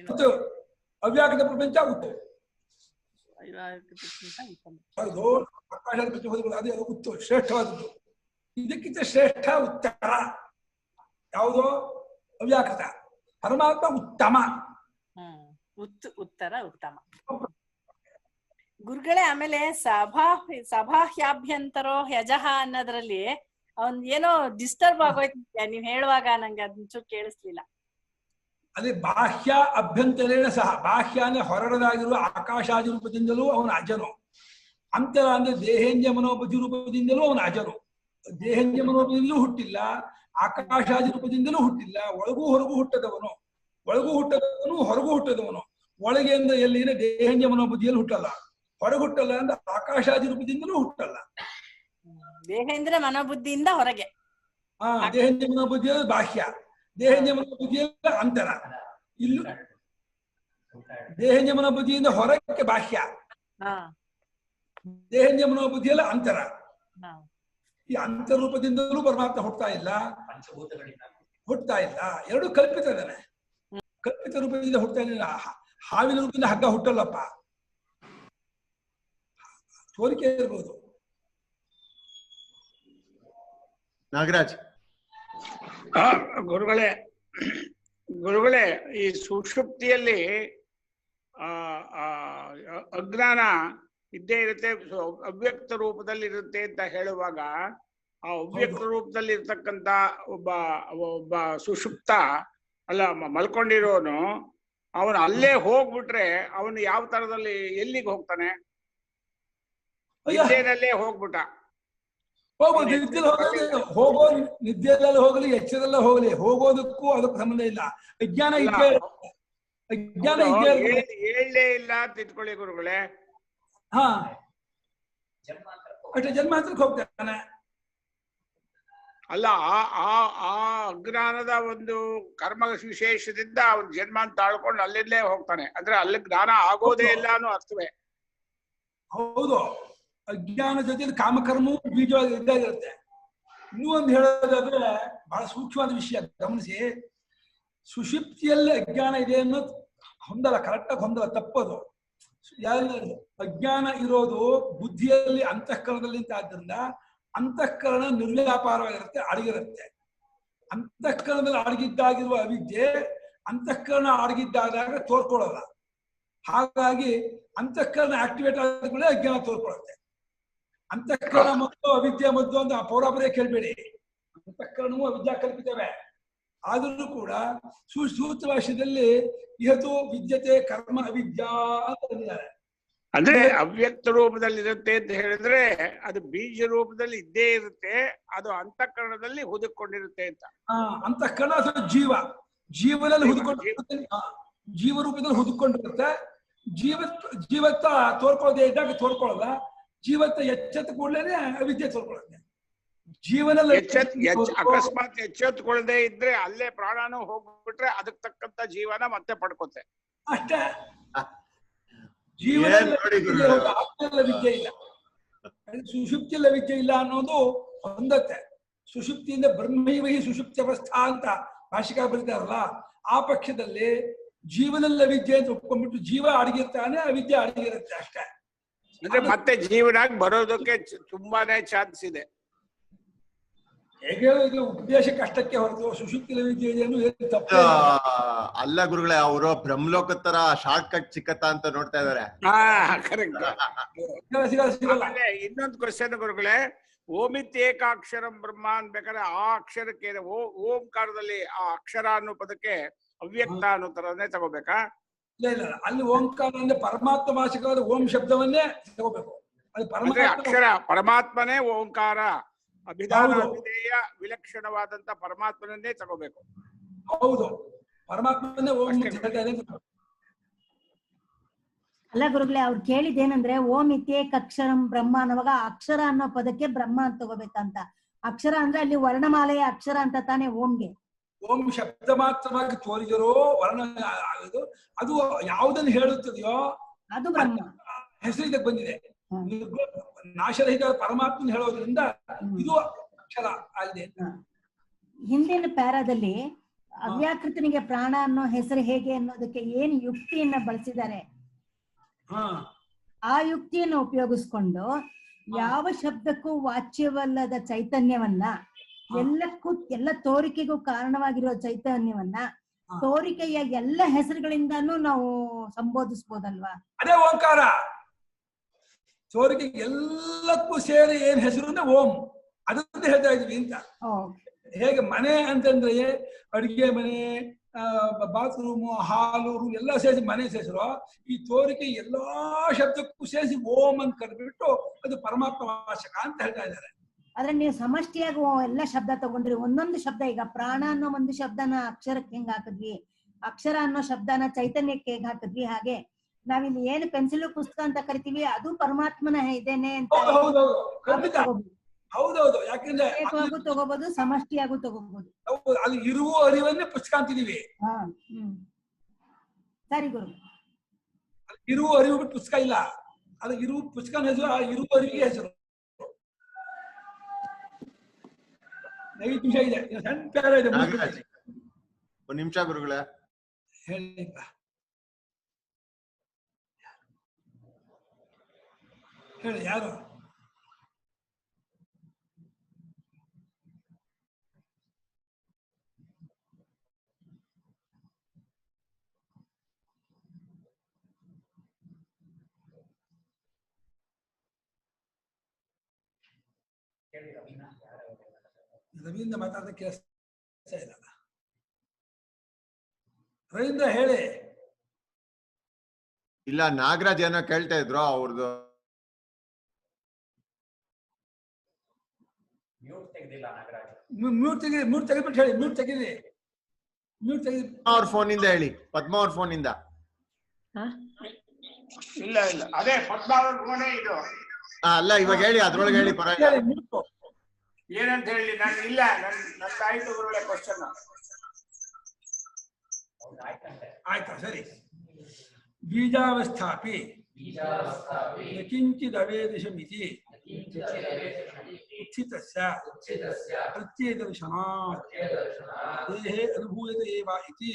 ಉತ್ತು, ಅವ್ಯಾಕೃತ ಪ್ರಪಂಚ ಉತ್ತು. ಹೌದು, ಆಕಾಶದ ಪ್ರತಿಭಟಗಳು ಅದೇ ಉತ್ತು, ಶ್ರೇಷ್ಠವಾದದ್ದು. ಇದಕ್ಕಿಂತ ಶ್ರೇಷ್ಠ ಉತ್ತರ ಯಾವುದೋ ಅವ್ಯಾಕೃತ. ಪರಮಾತ್ಮ ಉತ್ತಮ. ಉತ್ತರ ಉತ್ತಮ. ಗುರುಗಳೇ, ಆಮೇಲೆ ಸಭಾಹ್ಯಾಭ್ಯಂತರೋ ಯಜಃ ಅನ್ನೋದ್ರಲ್ಲಿ ಅವನ್ ಏನೋ ಡಿಸ್ಟರ್ಬ್ ಆಗೋಯ್ತು ನೀವ್ ಹೇಳುವಾಗ, ನಂಗೆ ಅದೊಂಚೂರು ಕೇಳಿಸ್ಲಿಲ್ಲ. ಅದೇ ಬಾಹ್ಯ ಅಭ್ಯಂತರೇಣ ಸಹ, ಬಾಹ್ಯ ಅಂದ್ರೆ ಹೊರಡದಾಗಿರುವ ಆಕಾಶಾದಿ ರೂಪದಿಂದಲೂ ಅವನ ಅಜನು, ಅಂತರ ಅಂದ್ರೆ ದೇಹೇಂದ್ರಿಯ ಮನೋಬುದ್ಧಿ ರೂಪದಿಂದಲೂ ಅವನ ಅಜನು. ದೇಹೇಂದ್ರಿಯ ಮನೋಬುದ್ಧಿಯಿಂದಲೂ ಹುಟ್ಟಿಲ್ಲ, ಆಕಾಶಾದಿ ರೂಪದಿಂದಲೂ ಹುಟ್ಟಿಲ್ಲ. ಒಳಗೂ ಹೊರಗೂ ಹುಟ್ಟದವನು, ಒಳಗೂ ಹುಟ್ಟದವನು, ಹೊರಗೂ ಹುಟ್ಟದವನು. ಒಳಗೆ ಅಂದ್ರೆ ಎಲ್ಲಿನ ದೇಹೇಂದ್ರಿಯ ಮನೋಬುದ್ಧಿಯಲ್ಲಿ ಹುಟ್ಟಲ್ಲ, ಹೊರಗೆ ಹುಟ್ಟಲ್ಲ ಅಂದ್ರೆ ಆಕಾಶಾದಿ ರೂಪದಿಂದಲೂ ಹುಟ್ಟಲ್ಲ. ದೇಹೇಂದ್ರ ಮನೋಬುದ್ಧಿಯಿಂದ ಹೊರಗೆ. ದೇಹೇಂದ್ರಿಯ ಮನೋಬುದ್ಧಿಯಲ್ಲಿ ಬಾಹ್ಯ, ದೇಹೇಂದ್ರಿಯ ಮನೋಬುದ್ಧಿಯಲ್ಲಿ ಅಂತರ. ಇಲ್ಲೂ ದೇಹೇಂದ್ರಿಯ ಮನೋಬುದ್ಧಿಯಿಂದ ಹೊರಕ್ಕೆ ಬಾಹ್ಯ, ದೇಹೇಂದ್ರಿಯ ಮನೋಬುದ್ಧಿಯಲ್ಲಿ ಅಂತರ. ಈ ಅಂತರೂಪದಿಂದಲೂ ಪರಮಾತ್ಮ ಹುಟ್ಟಾ ಇಲ್ಲ. ಎರಡು ಕಲ್ಪಿತ ಇದ್ದಾನೆ. ಕಲ್ಪಿತ ರೂಪದಿಂದ ಹುಟ್ಟಾ ಇಲ್ಲ. ಹಾವಿನ ರೂಪದಿಂದ ಹಗ್ಗ ಹುಟ್ಟಲ್ಲಪ್ಪ, ತೋರಿಕೆ ಇರ್ಬೋದು. ನಾಗರಾಜ್ ಗುರುಗಳೇ, ಈ ಸುಷುಪ್ತಿಯಲ್ಲಿ ಅಜ್ಞಾನ ಇದ್ದೇ ಇರುತ್ತೆ, ಅವ್ಯಕ್ತ ರೂಪದಲ್ಲಿ ಇರುತ್ತೆ ಅಂತ ಹೇಳುವಾಗ, ಆ ಅವ್ಯಕ್ತ ರೂಪದಲ್ಲಿ ಇರ್ತಕ್ಕಂಥ ಒಬ್ಬ ಸುಷುಪ್ತ ಅಲ್ಲ ಮಲ್ಕೊಂಡಿರೋನು, ಅವನು ಅಲ್ಲೇ ಹೋಗ್ಬಿಟ್ರೆ ಅವನು ಯಾವ ತರದಲ್ಲಿ ಎಲ್ಲಿಗೆ ಹೋಗ್ತಾನೆ? ನಿದ್ದೆನಲ್ಲೇ ಹೋಗ್ಬಿಟ್ಟ. ಹೋಗೋ ನಿದ್ದೆಲ್ಲ ಹೋಗಲಿ, ಎಚ್ಚರದಲ್ಲ ಹೋಗಲಿ, ಹೋಗೋದಕ್ಕೂ ಅದಕ್ಕೂ ಸಂಬಂಧ ಇಲ್ಲ. ಅಜ್ಞಾನ ಹೇಳಲೇ ಇಲ್ಲ ಅಂತ ಇಟ್ಕೊಳ್ಳಿ ಗುರುಗಳೇ. ಅಷ್ಟೇ, ಜನ್ಮಾಂತರಕ್ಕೆ ಹೋಗ್ತಾನೆ. ಅಲ್ಲ, ಆ ಅಜ್ಞಾನದ ಒಂದು ಕರ್ಮ ವಿಶೇಷದಿಂದ ಅವನು ಜನ್ಮ ತಾಳ್ಕೊಂಡು ಅಲ್ಲಿಂದಲೇ ಹೋಗ್ತಾನೆ. ಅಂದ್ರೆ ಅಲ್ಲಿ ಜ್ಞಾನ ಆಗೋದೇ ಇಲ್ಲ ಅನ್ನೋ ಅರ್ಥವೇ. ಹೌದು, ಅಜ್ಞಾನ ಜೊತೆಲಿ ಕಾಮಕರ್ಮವೂ ಬೀಜವಾಗಿ ಇದ್ದಾಗಿರುತ್ತೆ. ಇನ್ನೂ ಒಂದು ಹೇಳೋದಾದ್ರೆ ಬಹಳ ಸೂಕ್ಷ್ಮವಾದ ವಿಷಯ ಗಮನಿಸಿ. ಸುಷುಪ್ತಿಯಲ್ಲಿ ಅಜ್ಞಾನ ಇದೆ ಅನ್ನೋದು ಹೊಂದಲ್ಲ, ಕರೆಕ್ಟಾಗಿ ಹೊಂದಲ್ಲ, ತಪ್ಪದು. ಅಜ್ಞಾನ ಇರೋದು ಬುದ್ಧಿಯಲ್ಲಿ, ಅಂತಃಕರಣದಲ್ಲಿ ಅಂತ. ಆದ್ದರಿಂದ ಅಂತಃಕರಣ ನಿರ್ವ್ಯಾಪಾರವಾಗಿರುತ್ತೆ, ಅಡಗಿರುತ್ತೆ. ಅಂತಃಕರಣದಲ್ಲಿ ಅಡಗಿದ್ದಾಗಿರುವ ಅವಿದ್ಯೆ ಅಂತಃಕರಣ ಅಡಗಿದ್ದಾದಾಗ ತೋರ್ಕೊಳ್ಳಲ್ಲ. ಹಾಗಾಗಿ ಅಂತಃಕರಣ ಆಕ್ಟಿವೇಟ್ ಆದ ಕೂಡ ಅಜ್ಞಾನ ತೋರ್ಕೊಳ್ಳುತ್ತೆ. ಅಂತಃಕರಣ ಮತ್ತು ಅವಿದ್ಯೆ ಮತ್ತು ಅಂತ ಪೌರಾಪುರೇ ಕೇಳಬೇಡಿ, ಅಂತಃಕರಣವೂ ಅವಿದ್ಯಾ ಕಲ್ಪಿತವೇ. ಆದರೂ ಕೂಡ ಸೂತ್ರ ಭಾಷೆಯಲ್ಲಿ ಇಹತು ವಿದ್ಯತೆ ಕರ್ಮ ಅವಿದ್ಯಾ ಅಂತ ಹೇಳಿದ್ದಾರೆ. ಅಂದ್ರೆ ಅವ್ಯಕ್ತ ರೂಪದಲ್ಲಿ ಇರುತ್ತೆ ಅಂತ ಹೇಳಿದ್ರೆ ಅದು ಬೀಜ ರೂಪದಲ್ಲಿ ಇದ್ದೇ ಇರುತ್ತೆ, ಅದು ಅಂತಃಕರಣದಲ್ಲಿ ಹುದುಕೊಂಡಿರುತ್ತೆ ಅಂತ. ಅಂತಃಕರಣ ಅಥವಾ ಜೀವನಲ್ಲಿ ಹುದುಕೊಂಡಿರುತ್ತೆ, ಜೀವ ರೂಪದಲ್ಲಿ ಹುದುಕೊಂಡಿರುತ್ತೆ. ಜೀವತ್ತ ತೋರ್ಕೊಳ್ಳದೆ ಇದ್ದಾಗ ತೋರ್ಕೊಳ್ಳಲ್ಲ, ಜೀವತ್ತ ಎಚ್ಚೆತ್ತ ಕೂಡಲೇ ಅವಿದ್ಯೆ ತೋರ್ಕೊಳ್ಳುತ್ತೆ. ಜೀವನಲ್ಲಿ ಅಕಸ್ಮಾತ್ ಎಚ್ಚೆತ್ತುಕೊಳ್ಳದೆ ಇದ್ರೆ ಅಲ್ಲೇ ಪ್ರಾಣನೂ ಹೋಗ್ಬಿಟ್ರೆ ಅದಕ್ಕೆ ತಕ್ಕಂತ ಜೀವನ ಮತ್ತೆ ಪಡ್ಕೋತೆ ಅಷ್ಟೇ. ಜೀವನದಲ್ಲಿ ವಿದ್ಯೆ ಇಲ್ಲ, ಸುಷುಪ್ತಿಯಲ್ಲಿ ವಿದ್ಯೆ ಇಲ್ಲ ಅನ್ನೋದು ಹೊಂದತ್ತೆ. ಸುಷುಪ್ತಿಯಿಂದ ಬ್ರಹ್ಮೈವಹಿ ಸುಷುಪ್ತಿ ಅವಸ್ಥಾ ಅಂತ ಭಾಷಿಕ ಬರೀತಾರಲ್ಲ, ಆ ಪಕ್ಷದಲ್ಲಿ ಜೀವನದಲ್ಲಿ ವಿದ್ಯೆ ಅಂತ ಒಪ್ಕೊಂಡ್ಬಿಟ್ಟು ಜೀವ ಅಡಗಿರ್ತಾನೆ, ಅವಿದ್ಯೆ ಅಡಗಿರುತ್ತೆ ಅಷ್ಟೇ. ಅಂದ್ರೆ ಮತ್ತೆ ಜೀವನಾಗಿ ಬರೋದಕ್ಕೆ ತುಂಬಾನೇ ಚಾನ್ಸ್ ಇದೆ. ಹೇಗೆ ಉಪದೇಶ ಕಷ್ಟಕ್ಕೆ ಹೊರತು ಸುಷುಪ್ತಿಯಲ್ಲಿ ವಿದ್ಯೆ ಇದೆ ತಪ್ಪು ಅಲ್ಲ ಗುರುಗಳೇ. ಅವರು ಬ್ರಹ್ಮಲೋಕ ತರ ಶಾರ್ಟ್ ಕಟ್ ಸಿಕ್ಕತ್ತಾ ಅಂತ ನೋಡ್ತಾ ಇದಾರೆ. ಇನ್ನೊಂದು ಕ್ವಶನ್ ಗುರುಗಳೇ, ಓಮಿತ್ಯೇಕಾಕ್ಷರಂ ಬ್ರಹ್ಮ ಅನ್ಬೇಕಾದ್ರೆ ಆ ಅಕ್ಷರಕ್ಕೆ ಓಂಕಾರದಲ್ಲಿ ಆ ಅಕ್ಷರ ಅನ್ನೋ ಪದಕ್ಕೆ ಅವ್ಯಕ್ತ ಅನ್ನೋ ತರನೇ ತಗೋಬೇಕಾ? ಇಲ್ಲ, ಅಲ್ಲಿ ಓಂಕಾರ ಅಂದ್ರೆ ಪರಮಾತ್ಮ ಭಾಷಿಕವಾದ ಓಂ ಶಬ್ದವನ್ನೇ ತಗೋಬೇಕು. ಅದು ಅಕ್ಷರ ಪರಮಾತ್ಮನೇ ಓಂಕಾರ, ಅಭಿಧಾನ ಅಭಿಧೇಯ ವಿಲಕ್ಷಣವಾದಂತ ಪರಮಾತ್ಮನನ್ನೇ ತಗೋಬೇಕು. ಹೌದು, ಪರಮಾತ್ಮನೇ ಓಂ. ಅಲ್ಲ ಗುರುಗಳೇ, ಅವ್ರು ಕೇಳಿದೇನಂದ್ರೆ ಓಂ ಇತ್ಯೇಕಕ್ಷರಂ ಬ್ರಹ್ಮ ಅನ್ನುವಾಗ ಅಕ್ಷರ ಅನ್ನೋ ಪದಕ್ಕೆ ಬ್ರಹ್ಮ ಅಂತ ತಗೋಬೇಕಂತ. ಅಕ್ಷರ ಅಂದ್ರೆ ಅಲ್ಲಿ ವರ್ಣಮಾಲೆಯ ಅಕ್ಷರ ಅಂತ ತಾನೇ ಓಂಗೆ. ಓಂ ಶಬ್ದ ಮಾತ್ರವಾಗಿ ತೋರಿದಿರೋ ವರ್ಣ ಆಗೋದು, ಅದು ಯಾವುದನ್ನು ಹೇಳುತ್ತದೆಯೋ ಅದು ಬ್ರಹ್ಮ ಹೆಸರು ಇದಕ್ಕೆ ಬಂದಿದೆ. ನಾಶರಹಿತ ಪರಮಾತ್ಮನ ಹೇಳೋದ್ರಿಂದ ಇದು ಅಕ್ಷರ ಆಗಿದೆ. ಹಿಂದಿನ ಪ್ಯಾರಾದಲ್ಲಿ ಅವ್ಯಾಕೃತನಿಗೆ ಪ್ರಾಣ ಅನ್ನೋ ಹೆಸರು ಹೇಗೆ ಅನ್ನೋದಕ್ಕೆ ಏನ್ ಯುಕ್ತಿಯನ್ನ ಬಳಸಿದ್ದಾರೆ, ಆ ಯುಕ್ತಿಯನ್ನು ಉಪಯೋಗಿಸ್ಕೊಂಡು ಯಾವ ಶಬ್ದಕ್ಕೂ ವಾಚ್ಯವಲ್ಲದ ಚೈತನ್ಯವನ್ನ, ಎಲ್ಲ ತೋರಿಕೆಗೂ ಕಾರಣವಾಗಿರುವ ಚೈತನ್ಯವನ್ನ ತೋರಿಕೆಯ ಎಲ್ಲ ಹೆಸರುಗಳಿಂದಾನು ನಾವು ಸಂಬೋಧಿಸಬಹುದಲ್ವಾ? ಅದೇ ಓಂಕಾರ. ತೋರಿಕೆ ಎಲ್ಲಕ್ಕೂ ಸೇರಿ ಏನ್ ಹೆಸರು ಅಂದ್ರೆ ಓಂ, ಅದನ್ನ ಹೇಳ್ತಾ ಇದೀವಿ ಅಂತ. ಹೇಗೆ ಮನೆ ಅಂತಂದ್ರೆ ಅಡಿಗೆ ಮನೆ, ಬಾತ್ರೂಮು, ಹಾಲು ರೂಮ್ ಎಲ್ಲ ಸೇರಿಸಿ ಮನೆ ಸೇರಿಸರು, ಈ ತೋರಿಕೆ ಎಲ್ಲಾ ಶಬ್ದಕ್ಕೂ ಸೇರಿಸಿ ಓಂ ಅಂತ ಕರೆದ್ಬಿಟ್ಟು ಅದು ಪರಮಾತ್ಮ ವಾಚಕ ಅಂತ ಹೇಳ್ತಾ ಇದ್ದಾರೆ. ಆದ್ರೆ ನೀವು ಸಮಷ್ಟಿಯಾಗಿ ಎಲ್ಲ ಶಬ್ದ ತಗೊಂಡ್ರಿ, ಒಂದೊಂದು ಶಬ್ದ, ಈಗ ಪ್ರಾಣ ಅನ್ನೋ ಒಂದು ಶಬ್ದನ ಅಕ್ಷರಕ್ಕೆ ಹೆಂಗ್ ಹಾಕಿದ್ವಿ, ಅಕ್ಷರ ಅನ್ನೋ ಶಬ್ದನ ಚೈತನ್ಯಕ್ಕೆ ಹೇಗ್ ಹಾಕಿದ್ವಿ, ಹಾಗೆ ನಾವಿಲ್ಲಿ ಏನು ಪೆನ್ಸಿಲ್ ಪುಸ್ತಕ ಅಂತ ಕರಿತೀವಿ ಅದು ಪರಮಾತ್ಮನ ಇದೇನೆ ಅಂತ ಹೌದೌದು. ಯಾಕಂದ್ರೆ ತಗೋಬಹುದು, ಸಮಷ್ಟಿಯಾಗೂ ತಗೋಬಹುದು. ಅಲ್ಲಿ ಇರುವ ಅರಿವನ್ನೇ ಪುಸ್ತಕ ಅಂತಿದೀವಿ. ಸರಿ ಗುರು. ಇರುವ ಅರಿವು ಬಿಟ್ಟು ಪುಸ್ತಕ ಇಲ್ಲ, ಅದು ಇರುವ ಪುಸ್ತಕ ಹೆಸರು, ಆ ಇರುವ ಅರಿವಿಗೆ ಹೆಸರು. 5 ನಿಮಿಷ ಇದೆ, ಸಣ್ಣ ಪ್ಯಾರ ಇದೆ. ಒಂದ್ ನಿಮಿಷ ಗುರುಗಳೇ ಹೇಳಿ. ಹೇಳಿ ಯಾರು? ರವೀಂದ್ರ ಮಾತಾಡೋದಕ್ಕೆ ಕೇಳಿಸ್ತಾ ಇಲ್ಲ. ರವೀಂದ್ರ ಹೇಳಿ. ಇಲ್ಲ, ನಾಗರಾಜ್ ಏನೋ ಕೇಳ್ತಾ ಇದ್ರು, ಅವ್ರದ್ದು ಮ್ಯೂಟ್ ತೆಗೆದ್ಬಿಟ್ಟು ಹೇಳಿ. ಮ್ಯೂಟ್ ತೆಗೀರಿ. ಅವ್ರ ಫೋನ್ ಇಂದ ಹೇಳಿ, ಪದ್ಮ ಅವ್ರ ಫೋನ್ ಇಂದ. ಇಲ್ಲ ಅದೇ ಪದ್ಮ ಅವ್ರ ಫೋನೇ ಇದು. ಅಲ್ಲ, ಇವಾಗ ಹೇಳಿ, ಅದ್ರೊಳಗೆ ಹೇಳಿ, ಪರವಾಗಿಲ್ಲ. ಏನಂತ ಹೇಳಿ? ನಾನು ಇಲ್ಲ, ನಂದಾಯ್ತು ಗುರುಗಳೇ ಕ್ವಶನ್. ಆಯ್ತಾ? ಸರಿ. ಬೀಜಾವಸ್ಥಾಪಿ ಕಿಂಚಿದವೇದಶಮಿತಿ ಸ್ಥಿತಸ್ಯ ಪ್ರತ್ಯೇಕದರ್ಶನಾತ್ ದೇಹೇ ಅನುಭೂಯತೆ ಏವ ಇತಿ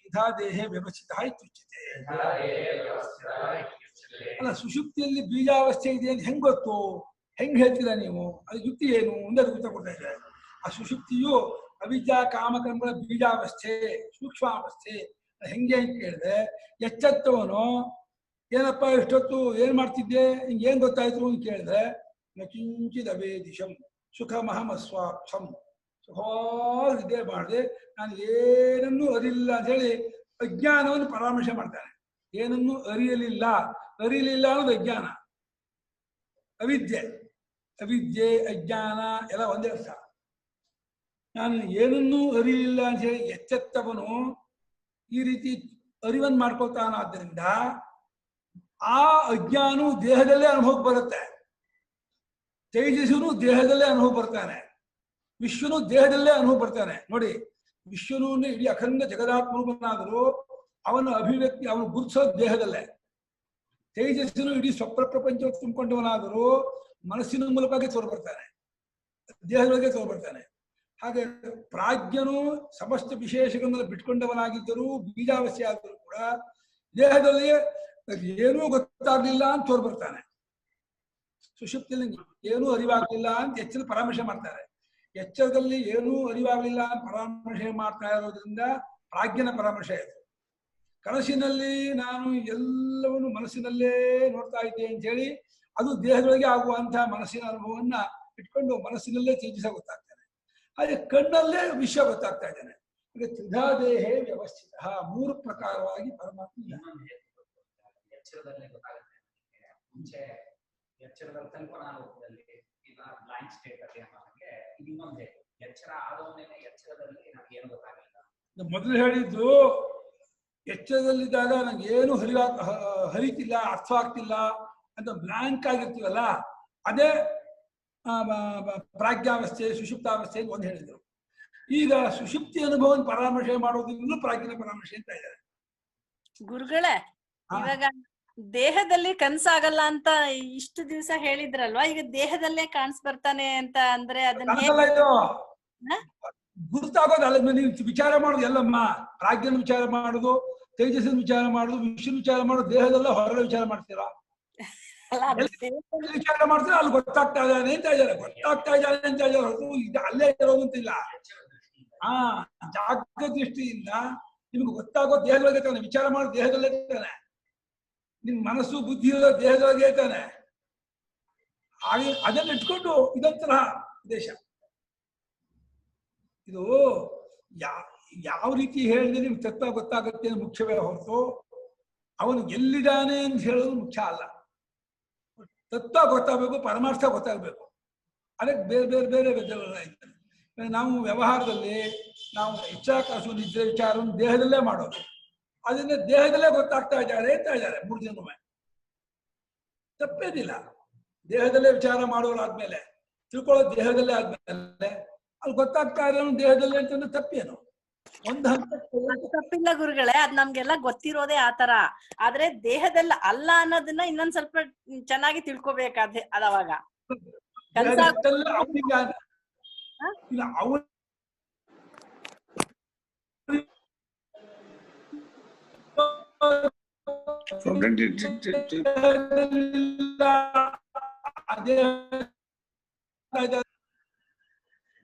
ಯಥಾ ದೇಹೇ ವ್ಯವಸ್ಥಿತಃ ಇತ್ಯುಚ್ಯತೆ. ಅಲ್ಲ, ಸುಷುಪ್ತಿಯಲ್ಲಿ ಬೀಜಾವಸ್ಥೆ ಇದೆ ಅಂತ ಹೆಂಗ್ ಗೊತ್ತು? ಹೆಂಗ್ ಹೇಳ್ತೀರಾ ನೀವು? ಅದು ಯುಕ್ತಿ ಏನು ಅಂತ ಅದು ಉತ್ತರ ಕೊಡ್ತಾ ಇದ್ದಾರೆ. ಆ ಸುಷುಪ್ತಿಯು ಅವಿದ್ಯಾ ಕಾಮಕರ್ಮಗಳ ಬೀಜಾವಸ್ಥೆ, ಸೂಕ್ಷ್ಮಾವಸ್ಥೆ. ಹೆಂಗೆ ಅಂತ ಕೇಳಿದ್ರೆ, ಎಚ್ಚೆತ್ತವನು ಏನಪ್ಪ ಇಷ್ಟೊತ್ತು ಏನ್ ಮಾಡ್ತಿದ್ದೆ, ಹಿಂಗೆ ಏನ್ ಗೊತ್ತಾಯ್ತು ಅಂತ ಕೇಳಿದ್ರೆ, ಕಿಂಚಿದ ಅವೇದಿಶಂ ಸುಖಮಹಮಸ್ವಾಕ್ಷಂ, ಸುಖವಾಗಿದ್ದೇ ಮಾಡಿದೆ, ನಾನು ಏನನ್ನೂ ಅರಿಲಿಲ್ಲ ಅಂತ ಹೇಳಿ ಅಜ್ಞಾನವನ್ನು ಪರಾಮರ್ಶೆ ಮಾಡ್ತಾನೆ. ಏನನ್ನೂ ಅರಿಯಲಿಲ್ಲ ಅನ್ನೋದು ಅಜ್ಞಾನ. ಅವಿದ್ಯೆ ಅಜ್ಞಾನ ಎಲ್ಲ ಒಂದೇ ಅರ್ಥ. ನಾನು ಏನನ್ನೂ ಅರಿಯಲಿಲ್ಲ ಅಂತ ಹೇಳಿ ಎಚ್ಚೆತ್ತವನು ಈ ರೀತಿ ಅರಿವನ್ನು ಮಾಡ್ಕೊಳ್ತಾನಾದ್ದರಿಂದ ಆ ಅಜ್ಞಾನವು ದೇಹದಲ್ಲೇ ಅನುಭವಕ್ಕೆ ಬರುತ್ತೆ. ತೇಜಸ್ಸುನು ದೇಹದಲ್ಲೇ ಅನುಭವ ಬರ್ತಾನೆ, ವಿಶ್ವನು ದೇಹದಲ್ಲೇ ಅನುಭವ ಬರ್ತಾನೆ. ನೋಡಿ, ವಿಶ್ವನು ಇಡೀ ಅಖಂಡ ಜಗದಾತ್ಮನಾದರೂ ಅವನ ಅಭಿವ್ಯಕ್ತಿ, ಅವನು ಗುರುತಿಸೋದು ದೇಹದಲ್ಲೇ. ತೇಜಸ್ಸನು ಇಡೀ ಸ್ವಪ್ರಪಂಚ ತುಂಬಿಕೊಂಡವನಾದರೂ ಮನಸ್ಸಿನ ಮೂಲಕವಾಗಿ ತೋರ್ಬರ್ತಾನೆ, ದೇಹದೊಳಗೆ ತೋರ್ಬರ್ತಾನೆ. ಹಾಗೆ ಪ್ರಾಜ್ಞನು ಸಮಸ್ತ ವಿಶೇಷಗಳನ್ನೆಲ್ಲ ಬಿಟ್ಕೊಂಡವನಾಗಿದ್ದರೂ ಬೀಜಾವಸ್ಥೆ ಆದರೂ ಕೂಡ ದೇಹದಲ್ಲಿಯೇ ಏನೂ ಗೊತ್ತಾಗ್ಲಿಲ್ಲ ಅಂತ ತೋರ್ಬರ್ತಾನೆ. ಸುಷುಪ್ತಿಯಲ್ಲಿ ಏನೂ ಅರಿವಾಗ್ಲಿಲ್ಲ ಅಂತ ಎಚ್ಚರ ಪರಾಮರ್ಶೆ ಮಾಡ್ತಾರೆ. ಎಚ್ಚರದಲ್ಲಿ ಏನೂ ಅರಿವಾಗ್ಲಿಲ್ಲ ಅಂತ ಪರಾಮರ್ಶೆ ಮಾಡ್ತಾ ಇರೋದ್ರಿಂದ ಪ್ರಾಜ್ಞನ ಪರಾಮರ್ಶೆ ಆಯಿತು. ಕನಸಿನಲ್ಲಿ ನಾನು ಎಲ್ಲವನ್ನು ಮನಸ್ಸಿನಲ್ಲೇ ನೋಡ್ತಾ ಇದ್ದೆ ಅಂತ ಹೇಳಿ ಅದು ದೇಹದೊಳಗೆ ಆಗುವಂತಹ ಮನಸ್ಸಿನ ಅನುಭವವನ್ನ ಇಟ್ಕೊಂಡು ಮನಸ್ಸಿನಲ್ಲೇ ತೇಜಸ ಗೊತ್ತಾಗ್ತಾನೆ. ಹಾಗೆ ಕಣ್ಣಲ್ಲೇ ವಿಶ್ವ ಗೊತ್ತಾಗ್ತಾ ಇದ್ದಾನೆ. ಈಗ ತ್ರಿಧಾ ದೇಹೇ ವ್ಯವಸ್ಥಿತ, 3 ಪ್ರಕಾರವಾಗಿ ಪರಮಾತ್ಮ ಎಚ್ಚರದಲ್ಲೇ ಗೊತ್ತಾಗುತ್ತೆ. ಮುಂಚೆ ಎಚ್ಚರದಲ್ಲಿ ಕಲ್ಪನಾಲೋಕದಲ್ಲಿ ಈಗ ಬ್ಲೈಂಡ್ ಸ್ಟೇಟ್ ಅಲ್ಲಿ ಅನ್ನೋದಕ್ಕೆ ಇದು ಇನ್ನೊಂದೇ. ಎಚ್ಚರ ಆದವನೇನೆ ಎಚ್ಚರದಲ್ಲಿ ನಮ್ಗೆ ಏನು ಗೊತ್ತಾಗಲ್ಲ. ಮೊದಲು ಹೇಳಿದ್ದು ಎಚ್ಚರದಲ್ಲಿದ್ದಾಗ ನಂಗೆ ಏನು ಹರಿತಿಲ್ಲ, ಅರ್ಥ ಆಗ್ತಿಲ್ಲ ಅಂತ ಬ್ಲಾಂಕ್ ಆಗಿರ್ತೀವಲ್ಲ, ಅದೇ ಪ್ರಾಜ್ಞಾವಸ್ಥೆ, ಸುಷುಪ್ತಾವಸ್ಥೆ ಅಂತ ಒಂದು ಹೇಳಿದ್ರು. ಈಗ ಸುಷುಪ್ತಿ ಅನುಭವವನ್ನು ಪರಾಮರ್ಶೆ ಮಾಡೋದ್ರಿಂದಲೂ ಪ್ರಾಜ್ಞನ ಪರಾಮರ್ಶೆ ಅಂತ ಇದ್ದಾರೆ ಗುರುಗಳೇ. ಇವಾಗ ದೇಹದಲ್ಲಿ ಕನ್ಸಾಗಲ್ಲ ಅಂತ ಇಷ್ಟು ದಿವಸ ಹೇಳಿದ್ರಲ್ವಾ, ಈಗ ದೇಹದಲ್ಲೇ ಬರ್ತಾನೆ ಅಂತ ಅಂದ್ರೆ ಅದನ್ನ ಕನಸಲ್ಲ ಇದು, ಹ? ಗುರುತಾಗೋದು ಅಲ್ಲ. ನೀವು ವಿಚಾರ ಮಾಡೋದು ಎಲ್ಲಮ್ಮ, ಪ್ರಾಜ್ಞನ ವಿಚಾರ ಮಾಡುದು, ತೇಜಸ್ಸಿನ ವಿಚಾರ ಮಾಡುದು, ವಿಷ್ಣು ವಿಚಾರ ಮಾಡೋದು, ದೇಹದಲ್ಲ ಹೊರಗಡೆ ವಿಚಾರ ಮಾಡ್ತೀರಾ? ಅಲ್ಲ, ಎಲ್ಲಿ ವಿಚಾರ ಮಾಡ್ತೀರಾ ಅಲ್ಲಿ ಗೊತ್ತಾಗ್ತಾ ಇದ್ದಾನೆ ಅಂತ ಇದ್ದಾರೆ, ಗೊತ್ತಾಗ್ತಾ ಇದ್ದಾನೆ ಅಂತ ಇದ್ದಾರೆ ಹೊರತು ಇದು ಅಲ್ಲೇ ಇರೋದು ಅಂತಿಲ್ಲ. ಜಾಗೃತ ದೃಷ್ಟಿಯಿಂದ ನಿಮ್ಗೆ ಗೊತ್ತಾಗೋ ದೇಹದೊಳಗೆ ತಾನೆ, ವಿಚಾರ ಮಾಡೋ ದೇಹದಲ್ಲೇ ತಾನೆ, ನಿಮ್ ಮನಸ್ಸು ಬುದ್ಧಿ ಇರೋ ದೇಹದೊಳಗೆ ತಾನೆ. ಹಾಗೆ ಅದನ್ನ ಇಟ್ಕೊಂಡು ಇದೊಂಥರ ಉದ್ದೇಶ. ಇದು ಯಾವ ರೀತಿ ಹೇಳಿದ್ರೆ ನಿಮ್ಗೆ ತತ್ವ ಗೊತ್ತಾಗುತ್ತೆ ಅಂತ ಮುಖ್ಯವೇ ಹೊರತು ಅವನು ಎಲ್ಲಿದ್ದಾನೆ ಅಂತ ಹೇಳೋದು ಮುಖ್ಯ ಅಲ್ಲ. ತತ್ವ ಗೊತ್ತಾಗಬೇಕು, ಪರಮಾರ್ಥ ಗೊತ್ತಾಗಬೇಕು. ಅದಕ್ಕೆ ಬೇರೆ ಬೇರೆ ಬೇರೆ ವಿಧಗಳಾಯ್ತದೆ. ನಾವು ವ್ಯವಹಾರದಲ್ಲಿ ನಾವು ಇಚ್ಛಾಕಾಸು ನಿದ್ರೆ ವಿಚಾರವನ್ನು ದೇಹದಲ್ಲೇ ಮಾಡೋದು, ಅದನ್ನ ದೇಹದಲ್ಲೇ ಗೊತ್ತಾಗ್ತಾ ಇದ್ದಾರೆ ಅಂತ ಇದ್ದಾರೆ 3 ದಿನವೇ. ತಪ್ಪೇನಿಲ್ಲ, ದೇಹದಲ್ಲೇ ವಿಚಾರ ಮಾಡೋರಾದ್ಮೇಲೆ ತಿಳ್ಕೊಳ್ಳೋದು ದೇಹದಲ್ಲೇ ಆದ್ಮೇಲೆ ಅಲ್ಲಿ ಗೊತ್ತಾಗ್ತಾ ಇರೋನು ದೇಹದಲ್ಲೇ ಅಂತಂದ್ರೆ ತಪ್ಪೇನು? ಒಂದು ಹಂತ ತಪ್ಪಿಲ್ಲ ಗುರುಗಳೇ, ಅದ್ ನಮ್ಗೆಲ್ಲ ಗೊತ್ತಿರೋದೇ ಆತರ. ಆದ್ರೆ ದೇಹದಲ್ಲಿ ಅಲ್ಲ ಅನ್ನೋದನ್ನ ಇನ್ನೊಂದ್ ಸ್ವಲ್ಪ ಚೆನ್ನಾಗಿ ತಿಳ್ಕೊಬೇಕಾದ್ರೆ ಅವಾಗ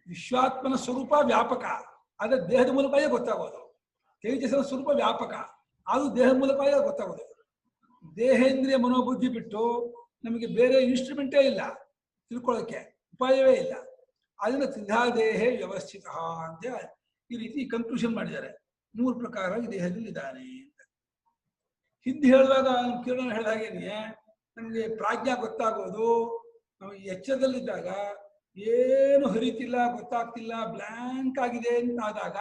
ವಿಶ್ವಾತ್ಮನ ಸ್ವರೂಪ ವ್ಯಾಪಕ, ಆದ್ರೆ ದೇಹದ ಮೂಲಕವೇ ಗೊತ್ತಾಗೋದು. ತೇಜಸ್ಸಿನ ಸ್ವರೂಪ ವ್ಯಾಪಕ, ಅದು ದೇಹದ ಮೂಲಕವೇ ಗೊತ್ತಾಗೋದು. ದೇಹೇಂದ್ರಿಯ ಮನೋಬುದ್ಧಿ ಬಿಟ್ಟು ನಮಗೆ ಬೇರೆ ಇನ್ಸ್ಟ್ರೂಮೆಂಟೇ ಇಲ್ಲ, ತಿಳ್ಕೊಳ್ಳೋಕೆ ಉಪಾಯವೇ ಇಲ್ಲ. ಅದನ್ನ ತ್ರಿಧಾ ದೇಹೇ ವ್ಯವಸ್ಥಿತ ಅಂತ ಈ ರೀತಿ ಕನ್ಕ್ಲೂಷನ್ ಮಾಡಿದ್ದಾರೆ. 3 ಪ್ರಕಾರ ಈ ದೇಹದಲ್ಲಿ ಇದ್ದಾನೆ ಅಂತ. ಹಿಂದೆ ಹೇಳಿದಾಗ ಕಿರಣ ಹೇಳಿದ ಹಾಗೇನೆ ನಮಗೆ ಪ್ರಾಜ್ಞಾ ಗೊತ್ತಾಗೋದು ನಮಗೆ ಎಚ್ಚರದಲ್ಲಿದ್ದಾಗ ಏನು ಹರಿತಿಲ್ಲ, ಗೊತ್ತಾಗ್ತಿಲ್ಲ, ಬ್ಲ್ಯಾಂಕ್ ಆಗಿದೆ ಅಂತ ಆದಾಗ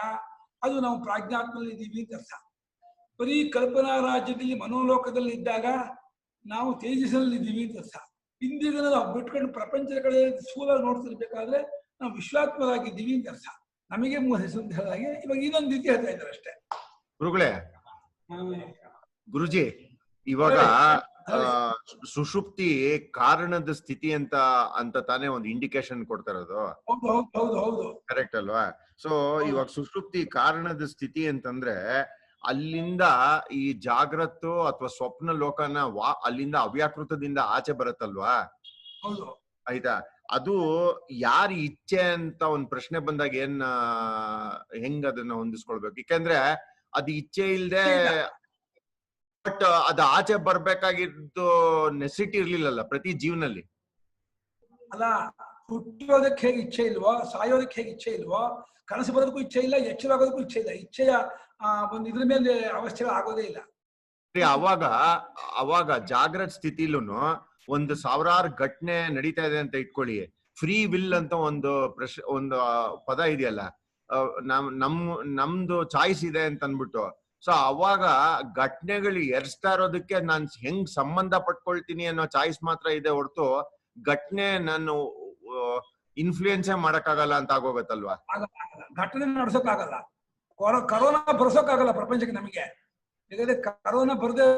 ಅದು ನಾವು ಪ್ರಾಜ್ಞಾತ್ಮದಲ್ಲಿ ಇದ್ದೀವಿ ಅಂತ ಅರ್ಥ. ಬರೀ ಕಲ್ಪನಾ ರಾಜ್ಯದಲ್ಲಿ ಮನೋಲೋಕದಲ್ಲಿ ಇದ್ದಾಗ ನಾವು ತೇಜಸ್ಸಲ್ಲಿ ಇದ್ದೀವಿ ಅಂತ ಅರ್ಥ. ಇಂದಿನ ನಾವು ಬಿಟ್ಕೊಂಡು ಪ್ರಪಂಚದ ಕಡೆ ಸ್ಥೂಲ ನೋಡ್ತಿರ್ಬೇಕಾದ್ರೆ ನಾವು ವಿಶ್ವಾತ್ಮರಾಗಿದ್ದೀವಿ ಅಂತ ಅರ್ಥ. ನಮಗೆ 3 ಹೆಸರು ಅಂತ ಹೇಳಿದಾಗೆ ಇವಾಗ ಇನ್ನೊಂದು ರೀತಿ ಹೇಳ್ತಾ ಇದ್ದಾರೆ ಅಷ್ಟೇ. ಗುರುಗಳೇ, ಗುರುಜಿ ಇವಾಗ ಸುಷುಪ್ತಿ ಕಾರಣದ ಸ್ಥಿತಿ ಅಂತ ತಾನೇ ಒಂದು ಇಂಡಿಕೇಶನ್ ಕೊಡ್ತಾ ಇರೋದು. ಕರೆಕ್ಟ್ ಅಲ್ವಾ? ಸೊ ಇವಾಗ ಸುಷುಪ್ತಿ ಕಾರಣದ ಸ್ಥಿತಿ ಅಂತಂದ್ರೆ ಅಲ್ಲಿಂದ ಈ ಜಾಗ್ರತ್ತು ಅಥವಾ ಸ್ವಪ್ನ ಲೋಕನ ಅಲ್ಲಿಂದ ಅವ್ಯಾಕೃತದಿಂದ ಆಚೆ ಬರುತ್ತಲ್ವಾ? ಆಯ್ತಾ? ಅದು ಯಾರ ಇಚ್ಛೆ ಅಂತ ಒಂದ್ ಪ್ರಶ್ನೆ ಬಂದಾಗ ಹೆಂಗ್ ಅದನ್ನ ಹೊಂದಿಸ್ಕೊಳ್ಬೇಕು? ಯಾಕಂದ್ರೆ ಅದು ಇಚ್ಛೆ ಇಲ್ದೆ ಬಟ್ ಅದು ಆಚೆ ಬರ್ಬೇಕಾಗಿದ್ದು ನೆಸಿಟಿ ಇರ್ಲಿಲ್ಲಲ್ಲ ಪ್ರತಿ ಜೀವನಲ್ಲಿ. ಅಲ್ಲ, ಹುಟ್ಟೋದಕ್ಕೆ ಹೇಗೆ ಇಚ್ಛೆ ಇಲ್ವೋ, ಸಾಯೋದಕ್ಕೆ ಹೇಗೆ ಇಚ್ಛೆ ಇಲ್ವೋ, ಕನಸು ಬರೋದಕ್ಕೂ ಇಚ್ಛೆ ಇಲ್ಲ, ಎಚ್ಚರಾಗೋದಕ್ಕೂ ಇಚ್ಛೆ ಇಲ್ಲ. ಇಚ್ಛೆಯ ಒಂದು ಇದ್ರ ಮೇಲೆ ಅವಸ್ಥೆಗಳು ಆಗೋದೇ ಇಲ್ಲ. ಅವಾಗ ಜಾಗ್ರತ ಸ್ಥಿತಿಲೂನು ಒಂದು 1000 ಘಟನೆ ನಡೀತಾ ಇದೆ ಅಂತ ಇಟ್ಕೊಳ್ಳಿ. ಫ್ರೀ ವಿಲ್ ಅಂತ ಒಂದು ಪದ ಇದೆಯಲ್ಲ, ನಮ್ದು ಚಾಯ್ಸ್ ಇದೆ ಅಂತ ಅನ್ಬಿಟ್ಟು. ಸೊ ಅವಾಗ ಘಟನೆಗಳು ಎರ್ಸ್ತಾ ಇರೋದಕ್ಕೆ ನಾನ್ ಹೆಂಗ್ ಸಂಬಂಧ ಪಟ್ಕೊಳ್ತೀನಿ ಅನ್ನೋ ಚಾಯ್ಸ್ ಮಾತ್ರ ಇದೆ ಹೊರತು ಘಟನೆ ನಾನು ಇನ್ಫ್ಲೂಯೆನ್ಸೇ ಮಾಡಕ್ಕಾಗಲ್ಲ ಅಂತ ಆಗೋಗತ್ತಲ್ವಾ? ಘಟನೆ ನಡ್ಸೋಕ್ಕಾಗಲ್ಲ, ಕರೋನಾ ಬರ್ಸೋಕ್ಕಾಗಲ್ಲ ಪ್ರಪಂಚಕ್ಕೆ ನಮಗೆ. ಯಾಕಂದ್ರೆ ಕರೋನಾ ಬರ್ದೇ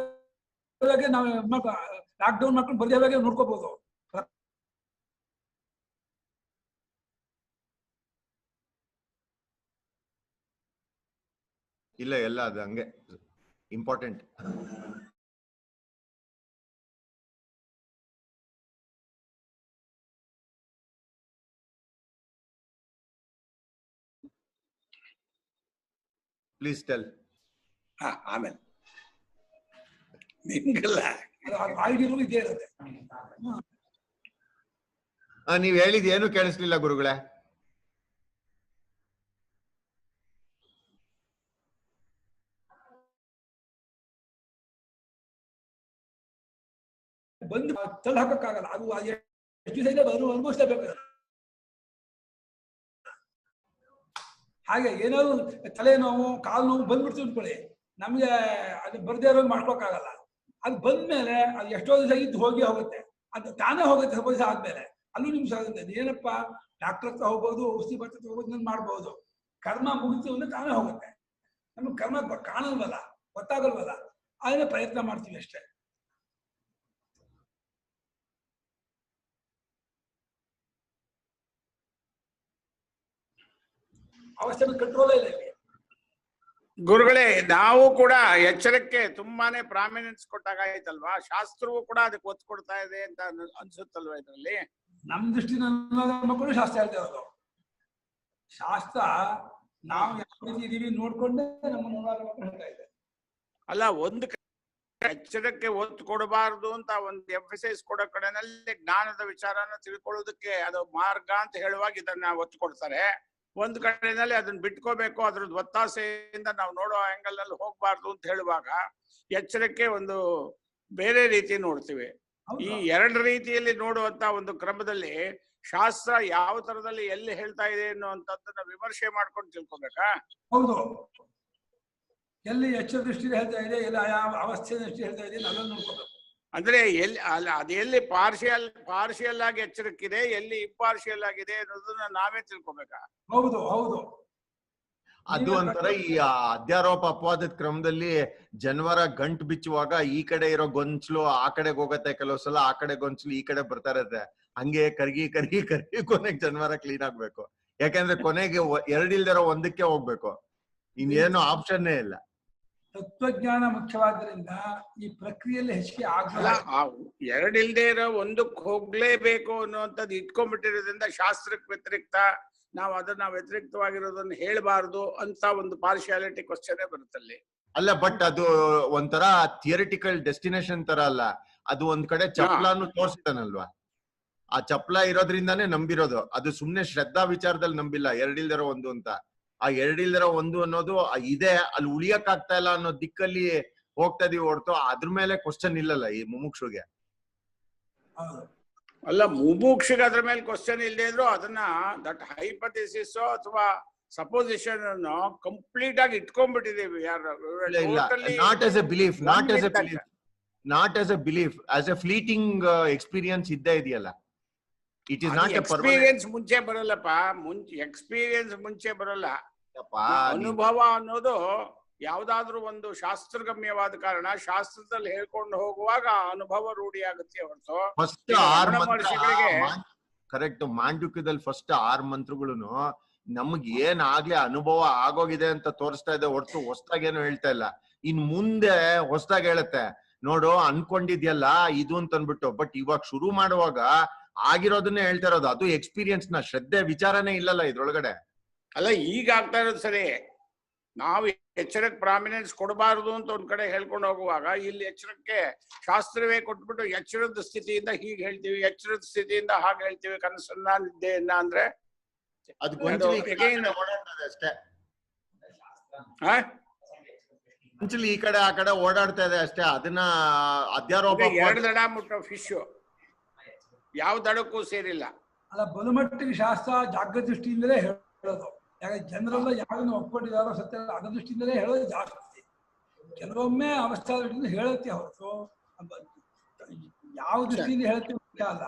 ನಾವು ಲಾಕ್ಡೌನ್ ಮಾಡ್ಕೊಂಡು ಬರ್ದೇ ನೋಡ್ಕೋಬಹುದು. ಇಲ್ಲ, ಎಲ್ಲ ಅದು ಹಂಗೆ ಇಂಪಾರ್ಟೆಂಟ್. Please tell. ಆಮೇಲೆ ನಿಂಗಲ್ಲ ಆಗಿರೋ ಇದೇ ಇರುತ್ತೆ. ನೀವ್ ಹೇಳಿದ್ ಏನು ಕೇಳಿಸ್ಲಿಲ್ಲ ಗುರುಗಳೇ. ಬಂದು ತಳ್ಳಿ ಹಾಕಕ್ಕಾಗಲ್ಲ, ಅದು ಎಷ್ಟು ದಿವಸ ಇದೆ ಅನುಭವಿಸ್ಲೇಬೇಕು. ಹಾಗೆ ಏನಾದ್ರು ತಲೆನೋವು, ಕಾಲು ನೋವು ಬಂದ್ಬಿಡ್ತು ಅಂದ್ಕೊಳ್ಳಿ, ನಮ್ಗೆ ಅದು ಬರ್ದೇ ಇರೋ ಮಾಡ್ಕೊಳಕ್ಕಾಗಲ್ಲ. ಅದು ಬಂದ್ಮೇಲೆ ಅದು ಎಷ್ಟೋ ದಿವಸ ಇದ್ದು ಹೋಗುತ್ತೆ, ಅದು ತಾನೇ ಹೋಗುತ್ತೆ. ಸ್ವಲ್ಪ ದಿವಸ ಆದ್ಮೇಲೆ ಅಲ್ಲೂ ನಿಮ್ಗೆ ಆಗುತ್ತೆ. ಏನಪ್ಪ, ಡಾಕ್ಟರ್ ಹತ್ರ ಹೋಗ್ಬೋದು, ಔಷಧಿ ಬರ್ತಾ ಹೋಗೋದು ಮಾಡ್ಬೋದು. ಕರ್ಮ ಮುಗಿತು ಅಂದ್ರೆ ತಾನೇ ಹೋಗುತ್ತೆ. ನಮ್ಗೆ ಕರ್ಮ ಕಾಣಲ್ವಲ್ಲ, ಗೊತ್ತಾಗಲ್ವಲ್ಲ, ಅದನ್ನೇ ಪ್ರಯತ್ನ ಮಾಡ್ತೀವಿ ಅಷ್ಟೇ. ಅವಸ್ಥೆ ಕಂಟ್ರೋಲೇ ಇಲ್ಲ ಇಲ್ಲಿ. ಗುರುಗಳೇ, ನಾವು ಕೂಡ ಎಚ್ಚರಕ್ಕೆ ತುಂಬಾನೇ ಪ್ರಾಮಿನೆನ್ಸ್ ಕೊಟ್ಟಾಗ ಆಯ್ತಲ್ವಾ, ಶಾಸ್ತ್ರವು ಕೂಡ ಅದಕ್ಕೆ ಒತ್ತು ಕೊಡ್ತಾ ಇದೆ ಅಂತ ಅನ್ಸುತ್ತಲ್ವಾ ಇದರಲ್ಲಿ? ನಮ್ ದೃಷ್ಟಿನ ಕೂಡ ಶಾಸ್ತ್ರ ಹೇಳ್ತಾ ಇರೋದು. ಶಾಸ್ತ್ರ ನಾವು ಯಾವ ರೀತಿ ಇದೀವಿ ನೋಡ್ಕೊಂಡೆ ನಮ್ಮ ಹೇಳ್ತಾ ಇದೆ. ಅಲ್ಲ, ಒಂದು ಎಚ್ಚರಕ್ಕೆ ಒತ್ತು ಕೊಡಬಾರದು ಅಂತ ಒಂದು ಎಂಫಸೈಸ್ ಕೊಡೋ ಕಡೆನಲ್ಲಿ ಜ್ಞಾನದ ವಿಚಾರನ ತಿಳ್ಕೊಳ್ಳೋದಕ್ಕೆ ಅದು ಮಾರ್ಗ ಅಂತ ಹೇಳುವಾಗ ಇದನ್ನ ಒತ್ತು ಕೊಡ್ತಾರೆ. ಒಂದ್ ಕಡೆಯಲ್ಲಿ ಅದನ್ನ ಬಿಟ್ಕೋಬೇಕು, ಅದ್ರದ್ದು ಒತ್ತಾಸೆಯಿಂದ ನಾವು ನೋಡೋ ಆಂಗಲ್ ಅಲ್ಲಿ ಹೋಗ್ಬಾರ್ದು ಅಂತ ಹೇಳುವಾಗ ಎಚ್ಚರಕ್ಕೆ ಒಂದು ಬೇರೆ ರೀತಿ ನೋಡ್ತೀವಿ. ಈ ಎರಡು ರೀತಿಯಲ್ಲಿ ನೋಡುವಂತ ಒಂದು ಕ್ರಮದಲ್ಲಿ ಶಾಸ್ತ್ರ ಯಾವ ತರದಲ್ಲಿ ಎಲ್ಲಿ ಹೇಳ್ತಾ ಇದೆ ಅನ್ನುವಂಥದ್ದನ್ನ ವಿಮರ್ಶೆ ಮಾಡ್ಕೊಂಡು ತಿಳ್ಕೊಬೇಕಾ? ಹೌದು, ಎಲ್ಲಿ ಎಚ್ಚರ ದೃಷ್ಟಿಯಲ್ಲಿ ಹೇಳ್ತಾ ಇದೆ, ಎಲ್ಲಿ ಯಾವ ಅವಸ್ಥೆ ದೃಷ್ಟಿ ಹೇಳ್ತಾ ಇದೆ ಅದನ್ನು ನೋಡ್ಕೋಬೇಕು. ಅಂದ್ರೆ ಎಲ್ಲಿ ಅಲ್ಲ, ಅದು ಎಲ್ಲಿ ಪಾರ್ಷಿಯಲ್ ಆಗಿ ಎಚ್ಚರಕ್ಕಿದೆ, ಎಲ್ಲಿ ಇಂಪಾರ್ಷಿಯಲ್ ಆಗಿದೆ ಅನ್ನೋದನ್ನ ನಾವೇ ತಿಳ್ಕೊಬೇಕಾ? ಹೌದು ಹೌದು. ಅದು ಒಂಥರ ಈ ಅಧ್ಯಾರೋಪ ಅಪವಾದದ ಕ್ರಮದಲ್ಲಿ ಜನವರ ಗಂಟು ಬಿಚ್ಚುವಾಗ ಈ ಕಡೆ ಇರೋ ಗೊಂಚಲು ಆ ಕಡೆಗೆ ಹೋಗತ್ತೆ, ಕೆಲವು ಸಲ ಆ ಕಡೆ ಗೊಂಚಲು ಈ ಕಡೆ ಬರ್ತಾ ಇರತ್ತೆ. ಹಂಗೆ ಕರ್ಗಿ ಕೊನೆಗೆ ಜನವರ ಕ್ಲೀನ್ ಆಗ್ಬೇಕು. ಯಾಕಂದ್ರೆ ಕೊನೆಗೆ ಎರಡಿಲ್ದಿರೋ ಒಂದಕ್ಕೆ ಹೋಗ್ಬೇಕು, ಇನ್ನೇನು ಆಪ್ಷನ್ನೇ ಇಲ್ಲ. ತತ್ವಜ್ಞಾನ ಮುಖ್ಯವಾದ್ರಿಂದ ಈ ಪ್ರಕ್ರಿಯೆಯಲ್ಲಿ ಹೆಚ್ಚಿಗೆ ಆಗಲ್ಲ. ಎರಡಿಲ್ದೇ ಇರೋ ಒಂದಕ್ಕೆ ಹೋಗ್ಲೇಬೇಕು ಅನ್ನುವಂಥದ್ದು ಇಟ್ಕೊಂಡ್ಬಿಟ್ಟಿರೋದ್ರಿಂದ ಶಾಸ್ತ್ರಕ್ಕೆ ವ್ಯತಿರಿಕ್ತ ನಾವು ಅದನ್ನ ವ್ಯತಿರಿಕ್ತವಾಗಿರೋದನ್ನ ಹೇಳ್ಬಾರ್ದು ಅಂತ ಒಂದು ಪಾರ್ಶಿಯಾಲಿಟಿ ಕ್ವಶನ್ ಬರುತ್ತಲ್ಲಿ. ಅಲ್ಲ, ಬಟ್ ಅದು ಒಂಥರ ಥಿಯರಿಟಿಕಲ್ ಡೆಸ್ಟಿನೇಷನ್ ತರ ಅಲ್ಲ, ಅದು ಒಂದ್ ಕಡೆ ಚಪ್ಲಾನು ತೋರಿಸ್ತಾನಲ್ವಾ, ಆ ಚಪ್ಲ ಇರೋದ್ರಿಂದಾನೇ ನಂಬಿರೋದು. ಅದು ಸುಮ್ನೆ ಶ್ರದ್ಧಾ ವಿಚಾರದಲ್ಲಿ ನಂಬಿಲ್ಲ ಎರಡಿಲ್ದಿರೋ ಒಂದು ಅಂತ. ಆ ಎರಡಿಲ್ದಿರೋ ಒಂದು ಅನ್ನೋದು ಇದೆ, ಅಲ್ಲಿ ಉಳಿಯಕ್ ಆಗ್ತಾ ಇಲ್ಲ ಅನ್ನೋ ದಿಕ್ಕಲ್ಲಿ ಹೋಗ್ತಾ ಇದೀವಿ ಹೊರತು ಅದ್ರ ಮೇಲೆ ಕ್ವಶನ್ ಇಲ್ಲಲ್ಲ ಈ ಮುಮುಕ್ಷುಗೆ. ಅಲ್ಲ, ಮುಮುಕ್ಷಿಗೆ ಅದ್ರ ಮೇಲೆ ಕ್ವಶನ್ ಇಲ್ಲದೆ ಇದ್ರು ಅದನ್ನ ದಟ್ ಹೈಪಥೆಸಿಸ್ ಅಥವಾ ಸಪೋಸಿಷನ್ ಅನ್ನು ಕಂಪ್ಲೀಟ್ ಆಗಿ ಇಟ್ಕೊಂಡ್ಬಿಟ್ಟಿದೀವಿ. Not as a belief, not as a belief, as a fleeting experience ಇದ್ದೇ ಇದೆಯಲ್ಲ. ಇಟ್ ಇಸ್ ನಾಟ್ ಎಕ್ಸ್ಪೀರಿಯನ್ಸ್ ಮುಂಚೆ ಬರಲ್ಲಪ್ಪ, ಎಕ್ಸ್ಪೀರಿಯನ್ಸ್ ಮುಂಚೆ ಬರಲ್ಲ. ಅನುಭವ ಅನ್ನೋದು ಯಾವ್ದಾದ್ರು ಒಂದು ಶಾಸ್ತ್ರಗಮ್ಯವಾದ ಕಾರಣ ಶಾಸ್ತ್ರದಲ್ಲಿ ಹೇಳ್ಕೊಂಡು ಹೋಗುವಾಗ ಅನುಭವ ರೂಢಿ ಆಗುತ್ತೆ ಹೊರತು ಫಸ್ಟ್ ಕರೆಕ್ಟ್. ಮಾಂಡುಕ್ಯದಲ್ಲಿ ಫಸ್ಟ್ 6 ಮಂತ್ರಗಳನ್ನು ನಮ್ಗೆ ಏನಾಗ್ಲೇ ಅನುಭವ ಆಗೋಗಿದೆ ಅಂತ ತೋರಿಸ್ತಾ ಇದೆ ಹೊರತು ಹೊಸ್ದಾಗೇನು ಹೇಳ್ತಾ ಇಲ್ಲ. ಇನ್ ಮುಂದೆ ಹೊಸ್ದಾಗ್ ಹೇಳುತ್ತೆ, ನೋಡು ಅನ್ಕೊಂಡಿದ್ಯಲ್ಲ ಇದು ಅಂತ ಅನ್ಬಿಟ್ಟು. ಬಟ್ ಇವಾಗ ಶುರು ಮಾಡುವಾಗ ಆಗಿರೋದನ್ನೇ ಹೇಳ್ತಾ ಇರೋದು. ಅದು ಎಕ್ಸ್ಪೀರಿಯನ್ಸ್ ನ ಶ್ರದ್ಧೆ ವಿಚಾರನೇ ಇಲ್ಲಲ್ಲ ಇದ್ರೊಳಗಡೆ. ಅಲ್ಲ, ಈಗ ಆಗ್ತಾ ಇರೋದು ಸರಿ. ನಾವು ಎಚ್ಚರಕ್ಕೆ ಪ್ರಾಮಿನೆನ್ಸ್ ಕೊಡಬಾರದು ಅಂತ ಒಂದ್ ಕಡೆ ಹೇಳ್ಕೊಂಡು ಹೋಗುವಾಗ ಇಲ್ಲಿ ಎಚ್ಚರಕ್ಕೆ ಶಾಸ್ತ್ರವೇ ಕೊಟ್ಬಿಟ್ಟು ಎಚ್ಚರದ ಸ್ಥಿತಿಯಿಂದ ಹೀಗೆ ಹೇಳ್ತೀವಿ, ಎಚ್ಚರದ ಸ್ಥಿತಿಯಿಂದ ಹಾಗೆ ಹೇಳ್ತೀವಿ, ಕನಸನ್ನ ನಿದ್ದೆಯನ್ನ ಅಂದ್ರೆ ಅಷ್ಟೇ. ಗೊಂಚಲು ಈ ಕಡೆ ಆ ಕಡೆ ಓಡಾಡ್ತಾ ಇದೆ ಅಷ್ಟೇ. ಅದನ್ನ ಅಧ್ಯಾರೋಪ 2 ದಡ ಮುಟ್ಟೋ ಫಿಶ್ ಯಾವ ದಡಕ್ಕೂ ಸೇರಿಲ್ಲ. ಅಲ್ಲ, ಬಲುಮಟ್ಟಿಗೆ ಶಾಸ್ತ್ರ ಜಾಗೃತ ದೃಷ್ಟಿಯಿಂದಲೇ ಹೇಳೋದು. ಯಾಕಂದ್ರೆ ಜನರೆಲ್ಲ ಯಾರನ್ನು ಒಪ್ಕೊಂಡಿದಾರೋ ಸತ್ಯ ಅದ ದೃಷ್ಟಿಯಿಂದಲೇ ಹೇಳೋದು ಜಾಸ್ತಿ. ಕೆಲವೊಮ್ಮೆ ಅವಸ್ಥಾ ದೃಷ್ಟಿಯಿಂದ ಹೇಳುತ್ತೆ ಹೊರತು ಯಾವ ದೃಷ್ಟಿಯಿಂದ ಹೇಳುತ್ತೆ ಮುಖ್ಯ ಅಲ್ಲ.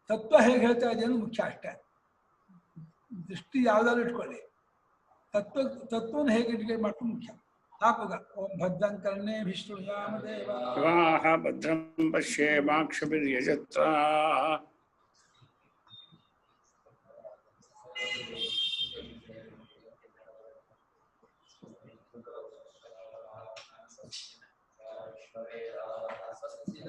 ತತ್ವ ಹೇಗೆ ಹೇಳ್ತಾ ಇದೆ ಅನ್ನೋದು ಮುಖ್ಯ ಅಷ್ಟೇ. ದೃಷ್ಟಿ ಯಾವ್ದಾದ್ರು ಇಟ್ಕೊಳ್ಳಿ, ತತ್ವವನ್ನು ಹೇಗೆ ಇಂಡಿಕೇಟ್ ಮಾಡ್ಕೊಂಡು ಮುಖ್ಯ. ಹಾಕುಗ ಓಂ ಭದ್ರಂ ಕರ್ಣೇ ವಿಷ್ಣುಯಾಮ ದೇವಾಃ ಭದ್ರಂ ಪಶ್ಯೇಮಾಕ್ಷಭಿರ್ಯಜತ್ರಾಃ. ಸ್ವಸ್ತಿ